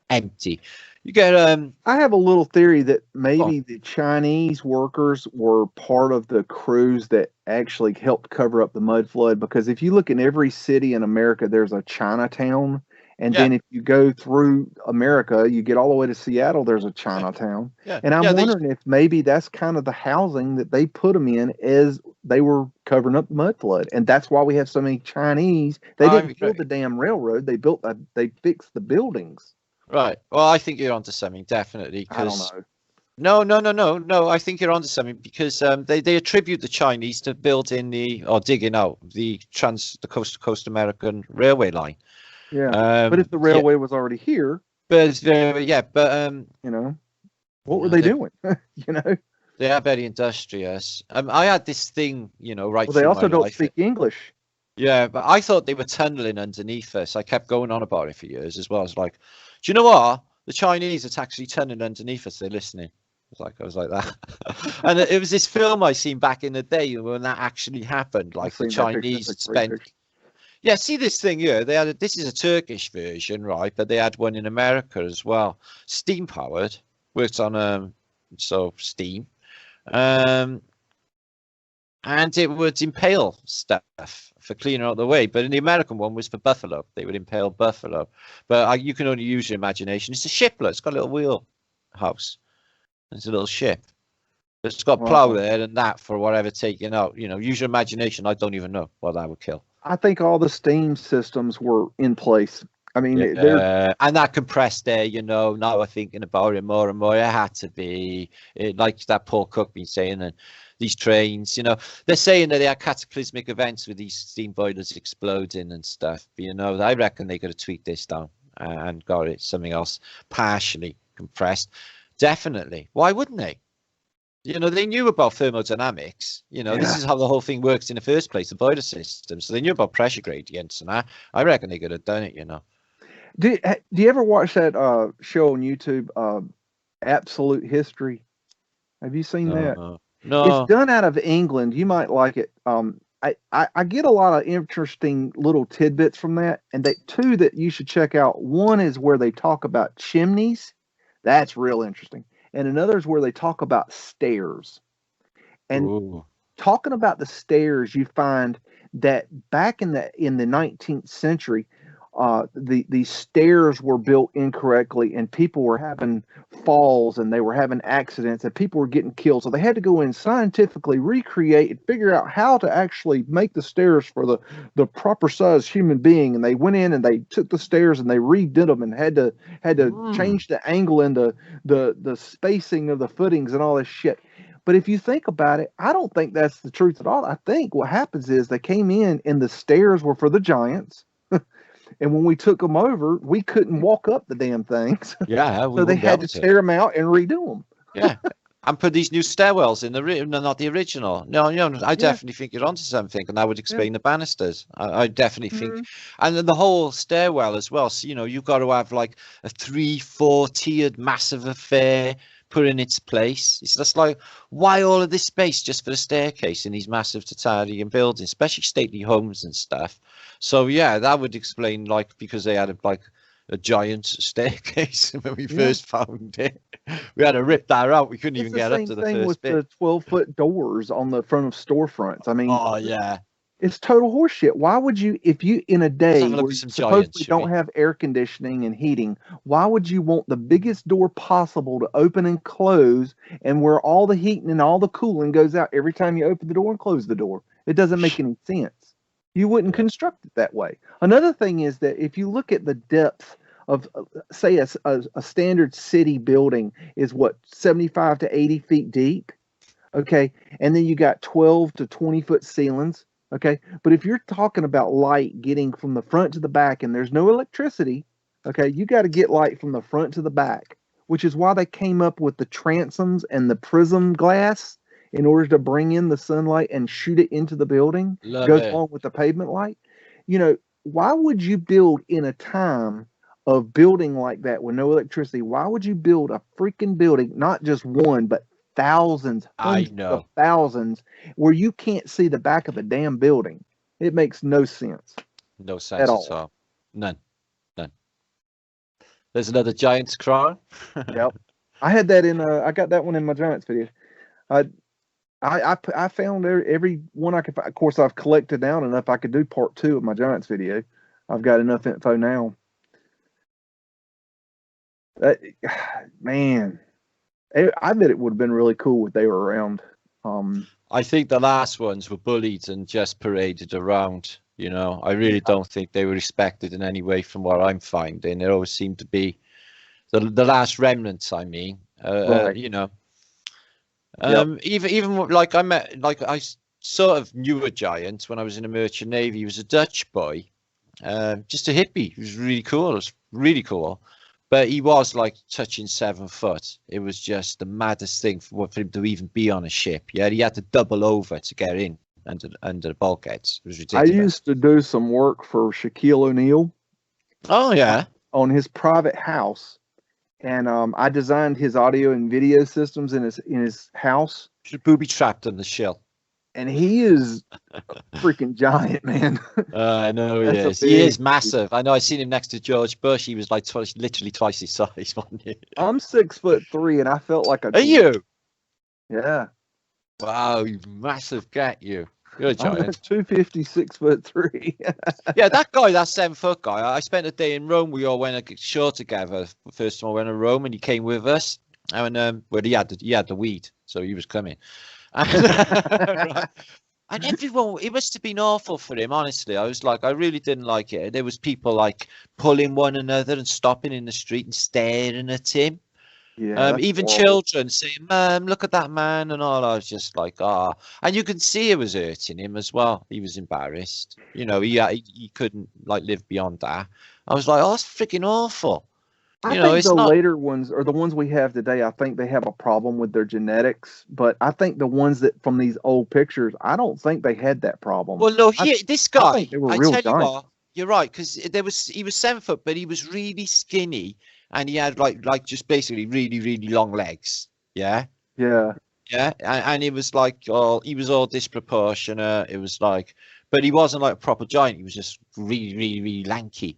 empty. You get I have a little theory that maybe the Chinese workers were part of the crews that actually helped cover up the mud flood, because if you look in every city in America, there's a Chinatown. And then if you go through America, you get all the way to Seattle, there's a Chinatown. Yeah. And I'm wondering if maybe that's kind of the housing that they put them in as they were covering up the mud flood. And that's why we have so many Chinese. They didn't build the damn railroad. They fixed the buildings. Right. Well, I think you're onto something, definitely. I don't know. No. I think you're onto something, because they attribute the Chinese to building or digging out the coast to coast American railway line. Yeah. But if the railway was already here, but you know, what were they doing? You know, they are very industrious. I had this thing, you know, right. Well, they also don't speak English. Yeah, but I thought they were tunneling underneath us. I kept going on about it for years as well. I was like, do you know what? The Chinese are actually tunneling underneath us. They're listening. I was like that. And it was this film I seen back in the day when that actually happened. Like the Chinese spent. Yeah, see this thing here. They had this is a Turkish version, right? But they had one in America as well. Steam powered. Works on steam. And it would impale stuff for cleaning out the way. But in the American one was for buffalo. They would impale buffalo. But you can only use your imagination. It's a shiplet. It's got a little wheel house. It's a little ship. It's got plow there and that for whatever taking out. You know, use your imagination. I don't even know what that would kill. I think all the steam systems were in place. I mean, and that compressed air, you know, now I'm thinking about it more and more. It had to be, like that Paul Cook been saying, and these trains, you know, they're saying that they had cataclysmic events with these steam boilers exploding and stuff. But, you know, I reckon they could have tweaked this down and got it something else partially compressed. Definitely. Why wouldn't they? You know, they knew about thermodynamics. You know, this is how the whole thing works in the first place, the boiler system. So they knew about pressure gradients and that. I reckon they could have done it, you know. Do you ever watch that show on YouTube, Absolute History? Have you seen that? No. It's done out of England. You might like it. I get a lot of interesting little tidbits from that. And two that you should check out. One is where they talk about chimneys. That's real interesting. And another is where they talk about stairs. And talking about the stairs, you find that back in the 19th century, the stairs were built incorrectly, and people were having falls, and they were having accidents, and people were getting killed. So they had to go in scientifically recreate and figure out how to actually make the stairs for the proper size human being. And they went in and they took the stairs and they redid them and had to change the angle and the spacing of the footings and all this shit. But if you think about it, I don't think that's the truth at all. I think what happens is they came in and the stairs were for the giants. And when we took them over, we couldn't walk up the damn things. Yeah. So they had to tear them out and redo them. Yeah. And put these new stairwells in not the original. No, I definitely think you're onto something, and I would explain the banisters. I definitely think, and then the whole stairwell as well. So, you know, you've got to have like a 3-4 tiered massive affair put in its place. It's just like, why all of this space just for the staircase in these massive Tartarian buildings, especially stately homes and stuff? So yeah, that would explain, like, because they had a giant staircase when we first found it. We had to rip that out. We couldn't even get up to the first bit. The 12-foot doors on the front of storefronts. I mean, oh yeah, It's total horseshit. Why would you, if you in a day have a look where at you some supposedly giants, shall don't we? have air conditioning and heating, why would you want the biggest door possible to open and close, and where all the heating and all the cooling goes out every time you open the door and close the door? It doesn't make any sense. You wouldn't Yeah. construct it that way. Another thing is that if you look at the depth of, say, a standard city building is what, 75 to 80 feet deep. Okay. And then you got 12 to 20-foot ceilings. Okay. But if you're talking about light getting from the front to the back and there's no electricity, okay, you got to get light from the front to the back, which is why they came up with the transoms and the prism glass in order to bring in the sunlight and shoot it into the building. Love Goes it. along with the pavement light. You know, why would you build in a time of building like that with no electricity? Why would you build a freaking building, not just one, but thousands, I hundreds know. of thousands, where you can't see the back of the damn building? It makes no sense. No sense at all. None. There's another Giants crown. Yep. I had that in I got that one in my Giants video. I found every one I could find. Of course, I've collected down enough I could do part 2 of my Giants video. I've got enough info now. Man, I bet it would have been really cool if they were around. I think the last ones were bullied and just paraded around. You know, I really don't think they were respected in any way from what I'm finding. It always seemed to be the last remnants. I mean, Right. you know, Yep. even like I sort of knew a giant when I was in the Merchant Navy. He was a Dutch boy, just a hippie. He was really cool. It was really cool. But he was like touching 7 foot. It was just the maddest thing for him to even be on a ship. Yeah, he had to double over to get in under the bulkheads. It was ridiculous. I used to do some work for Shaquille O'Neal. Oh yeah. On his private house, and I designed his audio and video systems in his house. Should booby trapped on the shell. And he is a freaking giant, man. I know he That's is. a He is big massive. I know. I seen him next to George Bush. He was like literally twice his size, wasn't he? I'm 6'3", and I felt like a. Are you? Yeah. Wow, you massive cat, you. You're a I'm giant. 250, 6'3". Yeah, that guy, that 7 foot guy. I spent a day in Rome. We all went ashore together. First time I went to Rome, and he came with us. And well, he had the weed, so he was coming. Right. And everyone, it must have been awful for him, honestly. I was like, I really didn't like it. There was people like pulling one another and stopping in the street and staring at him. Yeah. Even children saying, "Mom, look at that man," and all. I was just like, ah. And you could see it was hurting him as well. He was embarrassed. You know, he couldn't like live beyond that. I was like, oh, that's freaking awful. I think the later ones, or the ones we have today, I think they have a problem with their genetics. But I think the ones that from these old pictures, I don't think they had that problem. Well, no, this guy, I think they were I real tell you giants. what, you're right, because he was 7 foot, but he was really skinny, and he had like just basically really, really long legs. Yeah. Yeah. Yeah, and it was like, oh, he was all disproportionate. It was like, but he wasn't like a proper giant. He was just really, really, really lanky.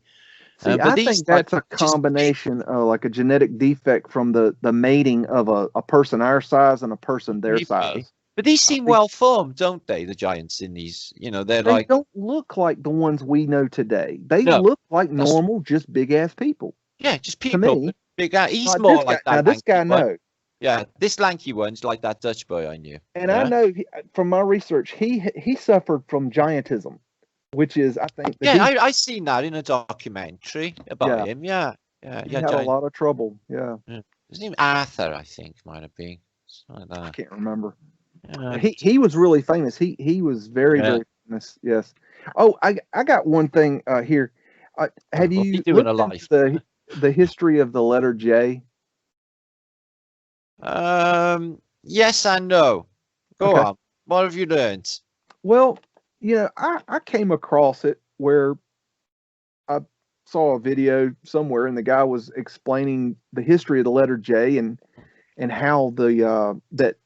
See, I think that's a combination of like a genetic defect from the mating of a person our size and a person their size. But these seem well formed, don't they? The giants in these, you know, they like don't look like the ones we know today. They look like normal, just big ass people. Yeah, just people. To me, big. He's more like that. Now this guy knows. Yeah, this lanky one's like that Dutch boy I knew. And I know from my research, he suffered from giantism, which is, I think. I seen that in a documentary about him. Yeah. He had a lot of trouble. Yeah. His name Arthur, I think, might have been. Like that. I can't remember. He was really famous. He was very very famous. Yes. Oh, I got one thing here. Have you looked into the history of the letter J? Yes and no. Go on. What have you learned? Well, you know, I came across it where I saw a video somewhere, and the guy was explaining the history of the letter J and how that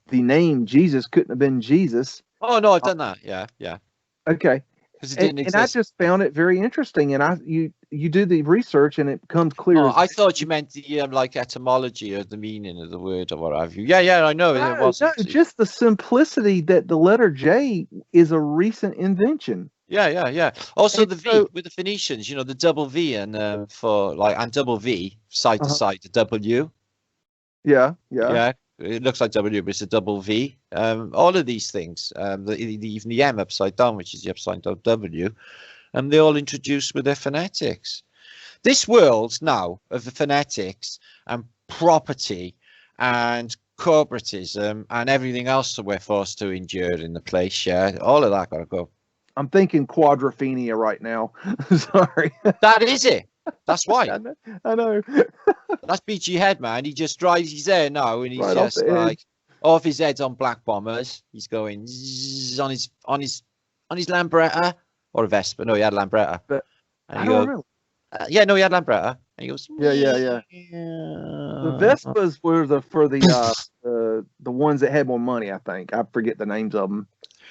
the name Jesus couldn't have been Jesus. Oh no, I've done that. Yeah. Okay. because it didn't and exist. I just found it very interesting. And you do the research, and it becomes clear. Oh, I thought you meant the like etymology or the meaning of the word or what have you. Yeah, I know it wasn't. No, just the simplicity that the letter J is a recent invention. Yeah. Also, And the V so- with the Phoenicians, you know, the double V and for like and double V side to side, the W. Yeah. Yeah, it looks like W, but it's a double V. All of these things, even the M upside down, which is the upside down W, and they all introduced with their phonetics. This world now of the phonetics and property and corporatism and everything else that we're forced to endure in the place, yeah, all of that got to go. I'm thinking quadrophenia right now. Sorry. That is it. That's why. I know. That's BG Head, man. He just drives. He's there now, and he's Right off just the like edge. off his head's on black bombers. He's going zzz on his Lambretta or a Vespa. No, he had a Lambretta. But And I he don't goes, know. yeah, no, he had Lambretta. And he goes, Yeah. The Vespas were the ones that had more money. I think I forget the names of them.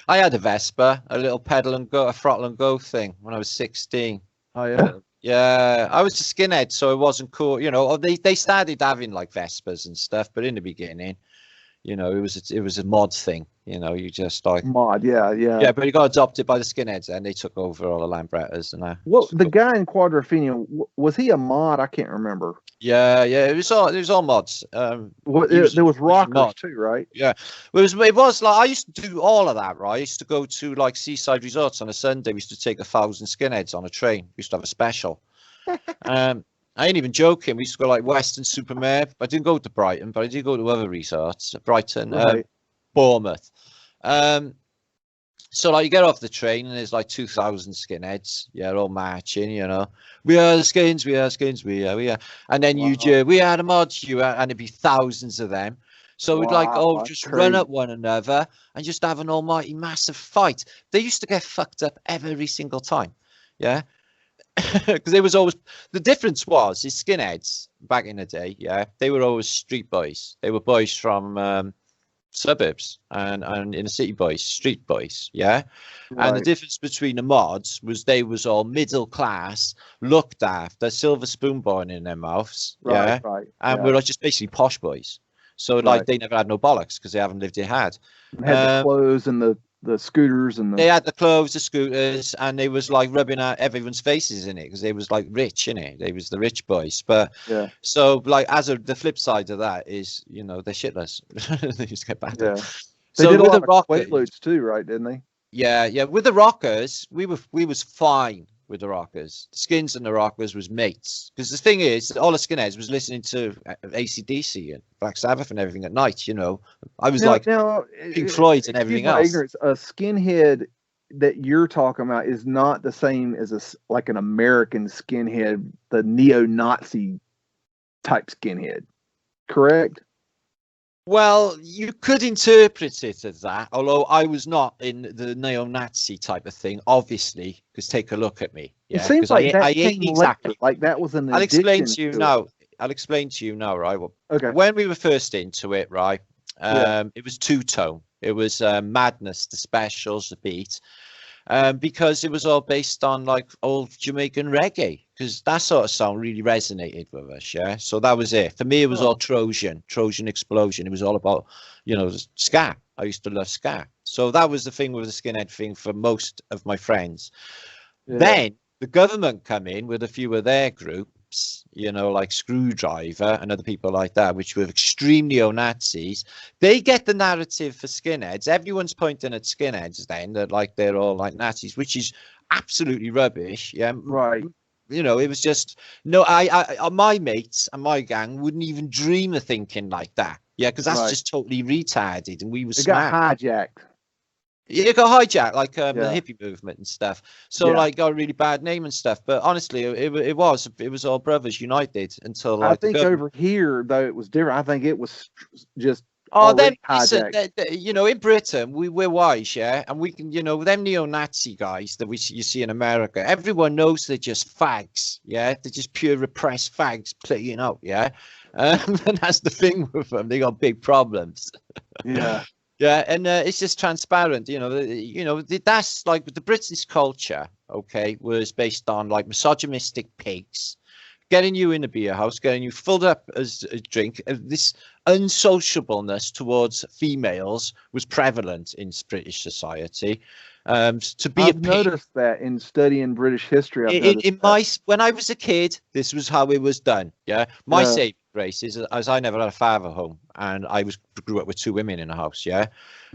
I had a Vespa, a little pedal and go, a throttle and go thing when I was 16. Oh yeah. Yeah, I was a skinhead, so it wasn't cool. You know, they started having like Vespas and stuff, but in the beginning, you know, it was a mod thing. You know, you just like Mod. Yeah. yeah, but he got adopted by the skinheads, and they took over all the Lambrettas and that. Well, the guy in Quadrophenia, was he a mod? I can't remember. Yeah, it was all mods. There was rockers mod. too, right? Yeah, it was like I used to do all of that, right? I used to go to like seaside resorts on a Sunday. We used to take 1,000 skinheads on a train. We used to have a special. I ain't even joking. We used to go like Western Supermare. I didn't go to Brighton, but I did go to other resorts. Brighton, Right. Bournemouth. So like you get off the train and there's like 2,000 skinheads, yeah, all marching, you know. We are the skins, we are skins, we are. And then we are the mods, and it'd be thousands of them. So we'd like just run at one another and just have an almighty massive fight. They used to get fucked up every single time, yeah. Because it was always the difference was is skinheads back in the day, yeah. They were always street boys. They were boys from suburbs and inner city boys, street boys, yeah. Right. And the difference between the mods was they was all middle class, looked after, silver spoon born in their mouths, yeah. Right. And we're like just basically posh boys. So like they never had no bollocks because they haven't lived it hard. Had the clothes and the scooters and they had the clothes, the scooters, and they was like rubbing out everyone's faces in it because they was like rich in it. They was the rich boys. But yeah. So like the flip side of that is, you know, they're shitless. They just get back. Yeah. So they did with a the lot of rockers quaaludes too, right? Didn't they? Yeah. With the rockers, we was fine with the rockers. The skins and the rockers was mates. Because the thing is, all the skinheads was listening to AC/DC and Black Sabbath and everything at night, you know. I was Pink Floyd and everything else. Ignorance, a skinhead that you're talking about is not the same as like an American skinhead, the neo-Nazi type skinhead, correct? Well, you could interpret it as that, although I was not in the neo-Nazi type of thing, obviously, because take a look at me. Yeah? It seems like I ain't exactly like that was an. I'll explain to you now. I'll explain to you now, right? Well, okay. When we were first into it, right, it was two-tone. It was Madness, the specials, the beat, because it was all based on like old Jamaican reggae, because that sort of sound really resonated with us, yeah. So that was it. For me, it was all Trojan Explosion. It was all about, you know, ska. I used to love ska. So that was the thing with the skinhead thing for most of my friends. Yeah. Then the government come in with a few of their groups, you know, like Screwdriver and other people like that, which were extreme neo-Nazis. They get the narrative for skinheads. Everyone's pointing at skinheads then, that like they're all like Nazis, which is absolutely rubbish. Yeah, right. You know, it was just no. I my mates and my gang wouldn't even dream of thinking like that. Yeah, because that's just totally retarded, and we were smart. Got hijacked. It got hijacked, like the hippie movement and stuff. So like got a really bad name and stuff. But honestly, it was all brothers united until like, I think over here though it was different. I think it was just then listen, you know, in Britain we're wise, yeah, and we can, you know, them neo-Nazi guys that you see in America. Everyone knows they're just fags, yeah, they're just pure repressed fags playing out, yeah, and that's the thing with them. They got big problems. Yeah. Yeah, and it's just transparent, that's like the British culture, okay, was based on like misogynistic pigs, getting you in a beer house, getting you filled up as a drink. This unsociableness towards females was prevalent in British society. To be I've a pig, noticed that in studying British history. I've noticed that. when I was a kid, this was how it was done. Yeah, my saving grace is as I never had a father home, and I grew up with two women in the house. Yeah,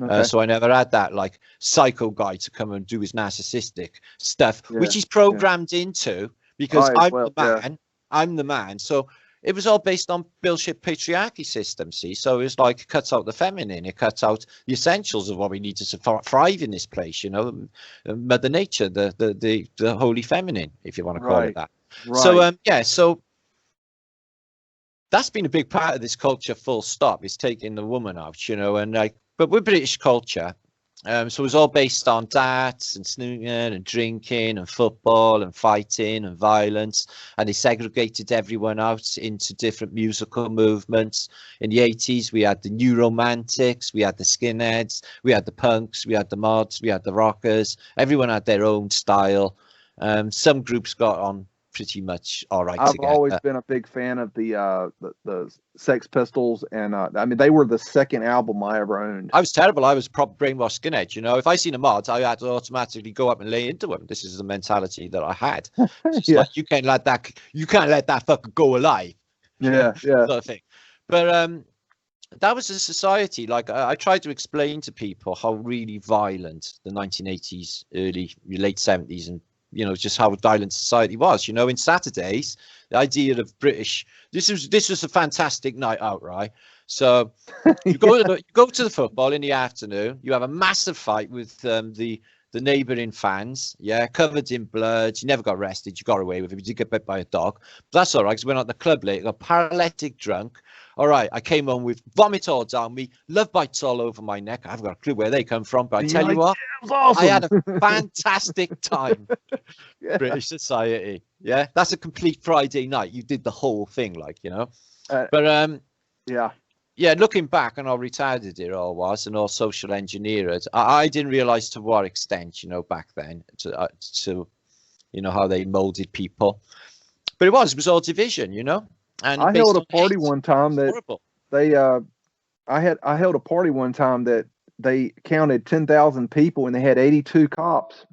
Okay. so I never had that like psycho guy to come and do his narcissistic stuff, Yeah, which he's programmed into because I as well, yeah. I'm the man. So it was all based on bullshit patriarchy system. See, so it's like it cuts out the feminine, it cuts out the essentials of what we need to thrive in this place. Mother Nature, the holy feminine, if you want to call it that. Right. So so that's been a big part of this culture. Full stop. Is taking the woman out, and like, but we're British culture. So it was all based on darts and snooging and drinking and football and fighting and violence. And they segregated everyone out into different musical movements. In the 80s, we had the new romantics, we had the skinheads, we had the punks, we had the mods, we had the rockers. Everyone had their own style. Some groups got on pretty much all right I've together. always been a big fan of the Sex Pistols, and I mean, they were the second album I ever owned. I was terrible. I was a proper brainwashed skinhead. If I seen a mod, I had to automatically go up and lay into him. This is the mentality that I had. It's like you can't let that fucker go alive. Yeah. Sort of thing. But that was a society. Like I tried to explain to people how really violent the 1980s, late 70s, and just how violent society was. In Saturdays, the idea of British. This was a fantastic night out, right? So you go to the football in the afternoon. You have a massive fight with the neighbouring fans. Yeah, covered in blood. You never got arrested. You got away with it. You did get bit by a dog. But that's all right, because we went out the club late. Got paralytic drunk. All right, I came home with vomit all down me, love bites all over my neck. I haven't got a clue where they come from, but I tell you what, it was awesome. I had a fantastic time. British society. Yeah, that's a complete Friday night. You did the whole thing, but yeah, looking back on how retarded it all was and all social engineered, I didn't realize to what extent, back then to how they molded people. But it was all division, And I held a party one time that I held a party one time that they counted 10,000 people and they had 82 cops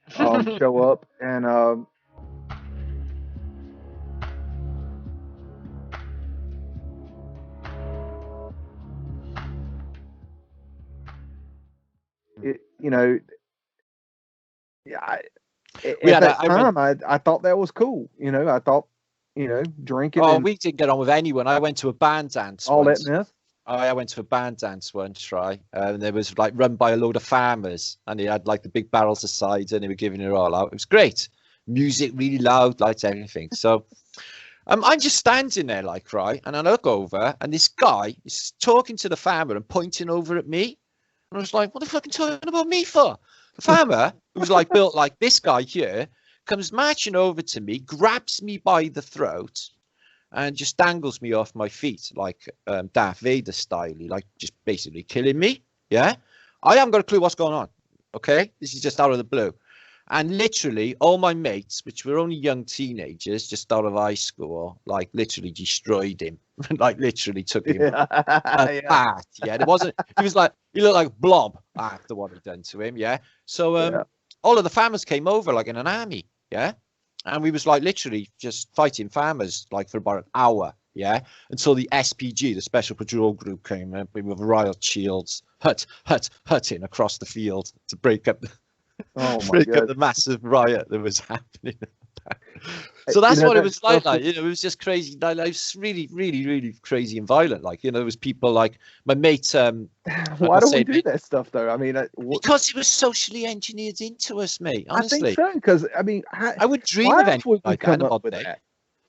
show up, and at that time I thought that was cool. I thought, drinking. Oh, we didn't get on with anyone. I went to a band dance. All once. that mess. I went to a band dance once, right? And it was like run by a load of farmers, and they had like the big barrels of cider, and they were giving it all out. It was great. Music really loud, lights, everything. So I'm just standing there, like, right, and I look over, and this guy is talking to the farmer and pointing over at me. And I was like, what the fuck are you talking about me for? The farmer, who was like built like this guy here, comes marching over to me, grabs me by the throat, and just dangles me off my feet like Darth Vader style, like just basically killing me. Yeah, I haven't got a clue what's going on. Okay, this is just out of the blue, and literally all my mates, which were only young teenagers just out of high school, like literally destroyed him, like literally took him apart. Yeah, it wasn't. He looked like Blob after what he'd done to him. Yeah, so all of the farmers came over like in an army. Yeah. And we was like literally just fighting farmers like for about an hour, yeah, until the SPG, the Special Patrol Group, came in with riot shields, hutting across the field to break up the massive riot that was happening. So that's what it was like. It was just crazy. Like, it was really, really, really crazy and violent. Like, there was people like my mate. Why don't we do that stuff though? I mean, because it was socially engineered into us, mate. Honestly, I think so. Because I mean, I would dream of anything like that.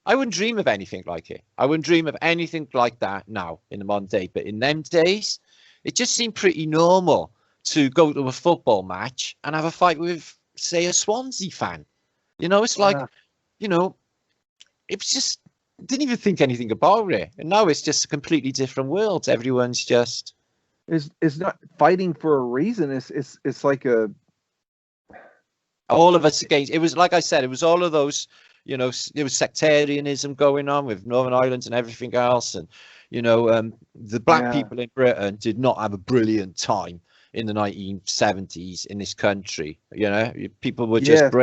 I wouldn't dream of anything like it. I wouldn't dream of anything like that now in the modern day. But in them days, it just seemed pretty normal to go to a football match and have a fight with, say, a Swansea fan. It's like. It was just didn't even think anything about it, and now it's just a completely different world. Everyone's just is not fighting for a reason. It's like a all of us against. It was like I said, it was all of those. You know, there was sectarianism going on with Northern Ireland and everything else, and the black people in Britain did not have a brilliant time in the 1970s in this country. You know, people were just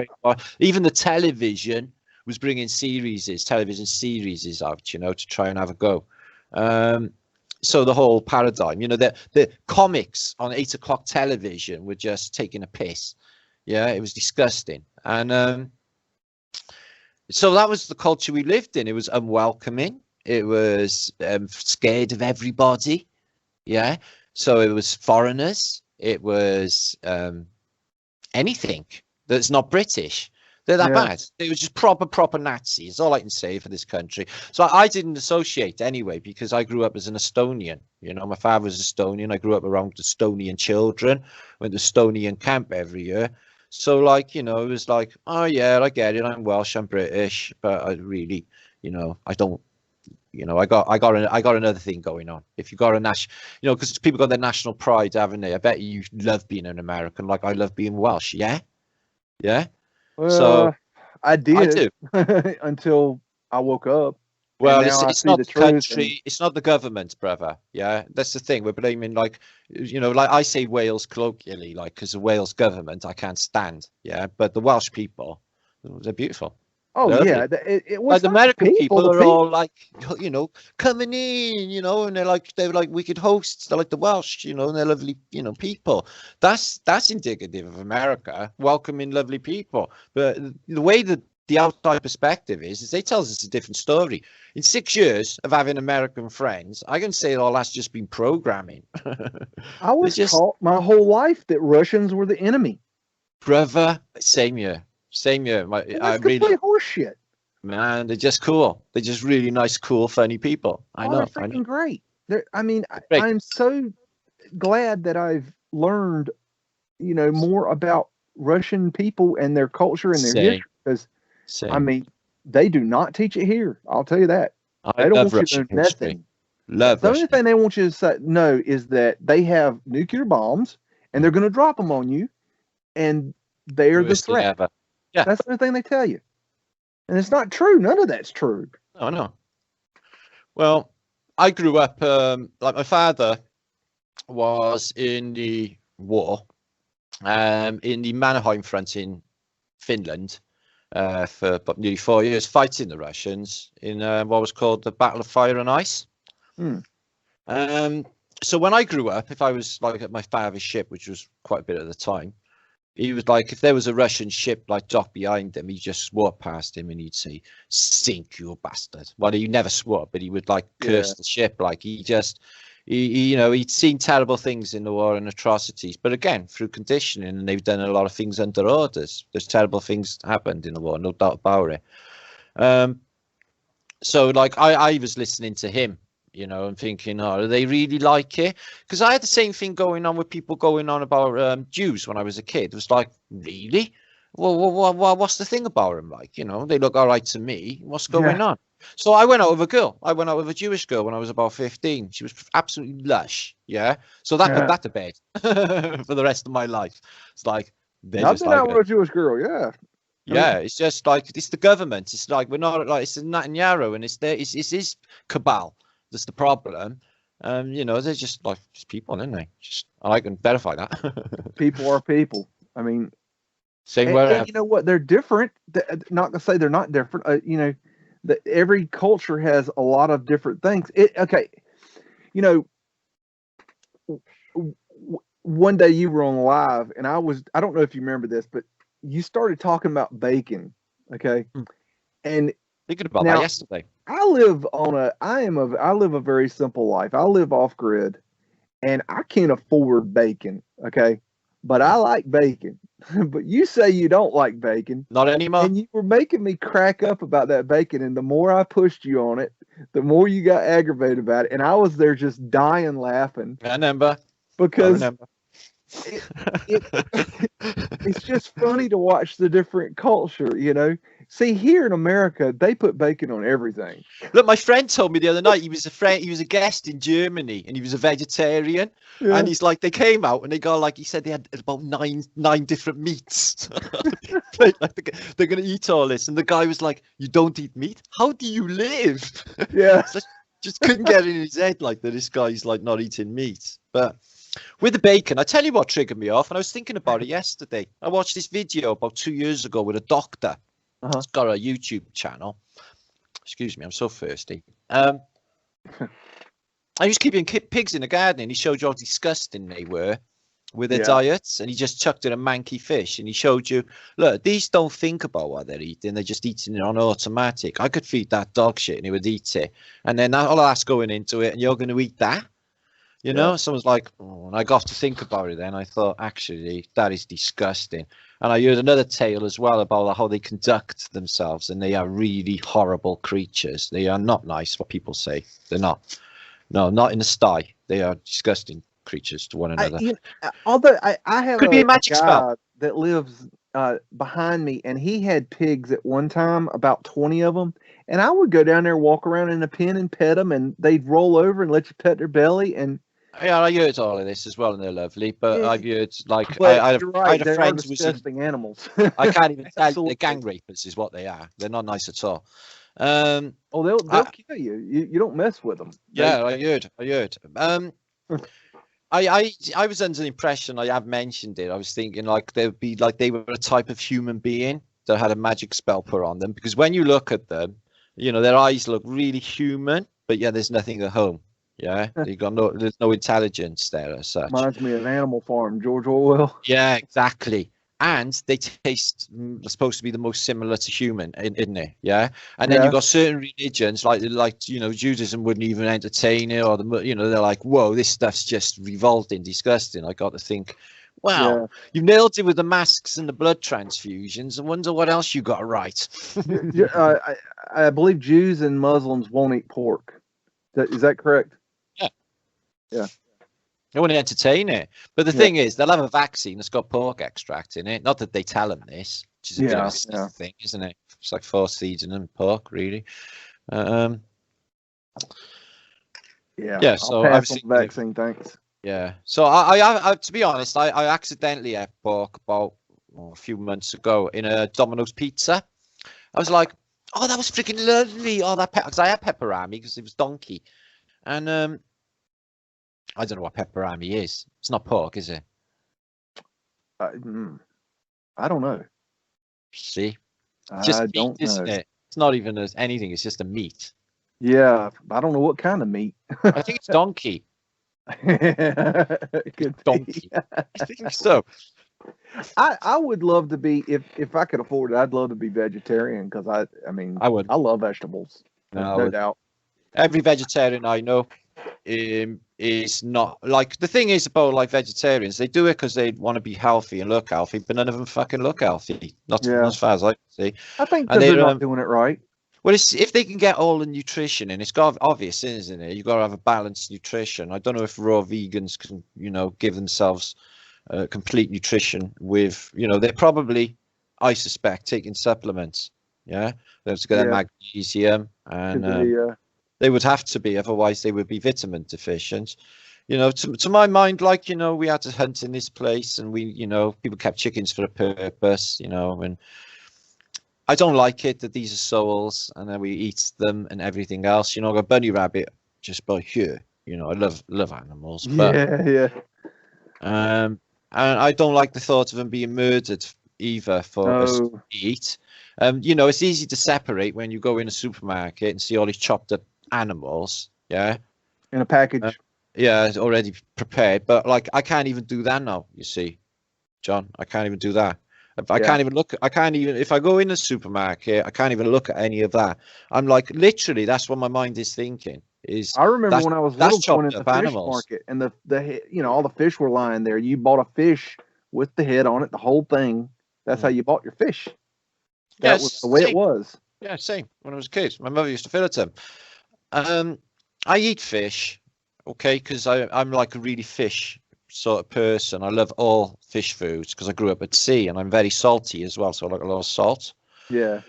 even the television was bringing television series out, you know, to try and have a go. So the whole paradigm, you know, the comics on 8 o'clock television were just taking a piss. Yeah, it was disgusting. And so that was the culture we lived in. It was unwelcoming. It was scared of everybody. Yeah. So it was foreigners. It was anything that's not British. They're that bad. It was just proper Nazis. All I can say for this country. So I didn't associate anyway, because I grew up as an Estonian. You know, my father was Estonian. I grew up around Estonian children. Went to Estonian camp every year. So like, you know, it was like, oh yeah, I get it. I'm Welsh. I'm British, but I really, you know, I don't. You know, I got another thing going on. If you got a you know, because people got their national pride, haven't they? I bet you love being an American, like I love being Welsh. Yeah. Well, so I did. I do. Until I woke up. Well, it's not the country, it's not the government, brother. Yeah, that's the thing. We're blaming, like, you know, like I say Wales colloquially, like, because the Wales government I can't stand. Yeah, but the Welsh people, they're beautiful. Oh yeah, it was like the American people are all like, you know, coming in, you know, and they're like wicked hosts. They're like the Welsh, you know, and they're lovely, you know, people. That's indicative of America welcoming lovely people. But the way that the outside perspective is they tell us a different story. In 6 years of having American friends, I can say all that's just been programming. I was taught my whole life that Russians were the enemy. Brother, same year. I really horseshit. Man, they're just cool. They're just really nice, cool, funny people. I know. They're freaking great. I'm so glad that I've learned, you know, more about Russian people and their culture and their history. Because I mean, they do not teach it here. I'll tell you that. They don't want you to know nothing. The only thing they want you to know is that they have nuclear bombs and they're going to drop them on you, and they're the threat. Yeah, that's the only thing they tell you, and it's not true. None of that's true. Oh no. Well, I grew up like my father was in the war, in the Mannerheim front in Finland, for about nearly 4 years, fighting the Russians in what was called the Battle of Fire and Ice. So when I grew up, if I was like at my father's ship, which was quite a bit at the time, he was like, if there was a Russian ship like docked behind him, he just swore past him and he'd say, "Sink, you bastard." Well, he never swore, but he would like curse the ship. Like he you know, he'd seen terrible things in the war and atrocities, but again, through conditioning, and they've done a lot of things under orders. There's terrible things happened in the war, no doubt about it. So like I was listening to him, you know, and thinking, oh, do they really like it? Because I had the same thing going on with people going on about Jews when I was a kid. It was like, really? Well, what's the thing about them? Like, you know, they look all right to me. What's going on? So I went out with a girl. I went out with a Jewish girl when I was about 15. She was absolutely lush. Yeah. So that put that to bed for the rest of my life. It's like, I've been out with a Jewish girl. Yeah. Yeah, it's just like, it's the government. It's like, we're not like, it's Netanyahu, and it's his cabal. That's the problem. You know, they're just like people, aren't they? I can verify that. People are people. I mean, and you know what? They're different. Not to say they're not different. You know, every culture has a lot of different things. You know, one day you were on live, and I don't know if you remember this, but you started talking about bacon. Okay, and thinking about that yesterday. I live a very simple life. I live off grid, and I can't afford bacon. Okay, but I like bacon. But you say you don't like bacon. Not anymore. And you were making me crack up about that bacon. And the more I pushed you on it, the more you got aggravated about it. And I was there just dying laughing. I remember. Because it's just funny to watch the different culture, you know. See, here in America, they put bacon on everything. Look, my friend told me the other night he was a guest in Germany and he was a vegetarian. Yeah. And he's like, they came out and they got like, he said they had about nine different meats. Like, they're gonna eat all this, and the guy was like, "You don't eat meat? How do you live?" Yeah. So just couldn't get it in his head like that. This guy's like not eating meat. But with the bacon, I tell you what triggered me off, and I was thinking about it yesterday. I watched this video about 2 years ago with a doctor. He's got a YouTube channel. Excuse me, I'm so thirsty. I was keeping pigs in the garden, and he showed you how disgusting they were with their diets, and he just chucked in a manky fish, and he showed you, look, these don't think about what they're eating, they're just eating it on automatic. I could feed that dog shit and he would eat it, and then all that's going into it, and you're going to eat that, you know? Someone's like, oh, and I got to think about it then. I thought, actually, that is disgusting. And I heard another tale as well about how they conduct themselves, and they are really horrible creatures. They are not nice, what people say. They're not. No, not in the sty. They are disgusting creatures to one another. Although I have could be a magic guy spell that lives behind me, and he had pigs at one time, about 20 of them, and I would go down there, walk around in the pen and pet them, and they'd roll over and let you pet their belly. And yeah, I heard all of this as well, and they're lovely. But I've heard like but I right, had a friend who was disgusting animals. I can't even tell you, they're gang rapers is what they are. They're not nice at all. Oh, they'll kill you. You don't mess with them. Yeah, I heard. I was under the impression, I have mentioned it, I was thinking like they would be like they were a type of human being that had a magic spell put on them, because when you look at them, you know, their eyes look really human, but yeah, there's nothing at home. Yeah, there's no intelligence there as such. Reminds me of Animal Farm, George Orwell. Yeah, exactly. And they taste supposed to be the most similar to human, isn't it? Yeah. And then you've got certain religions like you know, Judaism wouldn't even entertain it, or you know, they're like, whoa, this stuff's just revolting, disgusting. I got to think, wow, you nailed it with the masks and the blood transfusions. I wonder what else you got right. I believe Jews and Muslims won't eat pork. Is that correct? Yeah. They want to entertain it, but the thing is, they'll have a vaccine that's got pork extract in it. Not that they tell them this, which is a bit of a thing, isn't it? It's like force feeding them pork, really. Yeah. So I'll pass on the vaccine, thanks. Yeah. So I to be honest, I accidentally ate pork about a few months ago in a Domino's pizza. I was like, oh, that was freaking lovely. Oh, that because I had pepperami because it was donkey, and I don't know what pepperami is. It's not pork, is it? I don't know. See? It's just I meat, don't isn't know. it? It's not even anything. It's just a meat. Yeah, I don't know what kind of meat. I think it's donkey. Donkey. I think so. I would love to be, if I could afford it, I'd love to be vegetarian, because I mean I would. I love vegetables. No doubt. Every vegetarian I know is not like, the thing is about like vegetarians, they do it because they want to be healthy and look healthy, but none of them fucking look healthy. Not as far as I can see. I think they're not doing it right. Well, it's, if they can get all the nutrition, and it's got obvious, isn't it? You've got to have a balanced nutrition. I don't know if raw vegans can, you know, give themselves complete nutrition with, you know, they're probably, I suspect, taking supplements. Yeah, they've got magnesium, and they would have to be, otherwise they would be vitamin deficient. You know, to my mind, like, you know, we had to hunt in this place, and we, you know, people kept chickens for a purpose, you know, and I don't like it that these are souls and then we eat them and everything else. You know, I got bunny rabbit just by here. You know, I love animals, but and I don't like the thought of them being murdered either for us to eat. You know, it's easy to separate when you go in a supermarket and see all these chopped up animals. Yeah, in a package. Yeah, it's already prepared. But like, I can't even do that now. You see, John, I can't even do that. I can't even look. I can't even, if I go in a supermarket, I can't even look at any of that. I'm like, literally, that's what my mind is thinking. Is I remember when I was little going in the fish market, and the you know, all the fish were lying there. You bought a fish with the head on it, the whole thing. That's how you bought your fish. That was the way it was. Yeah, same. When I was a kid, my mother used to fillet them. I eat fish, okay, because I'm like a really fish sort of person. I love all fish foods because I grew up at sea, and I'm very salty as well, so I like a lot of salt. Yeah.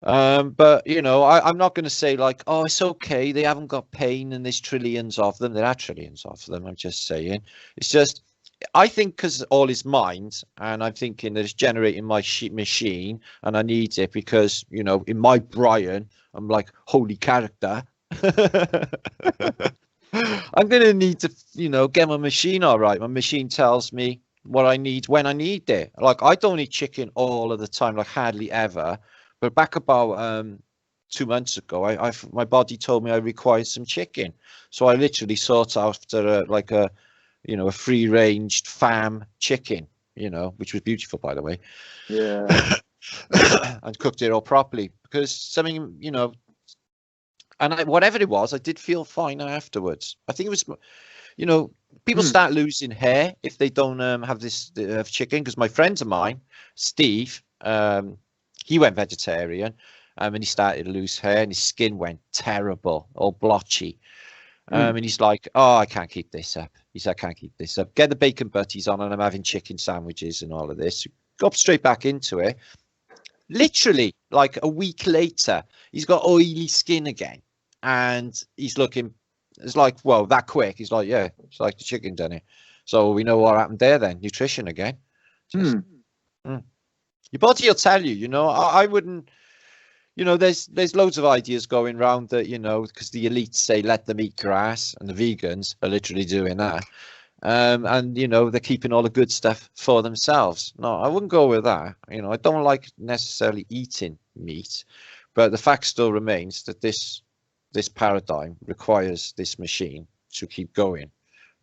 But you know, I'm not going to say like, oh, it's okay, they haven't got pain and there's trillions of them. There are trillions of them. I'm just saying. It's just, I think because all is mind, and I'm thinking that it's generating my machine, and I need it because, you know, in my Brian, I'm like holy character. I'm going to need to, you know, get my machine all right. My machine tells me what I need when I need it. Like, I don't eat chicken all of the time, like hardly ever. But back about 2 months ago, my body told me I required some chicken. So I literally sought after like a, you know, a free-ranged farm chicken, you know, which was beautiful, by the way. Yeah. And cooked it all properly because something, you know, and whatever it was, I did feel fine afterwards. I think it was, you know, people start losing hair if they don't have this chicken. Because my friends of mine, Steve, he went vegetarian, and he started to lose hair, and his skin went terrible, all blotchy. And he's like, oh, I can't keep this up. He said, I can't keep this up. Get the bacon butties on, and I'm having chicken sandwiches and all of this. Got straight back into it. Literally, like a week later, he's got oily skin again, and he's looking. It's like, well, that quick. He's like, yeah, it's like the chicken done it. So we know what happened there then. Nutrition again. Just, Your body will tell you. You know, I wouldn't. You know, there's loads of ideas going around that, you know, because the elites say let them eat grass, and the vegans are literally doing that. And, you know, they're keeping all the good stuff for themselves. No, I wouldn't go with that. You know, I don't like necessarily eating meat, but the fact still remains that this paradigm requires this machine to keep going.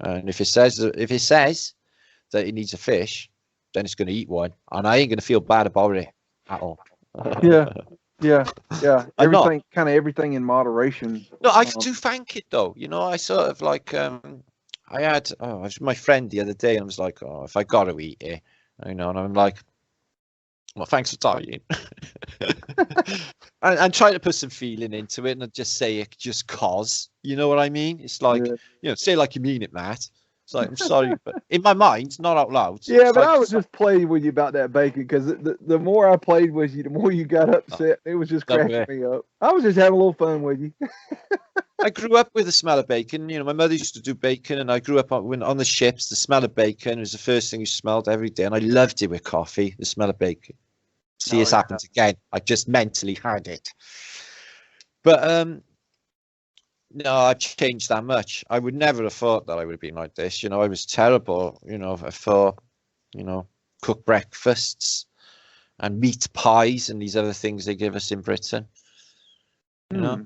And if it says that it needs a fish, then it's going to eat one, and I ain't going to feel bad about it at all. Yeah. Everything in moderation. No, I do thank it though. You know, I sort of like I had my friend the other day, and I was like, oh, if I got to eat it, you know, and I'm like, well, thanks for talking. and trying to put some feeling into it, and not just say it just cause. You know what I mean? It's like, you know, say like you mean it, Matt. It's like, I'm sorry, but in my mind, not out loud. Yeah, but like, I was just playing with you about that bacon, because the more I played with you, the more you got upset. It was just cracking me up. I was just having a little fun with you. I grew up with the smell of bacon. You know, my mother used to do bacon, and I grew up on the ships. The smell of bacon was the first thing you smelled every day, and I loved it with coffee. The smell of bacon. See, this happens again. I just mentally had it. But no, I've changed that much. I would never have thought that I would have been like this. You know, I was terrible. You know, for, you know, cook breakfasts and meat pies and these other things they give us in Britain. You know,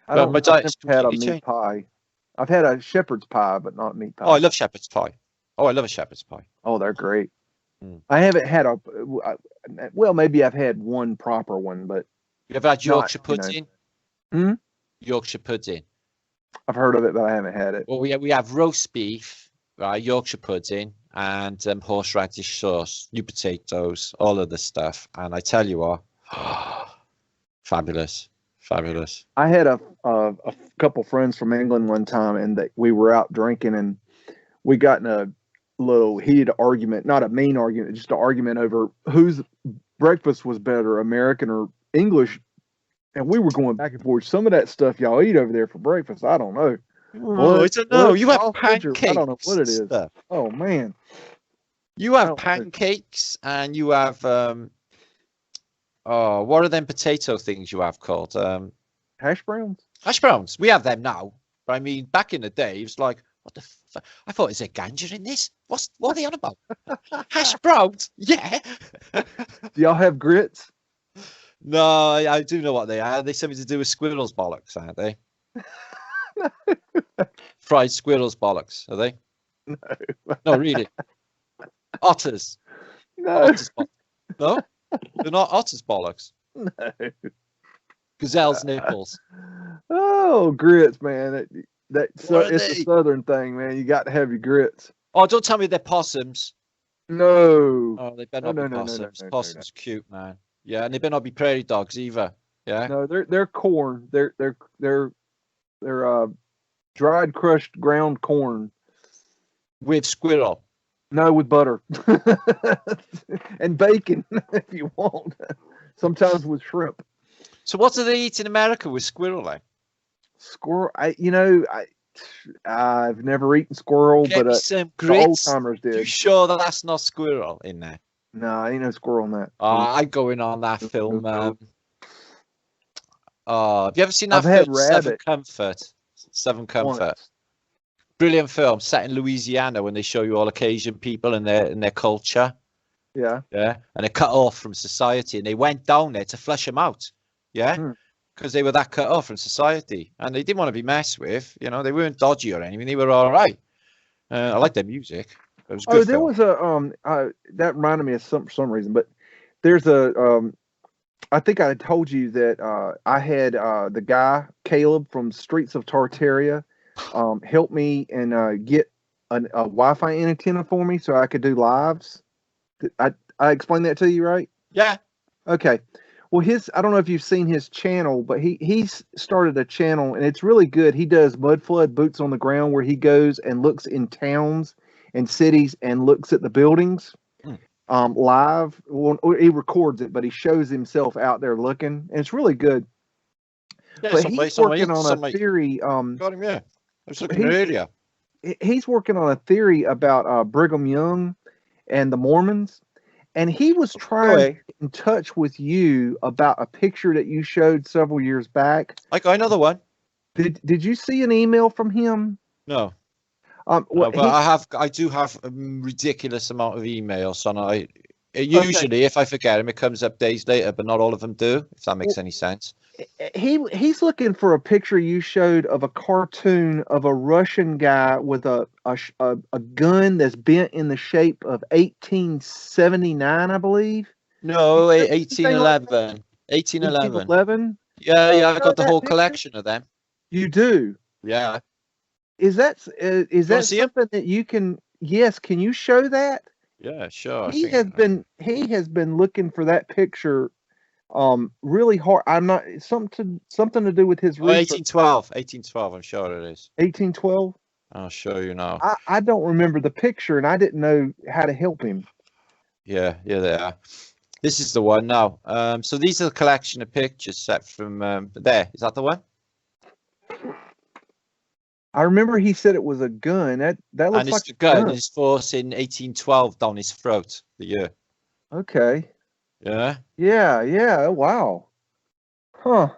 I've never had a meat pie. I've had a shepherd's pie, but not meat pie. Oh, I love shepherd's pie. Oh, I love a shepherd's pie. Oh, they're great. I haven't had well, maybe I've had one proper one, but you ever had Yorkshire pudding? You know. Yorkshire pudding. I've heard of it, but I haven't had it. Well, we have roast beef, right? Yorkshire pudding, and horseradish sauce, new potatoes, all of the stuff. And I tell you what, fabulous. I had a couple friends from England one time, and we were out drinking, and we got in a little heated argument, not a mean argument, just an argument over whose breakfast was better, American or English. And we were going back and forth. Some of that stuff y'all eat over there for breakfast, I don't know. I don't know. You have pancakes. I don't know what it is. Oh man. You have pancakes, and you have what are them potato things you have called? Hash browns. Hash browns. We have them now. But I mean, back in the day, it was like, what the fuck? I thought, is there ganja in this? What are they on about? Hash browns? Yeah. Do y'all have grits? No, I do know what they are. They something to do with squirrels' bollocks, aren't they? Fried squirrels' bollocks, are they? No, really. Otters. No. No? They're not otters' bollocks. No. Gazelle's nipples. Oh, grits, man. It's a southern thing, man. You got to have your grits. Oh, don't tell me they're possums. No. Oh, they better not be possums. Possums are cute, man. Yeah, and they better not be prairie dogs either. Yeah. No, they're corn. They're dried, crushed, ground corn with squirrel. No, with butter and bacon if you want. Sometimes with shrimp. So what do they eat in America with squirrel? Like? Squirrel. I've never eaten squirrel, Get me but some the old grits. timers You did. sure that that's not squirrel in there? No, ain't no squirrel in that. I'm going on that film. Have you ever seen that I've had film, Seven rabbit Comfort? Seven Comfort. once. Brilliant film set in Louisiana when they show you all Caucasian people and their culture. Yeah. Yeah. And they're cut off from society and they went down there to flush them out. Yeah. Because they were that cut off from society and they didn't want to be messed with. You know, they weren't dodgy or anything. They were all right. I like their music. It was a good film. Was a that reminded me of for some reason, but there's a I think I told you that I had the guy Caleb from Streets of Tartaria help me and get a Wi-Fi antenna for me so I could do lives. I explained that to you, right? Yeah. Okay. Well, I don't know if you've seen his channel, but he's started a channel and it's really good. He does mud flood boots on the ground where he goes and looks in towns and cities and looks at the buildings live. Well, he records it, but he shows himself out there looking, and it's really good. Yeah, but he's working on a theory. Got him, yeah. I was looking earlier. He's working on a theory about Brigham Young and the Mormons, and he was trying to get in touch with you about a picture that you showed several years back. I got another one. Did you see an email from him? No. Well, no, but I do have a ridiculous amount of emails, and usually if I forget them, it comes up days later, but not all of them do. If that makes any sense. He's looking for a picture you showed of a cartoon of a Russian guy with a gun that's bent in the shape of 1879, I believe. No, 1811. 1811. Yeah, I got the whole collection of them. You do? Yeah. Is that something that you can? Yes. Can you show that? Yeah, sure. He has been looking for that picture, really hard. I'm not something to do with his research. 1812. I'm sure it is. 1812. I'll show you now. I don't remember the picture, and I didn't know how to help him. Yeah, they are. This is the one now. So these are the collection of pictures set from there. Is that the one? I remember he said it was a gun. That looks and it's like the gun. His force in 1812 down his throat. The year. Okay. Yeah. Yeah. Wow. Huh.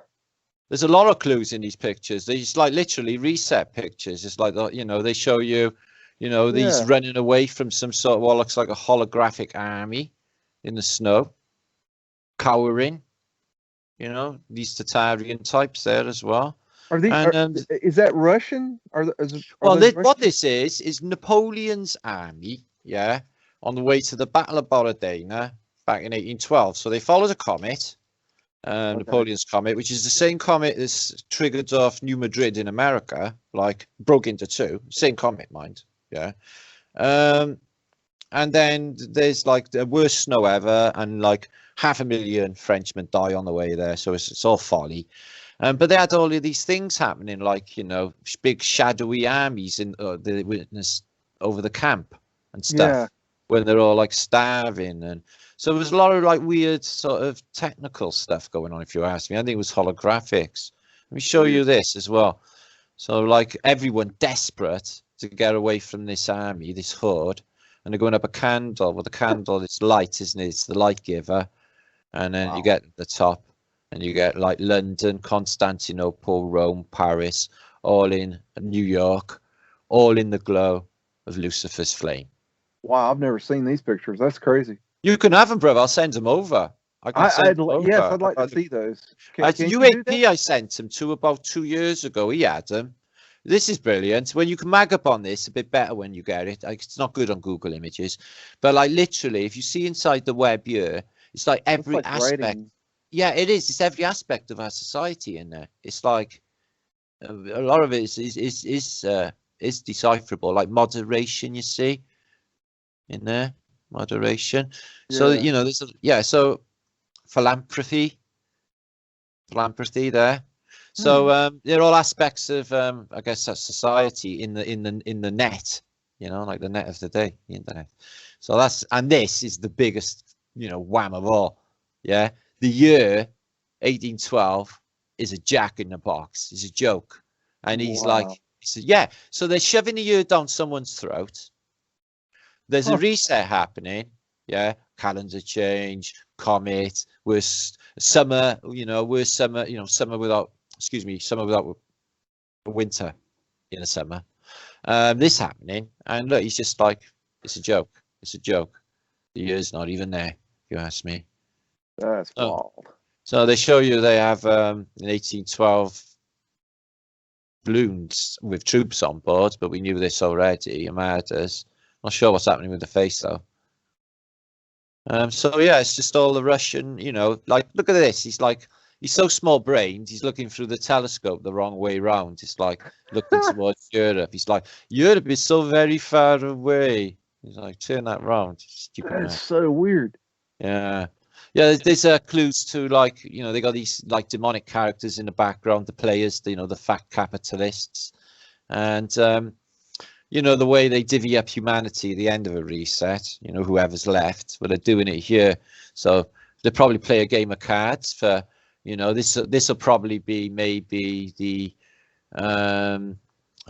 There's a lot of clues in these pictures. These like literally reset pictures. It's like they show you, these running away from some sort of what looks like a holographic army in the snow, cowering. These Tartarian types there as well. Are these? Is that Russian? What this is Napoleon's army, on the way to the Battle of Borodina back in 1812. So they followed a comet, Napoleon's comet, which is the same comet that's triggered off New Madrid in America, like broke into two. Same comet, mind, and then there's like the worst snow ever, and like 500,000 Frenchmen die on the way there. So it's all folly. But they had all of these things happening, like, big shadowy armies they witnessed over the camp and stuff when they're all like starving. And so there was a lot of like weird sort of technical stuff going on, if you ask me. I think it was holographics. Let me show you this as well. So like everyone desperate to get away from this army, this horde, and they're going up a candle. Well, the candle is light, isn't it? It's the light giver. And then you get the top. And you get like London, Constantinople, Rome, Paris, all in New York, all in the glow of Lucifer's flame. Wow, I've never seen these pictures. That's crazy. You can have them, brother. I'll send them over. Yes, I'd like to see those. UAP, I sent them to about 2 years ago. He had them. This is brilliant. When you can mag up on this, a bit better when you get it. Like, it's not good on Google Images, but like literally, if you see inside the web here, it's like every aspect. Writing. Yeah, it is. It's every aspect of our society in there. It's like a lot of it is decipherable. Like moderation, you see, in there, moderation. Yeah. So there's so philanthropy there. So they're all aspects of I guess that society in the net. Like the net of the day, the internet. So this is the biggest wham of all. Yeah. The year 1812 is a jack in the box. It's a joke. And he's Wow. like, he said, yeah. So they're shoving a year down someone's throat. There's a reset happening. Yeah. Calendar change, comet, we're summer, we're summer, summer without, summer without winter in the summer. This happening. And look, he's just like, it's a joke. It's a joke. The year's not even there, if you ask me. That's wild. So they show you they have in 1812 balloons with troops on board, but we knew this already. Americans. Not sure what's happening with the face though. So yeah, it's just all the Russian, like look at this. He's so small brained. He's looking through the telescope the wrong way round. It's like looking towards Europe. He's like, Europe is so very far away. He's like, turn that round. That's so weird. Yeah. Yeah, there's clues to they got these like demonic characters in the background, the players, the fat capitalists, and the way they divvy up humanity at the end of a reset, whoever's left, but they're doing it here. So they'll probably play a game of cards for, this will probably be maybe the I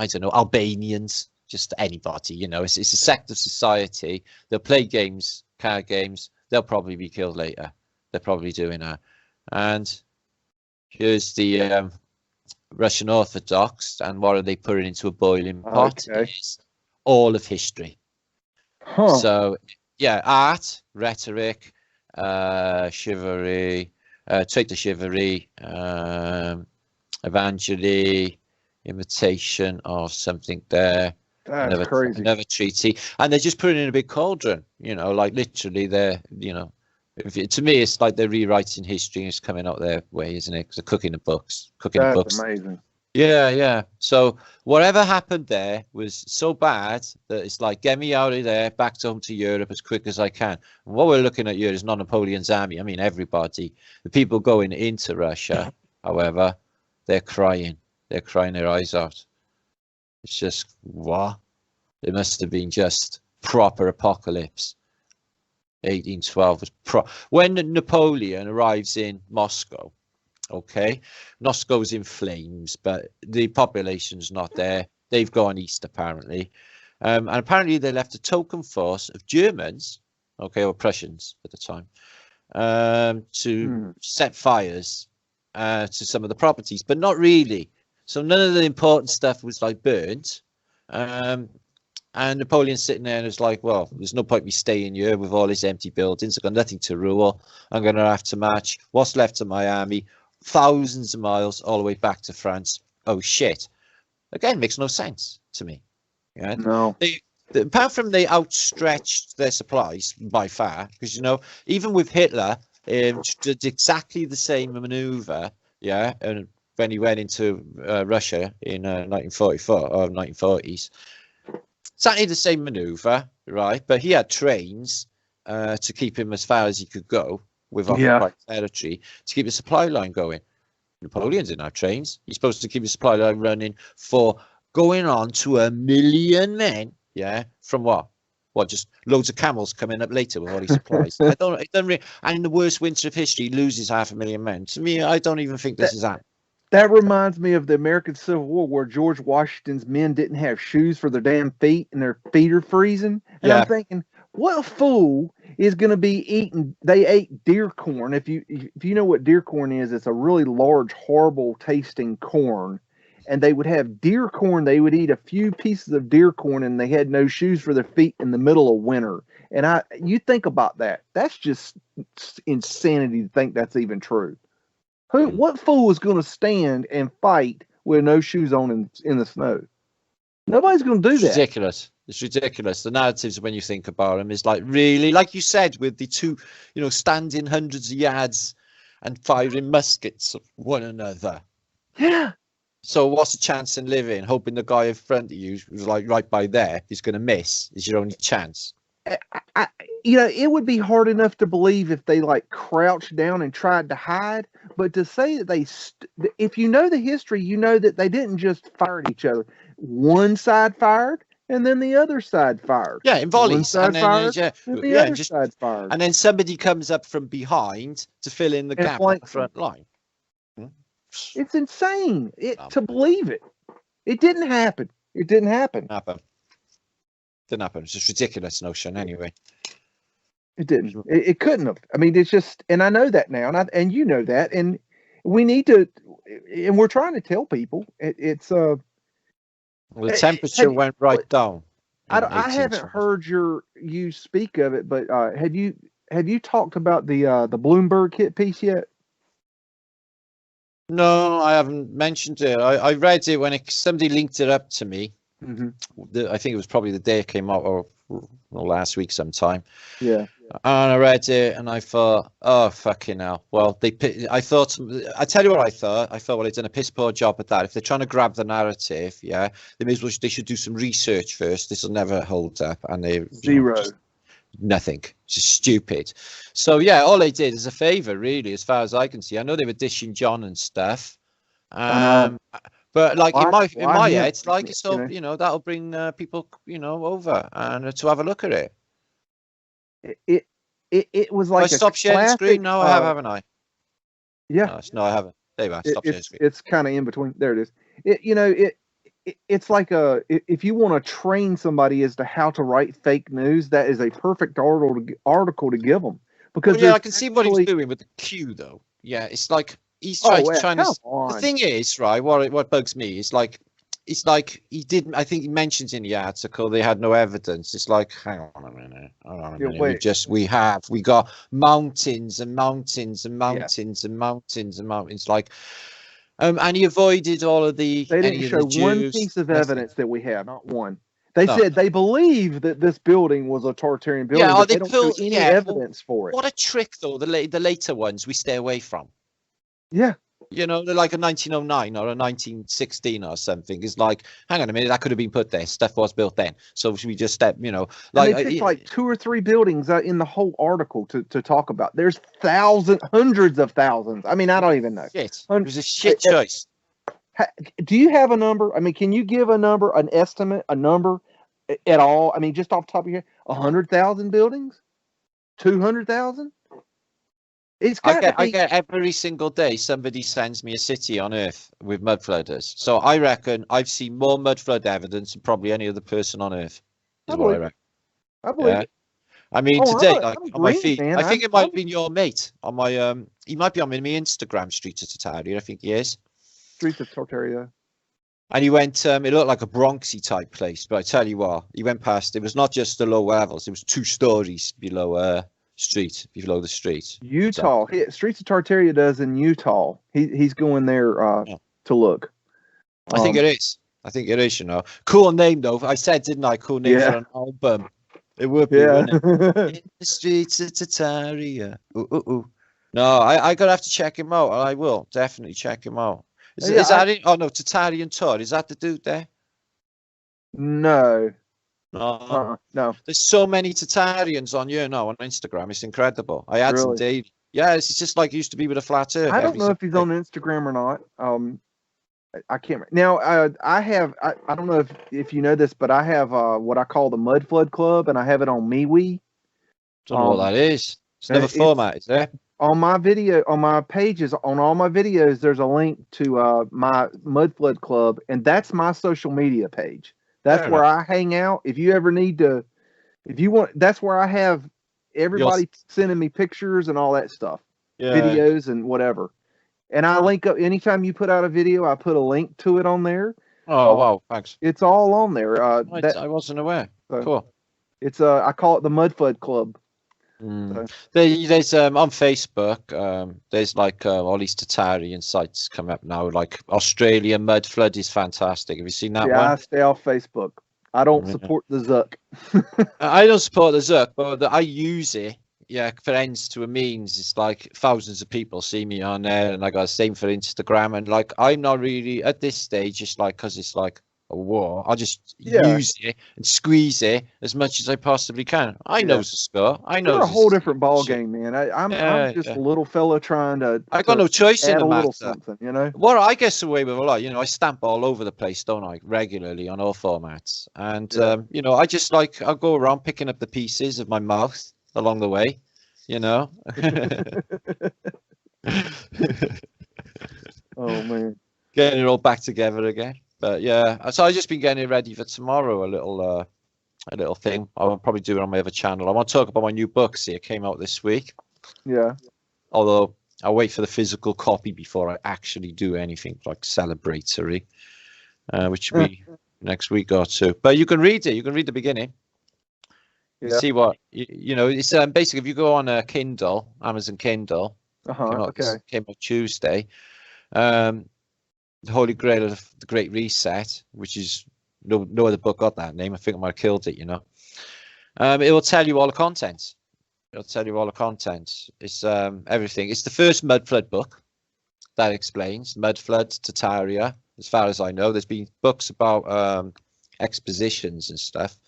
don't know, Albanians, just anybody, it's a sect of society. They'll play games, card games. They'll probably be killed later. They're probably doing that. And here's the Russian Orthodox, and what are they putting into a boiling pot? Okay. Is all of history. Huh. So yeah, art, rhetoric, chivalry, trait of chivalry, evangely, imitation of something there. That's crazy. Another treaty, and they're just putting in a big cauldron. Like literally, they're to me, it's like they're rewriting history. And it's coming out their way, isn't it? Because they're cooking the books. That's amazing. Yeah. So whatever happened there was so bad that it's like, get me out of there, back home to Europe as quick as I can. And what we're looking at here is not Napoleon's army. I mean, everybody. The people going into Russia, however, they're crying. They're crying their eyes out. It's just, what? It must have been just proper apocalypse. 1812 was when Napoleon arrives in Moscow. Okay, Moscow's in flames, but the population's not there. They've gone east apparently, and apparently they left a token force of Germans, or Prussians at the time, to set fires to some of the properties, but not really. So none of the important stuff was like burnt. And Napoleon's sitting there and it's like, well, there's no point me staying here with all these empty buildings. I've got nothing to rule. I'm going to have to march what's left of my army thousands of miles all the way back to France. Oh, shit. Again, makes no sense to me. Yeah? No. Apart from they outstretched their supplies by far, because, even with Hitler, did exactly the same maneuver, yeah, and when he went into Russia in 1944 or 1940s. Exactly the same maneuver, right? But he had trains to keep him as far as he could go with occupied territory to keep the supply line going. Napoleon didn't have trains. He's supposed to keep the supply line running for going on to 1 million men. Yeah, from what? What, just loads of camels coming up later with all these supplies? It doesn't really, and in the worst winter of history, loses 500,000 men. To me, I don't even think this is happening. That reminds me of the American Civil War where George Washington's men didn't have shoes for their damn feet and their feet are freezing. And I'm thinking, what fool is going to be eating? They ate deer corn. If you know what deer corn is, it's a really large, horrible tasting corn. And they would have deer corn. They would eat a few pieces of deer corn and they had no shoes for their feet in the middle of winter. And you think about that. That's just insanity to think that's even true. What fool is going to stand and fight with no shoes on in the snow? Nobody's going to do that. It's ridiculous. It's ridiculous. The narratives, when you think about them, is like really, like you said, with the two, standing hundreds of yards and firing muskets at one another. Yeah. So what's the chance in living? Hoping the guy in front of you, who's like right by there, is going to miss. Is your only chance. It would be hard enough to believe if they like crouched down and tried to hide, but to say that if you know the history, you know that they didn't just fire at each other. One side fired, and then the other side fired. Yeah, in volleys. One side fired, and the other side fired. And then somebody comes up from behind to fill in the gap on the front line. It's insane to believe it. It didn't happen. It didn't happen. Didn't happen. It's just ridiculous notion anyway. It didn't. It couldn't have. I mean, it's just, and I know that now, and you know that, and we need to, and we're trying to tell people it's Well, the temperature went right down. I haven't heard you speak of it, but have you talked about the Bloomberg hit piece yet? No, I haven't mentioned it. I read it when somebody linked it up to me. Mm-hmm. I think it was probably the day it came out, or last week sometime. Yeah. And I read it and I thought, oh, fucking hell. Well, I tell you what I thought. I thought, well, they've done a piss poor job at that. If they're trying to grab the narrative, yeah, they should do some research first. This will never hold up. And they zero. Nothing. It's just stupid. So yeah, all they did is a favor, really, as far as I can see. I know they were dishing John and stuff. But like in my head, like, so that'll bring people over and to have a look at it. It was like I stopped sharing screen. No, I haven't I? Yeah. No, I haven't. There you are. Stop sharing screen. It's kind of in between. There it is. It's like if you want to train somebody as to how to write fake news, that is a perfect article to give them. Because I can see what he's doing with the Q though. Yeah, it's like he's trying to. The thing is, right? What bugs me is like. It's like he didn't. I think he mentions in the article they had no evidence. It's like, hang on a minute. We got mountains and mountains and mountains and mountains and mountains. Like, and he avoided all of the. They didn't show one piece of evidence that we have. Not one. They said they believe that this building was a Tartarian building. Yeah, but they don't show any evidence for it. What a trick, though. The later ones we stay away from. Yeah. They're like a 1909 or a 1916 or something. It's like, hang on a minute, that could have been put there. Stuff was built then. So should we just step, like they picked like 2 or 3 buildings in the whole article to talk about. There's hundreds of thousands. I mean, I don't even know. Shit. It was a shit choice. Do you have a number? I mean, can you give a number, an estimate, a number at all? I mean, just off the top of your head, 100,000 buildings, 200,000. I get every single day somebody sends me a city on Earth with mud flooders. So I reckon I've seen more mud flood evidence than probably any other person on Earth. I believe it. I mean, today, on my feed, man. I think it might have been your mate on my. He might be on my Instagram, Streets of Tartaria. I think he is. Streets of Tartaria. And he went. It looked like a Bronxy type place, but I tell you what, he went past. It was not just the low levels; it was 2 stories below. Below the street. Utah. Streets of Tartaria does in Utah. He's going there to look. I think it is. Cool name though. I said, didn't I? Cool name for an album. It would be, wouldn't it? In the streets of Tartaria. Ooh. No, I gotta have to check him out. I will definitely check him out. Is that it? Oh no, Tartarian tour. Is that the dude there? No. No. There's so many Tartarians on Instagram. It's incredible. I add some daily. Yeah, it's just like it used to be with a flat Earth. I don't know if he's on Instagram or not. I can't. Now I have. I don't know if you know this, but I have what I call the Mud Flood Club, and I have it on MeWe. Don't know what that is. It's never format, is there? On my pages, on all my videos, there's a link to my Mud Flood Club, and that's my social media page. That's where I hang out. If you ever need to, that's where I have everybody sending me pictures and all that stuff, videos and whatever. And I link up anytime you put out a video, I put a link to it on there. Oh wow, thanks. It's all on there. I wasn't aware. Cool. It's I call it the Mud Flood Club. So. There's on Facebook. There's like all these Tartarian sites come up now. Like Australia Mud Flood is fantastic. Have you seen that one? Yeah, I stay off Facebook. I don't support the Zuck. I don't support the Zuck, but I use it. Yeah, for ends to a means. It's like thousands of people see me on there, and I got the same for Instagram. And like, I'm not really at this stage. It's like because it's like a war. I'll just use it and squeeze it as much as I possibly can. I know the score. I know it's a whole different ball game, man. I'm just a little fella trying to. I got no choice in the matter. Something, you know. Well, I guess away with a lot. I stamp all over the place, don't I? Regularly on all formats, and I just like I'll go around picking up the pieces of my mouth along the way. Oh man. Getting it all back together again. But yeah, so I've just been getting it ready for tomorrow. A little thing. I'll probably do it on my other channel. I want to talk about my new book. See, it came out this week. Yeah. Although I'll wait for the physical copy before I actually do anything like celebratory, which will be next week or two. But you can read it. You can read the beginning. You Yeah. see what you know. It's basically if you go on a Kindle, Amazon Kindle, Okay. came out Tuesday. The Holy Grail of the Great Reset, which is no other book got that name. I think I might have killed it. You know, it will tell you all the content. It'll tell you all the content. It's everything. It's the first mud flood book that explains mud flood, Tartaria. As far as I know, there's been books about expositions and stuff.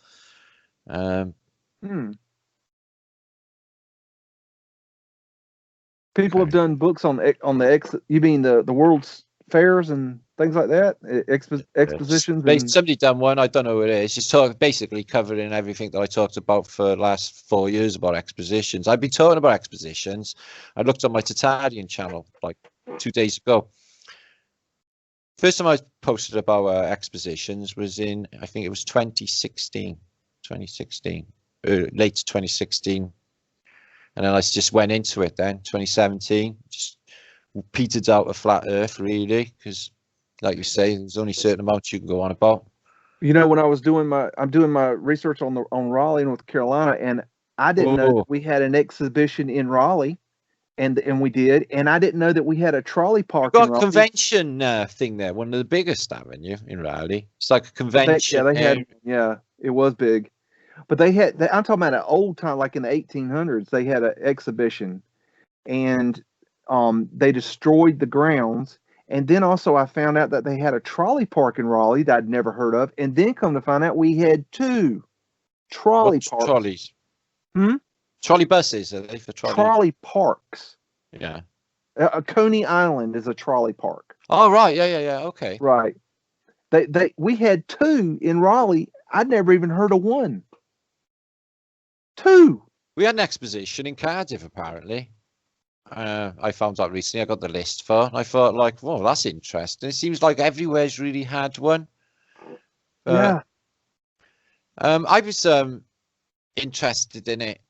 People have done books on the you mean the world's fairs and things like that, expositions. And Somebody done one. I don't know what it is. It's basically covering everything that I talked about for the last 4 years about expositions. I've been talking about expositions. I looked on my Tartarian channel like 2 days ago. First time I posted about expositions was in, I think it was 2016, late 2016. And then I just went into it then, 2017, just petered out of flat earth really, because like you say, there's only certain amounts you can go on about. You know, when I'm doing my research on Raleigh, North Carolina, and I didn't know that we had an exhibition in Raleigh, and we did, and I didn't know that we had a trolley park in Raleigh. Convention thing there, one of the biggest, haven't you, in Raleigh? It's like a convention. It was big. But I'm talking about an old time, like in the 1800s, they had an exhibition, and they destroyed the grounds. And then also I found out that they had a trolley park in Raleigh that I'd never heard of. And then come to find out we had 2 trolley parks. Trolleys. Trolley buses, are they for trolley? Trolley parks. Yeah. Coney Island is a trolley park. Oh, right. Yeah. Okay. Right. We had 2 in Raleigh. I'd never even heard of one. 2. We had an exposition in Cardiff, apparently. I found out recently. I got the list for. I thought, like, well, that's interesting. It seems like everywhere's really had one. Yeah. I was interested in it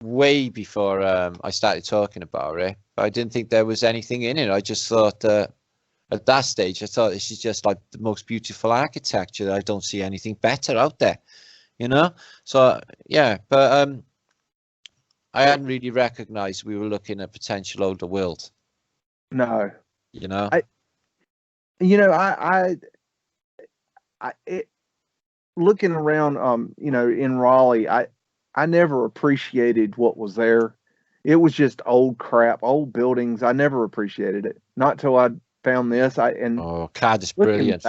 way before I started talking about it, but I didn't think there was anything in it. I just thought at that stage, I thought this is just like the most beautiful architecture. I don't see anything better out there. You know, so yeah, but I hadn't really recognized we were looking at potential older world. No, you know, looking around, in Raleigh, I never appreciated what was there. It was just old crap, old buildings. I never appreciated it. Not till I found this. Cardiff's brilliant.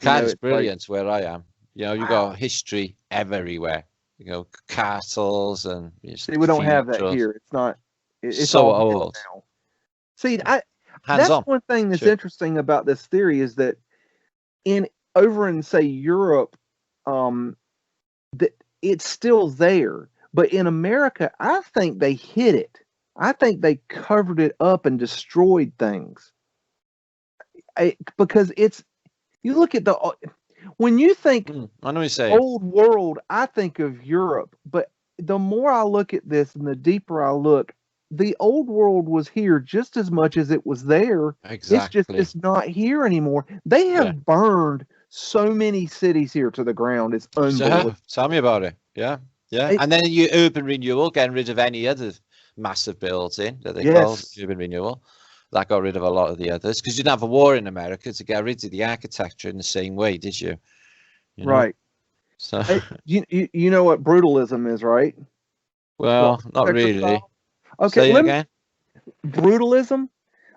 Cardiff's brilliant where I am. You know, you got history everywhere. You know, castles and. See, we don't have that here. It's not. It's so all old. now. See, that's one thing that's interesting about this theory is that over in say Europe, that it's still there, but in America, I think they hid it. I think they covered it up and destroyed things. Because you look at when you think I know what you're saying. Old world, I think of Europe, but the more I look at this and the deeper I look, the old world was here just as much as it was there. Exactly. It's not here anymore. They have burned so many cities here to the ground. It's unbelievable. Tell me about it. Yeah. And then urban renewal, getting rid of any other massive building that they call urban renewal. That got rid of a lot of the others because you didn't have a war in America to get rid of the architecture in the same way, did you? Right. So you know what brutalism is, right? Well, not really. Style? Okay, again. Brutalism.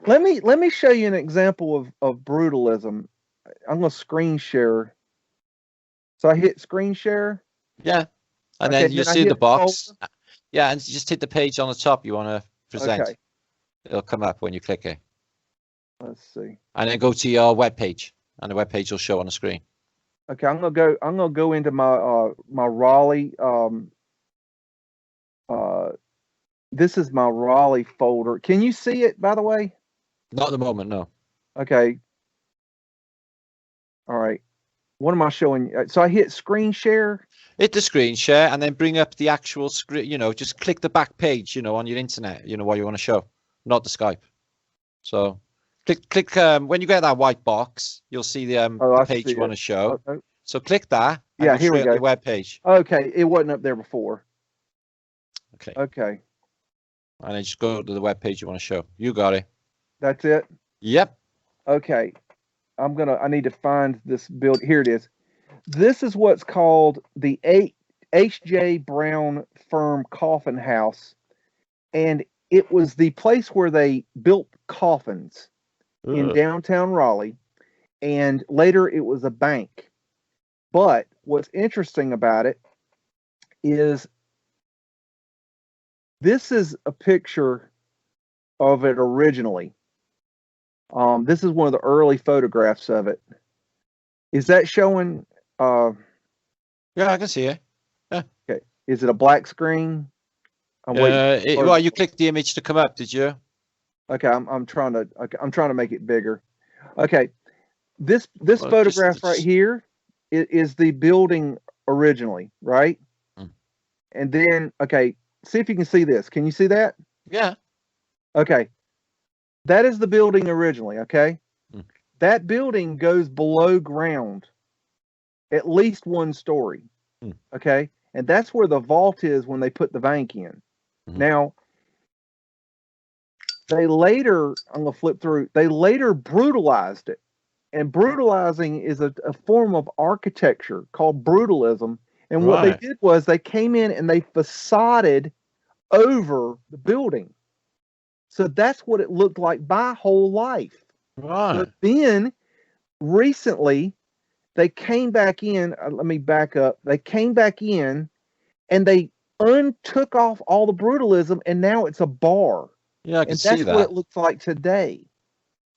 Let me show you an example of brutalism. I'm gonna screen share. So I hit screen share. Yeah, and then you see the box. Yeah, and just hit the page on the top you want to present. Okay. It'll come up when you click it. Let's see. And then go to your web page, and the web page will show on the screen. Okay, I'm gonna go into my my Raleigh. This is my Raleigh folder. Can you see it, by the way? Not at the moment, no. Okay. All right. What am I showing you? So I hit screen share. Hit the screen share and then bring up the actual screen. You know, just click the back page. You know, on your internet. You know what you want to show, not the Skype. So click. When you get that white box, you'll see the page you want to show. Okay. So click that. And Yeah, here we go. The web page. Okay, it wasn't up there before. Okay. Okay. And then just go to the web page you want to show. You got it. That's it. Yep. Okay. I need to find this build. Here it is. This is what's called the H.J. Brown Firm Coffin House. And it was the place where they built coffins in downtown Raleigh. And later it was a bank. But what's interesting about it is this is a picture of it originally. This is one of the early photographs of it. Is that showing? Yeah, I can see it. Yeah. Okay. Is it a black screen? Well, you clicked the image to come up, did you? Okay, I'm trying to make it bigger. Okay, this photograph right here is the building originally, right? And then, okay, see if you can see this. Can you see that? Yeah. Okay. That is the building originally, okay? That building goes below ground, at least one story, okay? And that's where the vault is when they put the bank in. Now, they later, I'm going to flip through, they later brutalized it. And brutalizing is a form of architecture called brutalism. And what they did was they came in and they facaded over the building. So that's what it looked like my whole life. Right. But then recently they came back in. Let me back up. They came back in and they took off all the brutalism, and now it's a bar. Yeah, I can see that. And that's what it looks like today.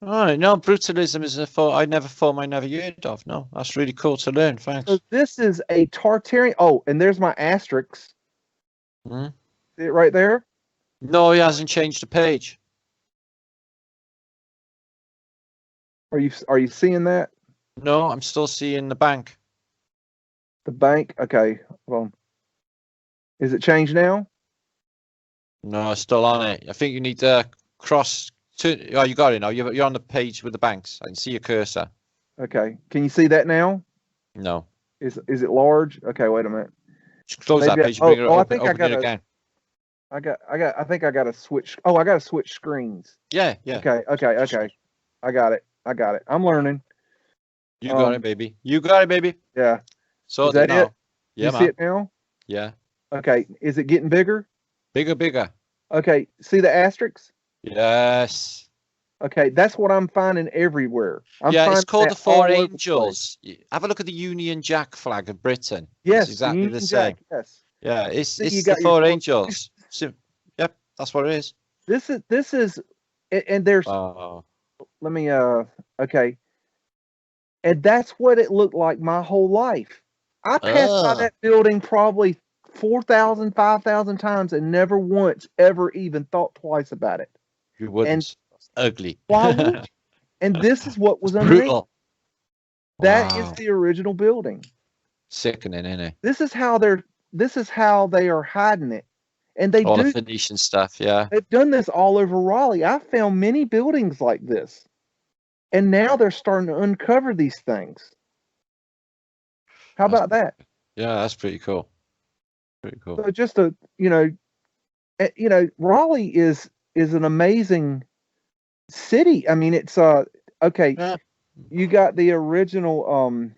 Oh, no, brutalism is a thought I never heard of. No, that's really cool to learn. Thanks. So this is a Tartarian. Oh, and there's my asterisks. See it right there? No, he hasn't changed the page. Are you seeing that? No, I'm still seeing the bank. The bank? Okay. Well, is it changed now? No, it's still on it. I think you need to cross to. Oh, you got it now. You're on the page with the banks. I can see your cursor. Okay. Can you see that now? No. Is it large? Okay, wait a minute. Just close that page. Bring it I open, think I got it again. I think I got to switch. Oh, I got to switch screens. Yeah. Okay. I got it. I'm learning. You got it, baby. You got it, baby. Yeah. So is that now. it? Yeah, you man. see it now? Yeah. Okay. Is it getting bigger? Bigger. Okay. See the asterisks? Yes. Okay. That's what I'm finding everywhere. It's called the Four Angels. Have a look at the Union Jack flag of Britain. Yes. It's exactly Union the same. Jack, yes. Yeah. It's the Four Angels. Yep. That's what it is. This is, and there's, let me, okay. And that's what it looked like my whole life. I passed by that building probably 4,000, 5,000 times and never once ever even thought twice about it. You wouldn't. It's ugly. Why would you? And this is what was underneath. That is the original building. Sickening, isn't it? This is how they are hiding it. And they all the Phoenician stuff, yeah. They've done this all over Raleigh. I found many buildings like this. And now they're starting to uncover these things. How about that? Yeah, that's pretty cool. Pretty cool. So just Raleigh is an amazing city. I mean, it's okay. Yeah. You got the original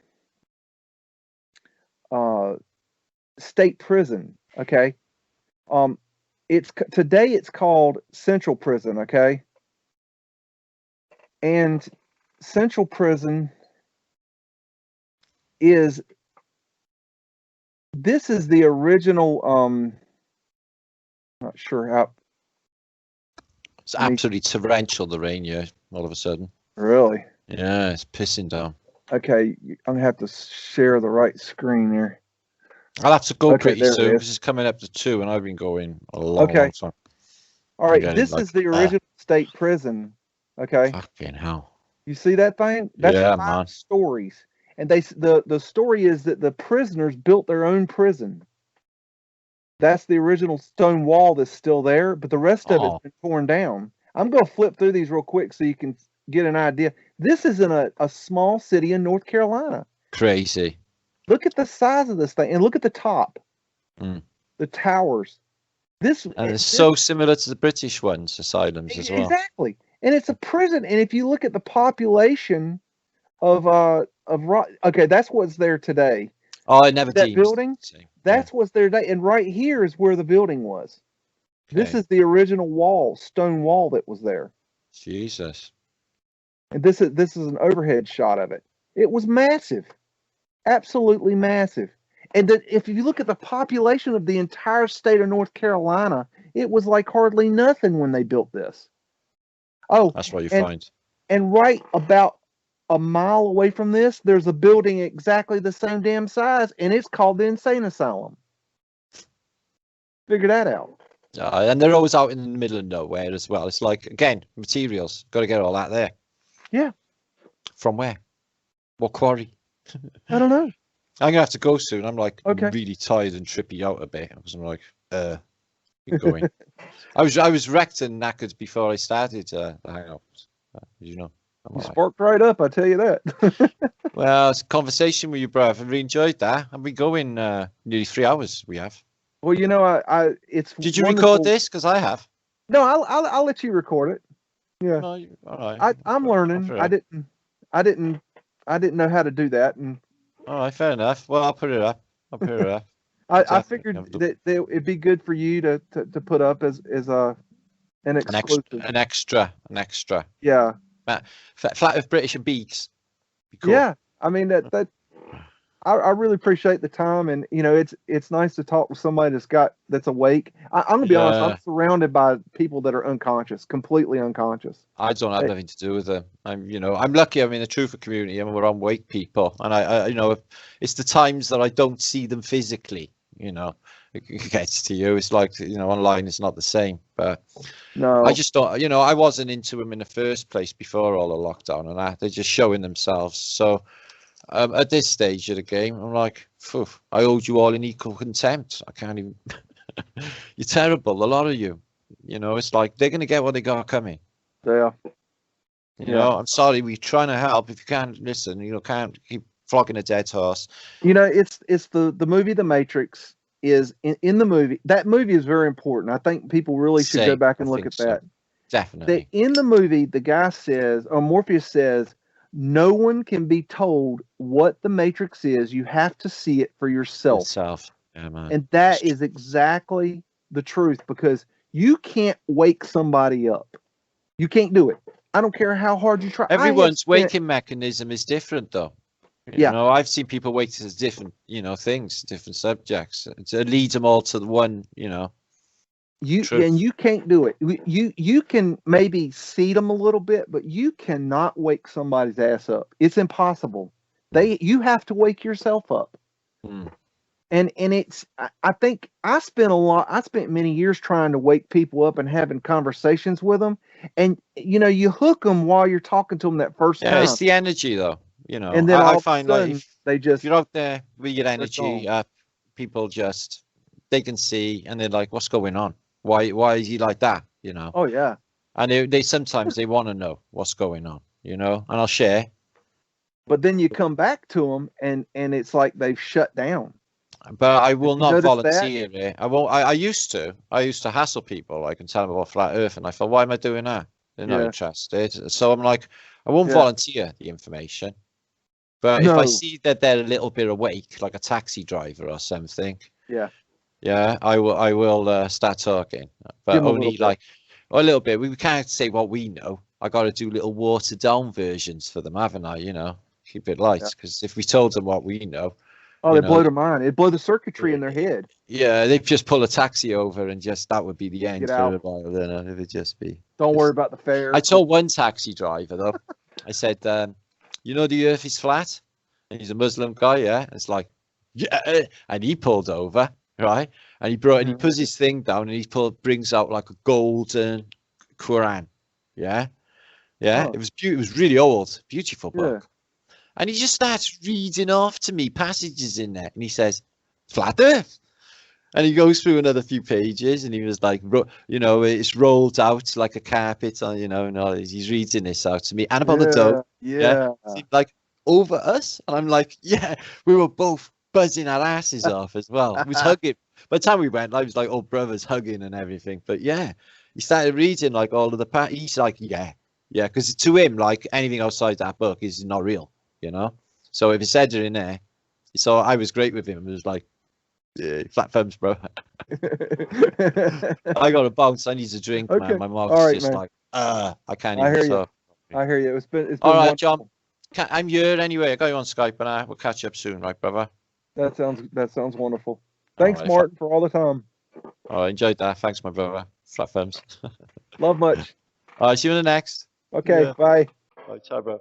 state prison, okay? Today it's called Central Prison, okay? And Central Prison is the original I'm not sure how it's absolutely torrential, the rain here, all of a sudden. Really? Yeah, it's pissing down. Okay, I'm gonna have to share the right screen here. I'll have to go pretty soon because it's coming up to 2 and I've been going a long time. All right, this is the original state prison Okay. Fucking hell. You see that thing? That's Yeah, 5 man. stories. And the story is that the prisoners built their own prison. That's the original stone wall that's still there, but the rest of it's Oh, been torn down. I'm going to flip through these real quick so you can get an idea. This is in a small city in North Carolina. crazy. Look at the size of this thing and look at the top, Mm. the towers. And it's so similar to the British ones, asylums as well. Exactly. And it's a prison. And if you look at the population of okay, that's what's there today. Oh, I never That deemed building, the same. that's what's there today. And right here is where the building was. This Okay. is the original wall, stone wall that was there. Jesus. And this is an overhead shot of it. It was massive. Absolutely massive. And that if you look at the population of the entire state of North Carolina, it was like hardly nothing when they built this. Oh, That's what you find. And right about a mile away from this, there's a building exactly the same damn size, and it's called the Insane Asylum. Figure that out. And they're always out in the middle of nowhere as well. It's like, again, materials. Got to get all that there. Yeah. From where? What quarry? I don't know. I'm gonna have to go soon. I'm like Okay. really tired and trippy out a bit because I'm like, keep going. I was wrecked and knackered before I started the hangout. You know, You sparked right up, I tell you that. Well, it's a conversation with you, bro. I've really enjoyed that. And we go in nearly 3 hours. We have. Well, you know, it's. Did you wonderful. record this? Because I have. No, I'll let you record it. Yeah. No, all right. I'm learning. I didn't know how to do that, and. All right, fair enough. Well, I'll put it up. I figured that it'd be good for you to put up as an exclusive. An extra. Yeah. Flat Earth British and Beags. Cool. Yeah. I mean that I really appreciate the time, and you know it's nice to talk with somebody that's awake. I'm gonna be honest. I'm surrounded by people that are unconscious, completely unconscious. I don't have nothing to do with them. I'm lucky. I'm in the truther community, and we're awake people, and I it's the times that I don't see them physically. You know, it gets to you. It's like online is not the same. But no, I just don't. I wasn't into them in the first place before all the lockdown and that. They're just showing themselves. So. At this stage of the game, I'm like, I hold you all in equal contempt. I can't even. You're terrible, a lot of you. It's like they're gonna get what they got coming. Yeah. I'm sorry. We're trying to help. If you can't listen, can't keep flogging a dead horse. It's the movie The Matrix is in the movie. That movie is very important. I think people really should go back and look at that. Definitely. In the movie, the guy says, or Morpheus says, no one can be told what the Matrix is. You have to see it for yourself. Yeah, man. And that is exactly the truth, because you can't wake somebody up. You can't do it. I don't care how hard you try. Everyone's waking mechanism is different, though. I've seen people wake to different, things, different subjects. It leads them all to the one, truth. And you can't do it. You can maybe seed them a little bit, but you cannot wake somebody's ass up. It's impossible. You have to wake yourself up. And it's, I think I spent many years trying to wake people up and having conversations with them. And you hook them while you're talking to them that first time. Yeah, it's the energy though. And then I find like if you're out there with your energy up, people they can see and they're like, what's going on? Why is he like that? Oh yeah. And they sometimes they want to know what's going on, and I'll share. But then you come back to them and it's like they've shut down. But I will not volunteer. I won't. I used to hassle people. I can tell them about flat Earth, and I thought, why am I doing that? They're not interested. So I'm like, I won't volunteer the information. But if I see that they're a little bit awake, like a taxi driver or something, I will start talking. But only like a little bit. We can't say what we know. I got to do little watered down versions for them, haven't I? Keep it light, because if we told them what we know. Oh, they blow their mind. It blow the circuitry in their head. Yeah, they'd just pull a taxi over and that would be the end for a while. Then it would just be. Don't worry about the fare. I told one taxi driver though, I said, the Earth is flat, and he's a Muslim guy, yeah. It's like, yeah, and he pulled over, right, and he puts his thing down and he brings out like a golden Quran, yeah. Yeah, Oh. it was really old, beautiful Yeah. book. And he just starts reading off to me passages in there, and he says, "Flat Earth." And he goes through another few pages, and he was like, you know, it's rolled out like a carpet, on, you know, and all, he's reading this out to me. And upon the dough, Yeah. seemed like over us, and I'm like, yeah, we were both buzzing our asses off as well. He was hugging. By the time we went, I was like, oh, brothers hugging and everything. But yeah, he started reading like all of the he's like, yeah, because to him, like anything outside that book is not real, you know. So if it said it in there, so I was great with him. It was like, yeah, flat thumbs, bro. I got to bounce. I need a drink, Okay. man. My mouth's All right, just man. like, I can't I even. hear you. So. I hear you. It's been All right, wonderful. John. I'm here anyway. I got you on Skype, and we'll catch up soon, right, brother? That sounds wonderful. Thanks, right, Martin, for all the time. All right, enjoyed that. Thanks, my brother. Flat thumbs. Love much. All right, see you in the next. Okay, Yeah. bye. All right, ciao, bro.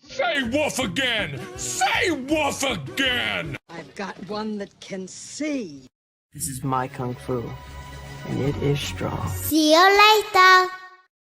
Say woof again! Say woof again! I've got one that can see. This is my kung fu, and it is strong. See you later.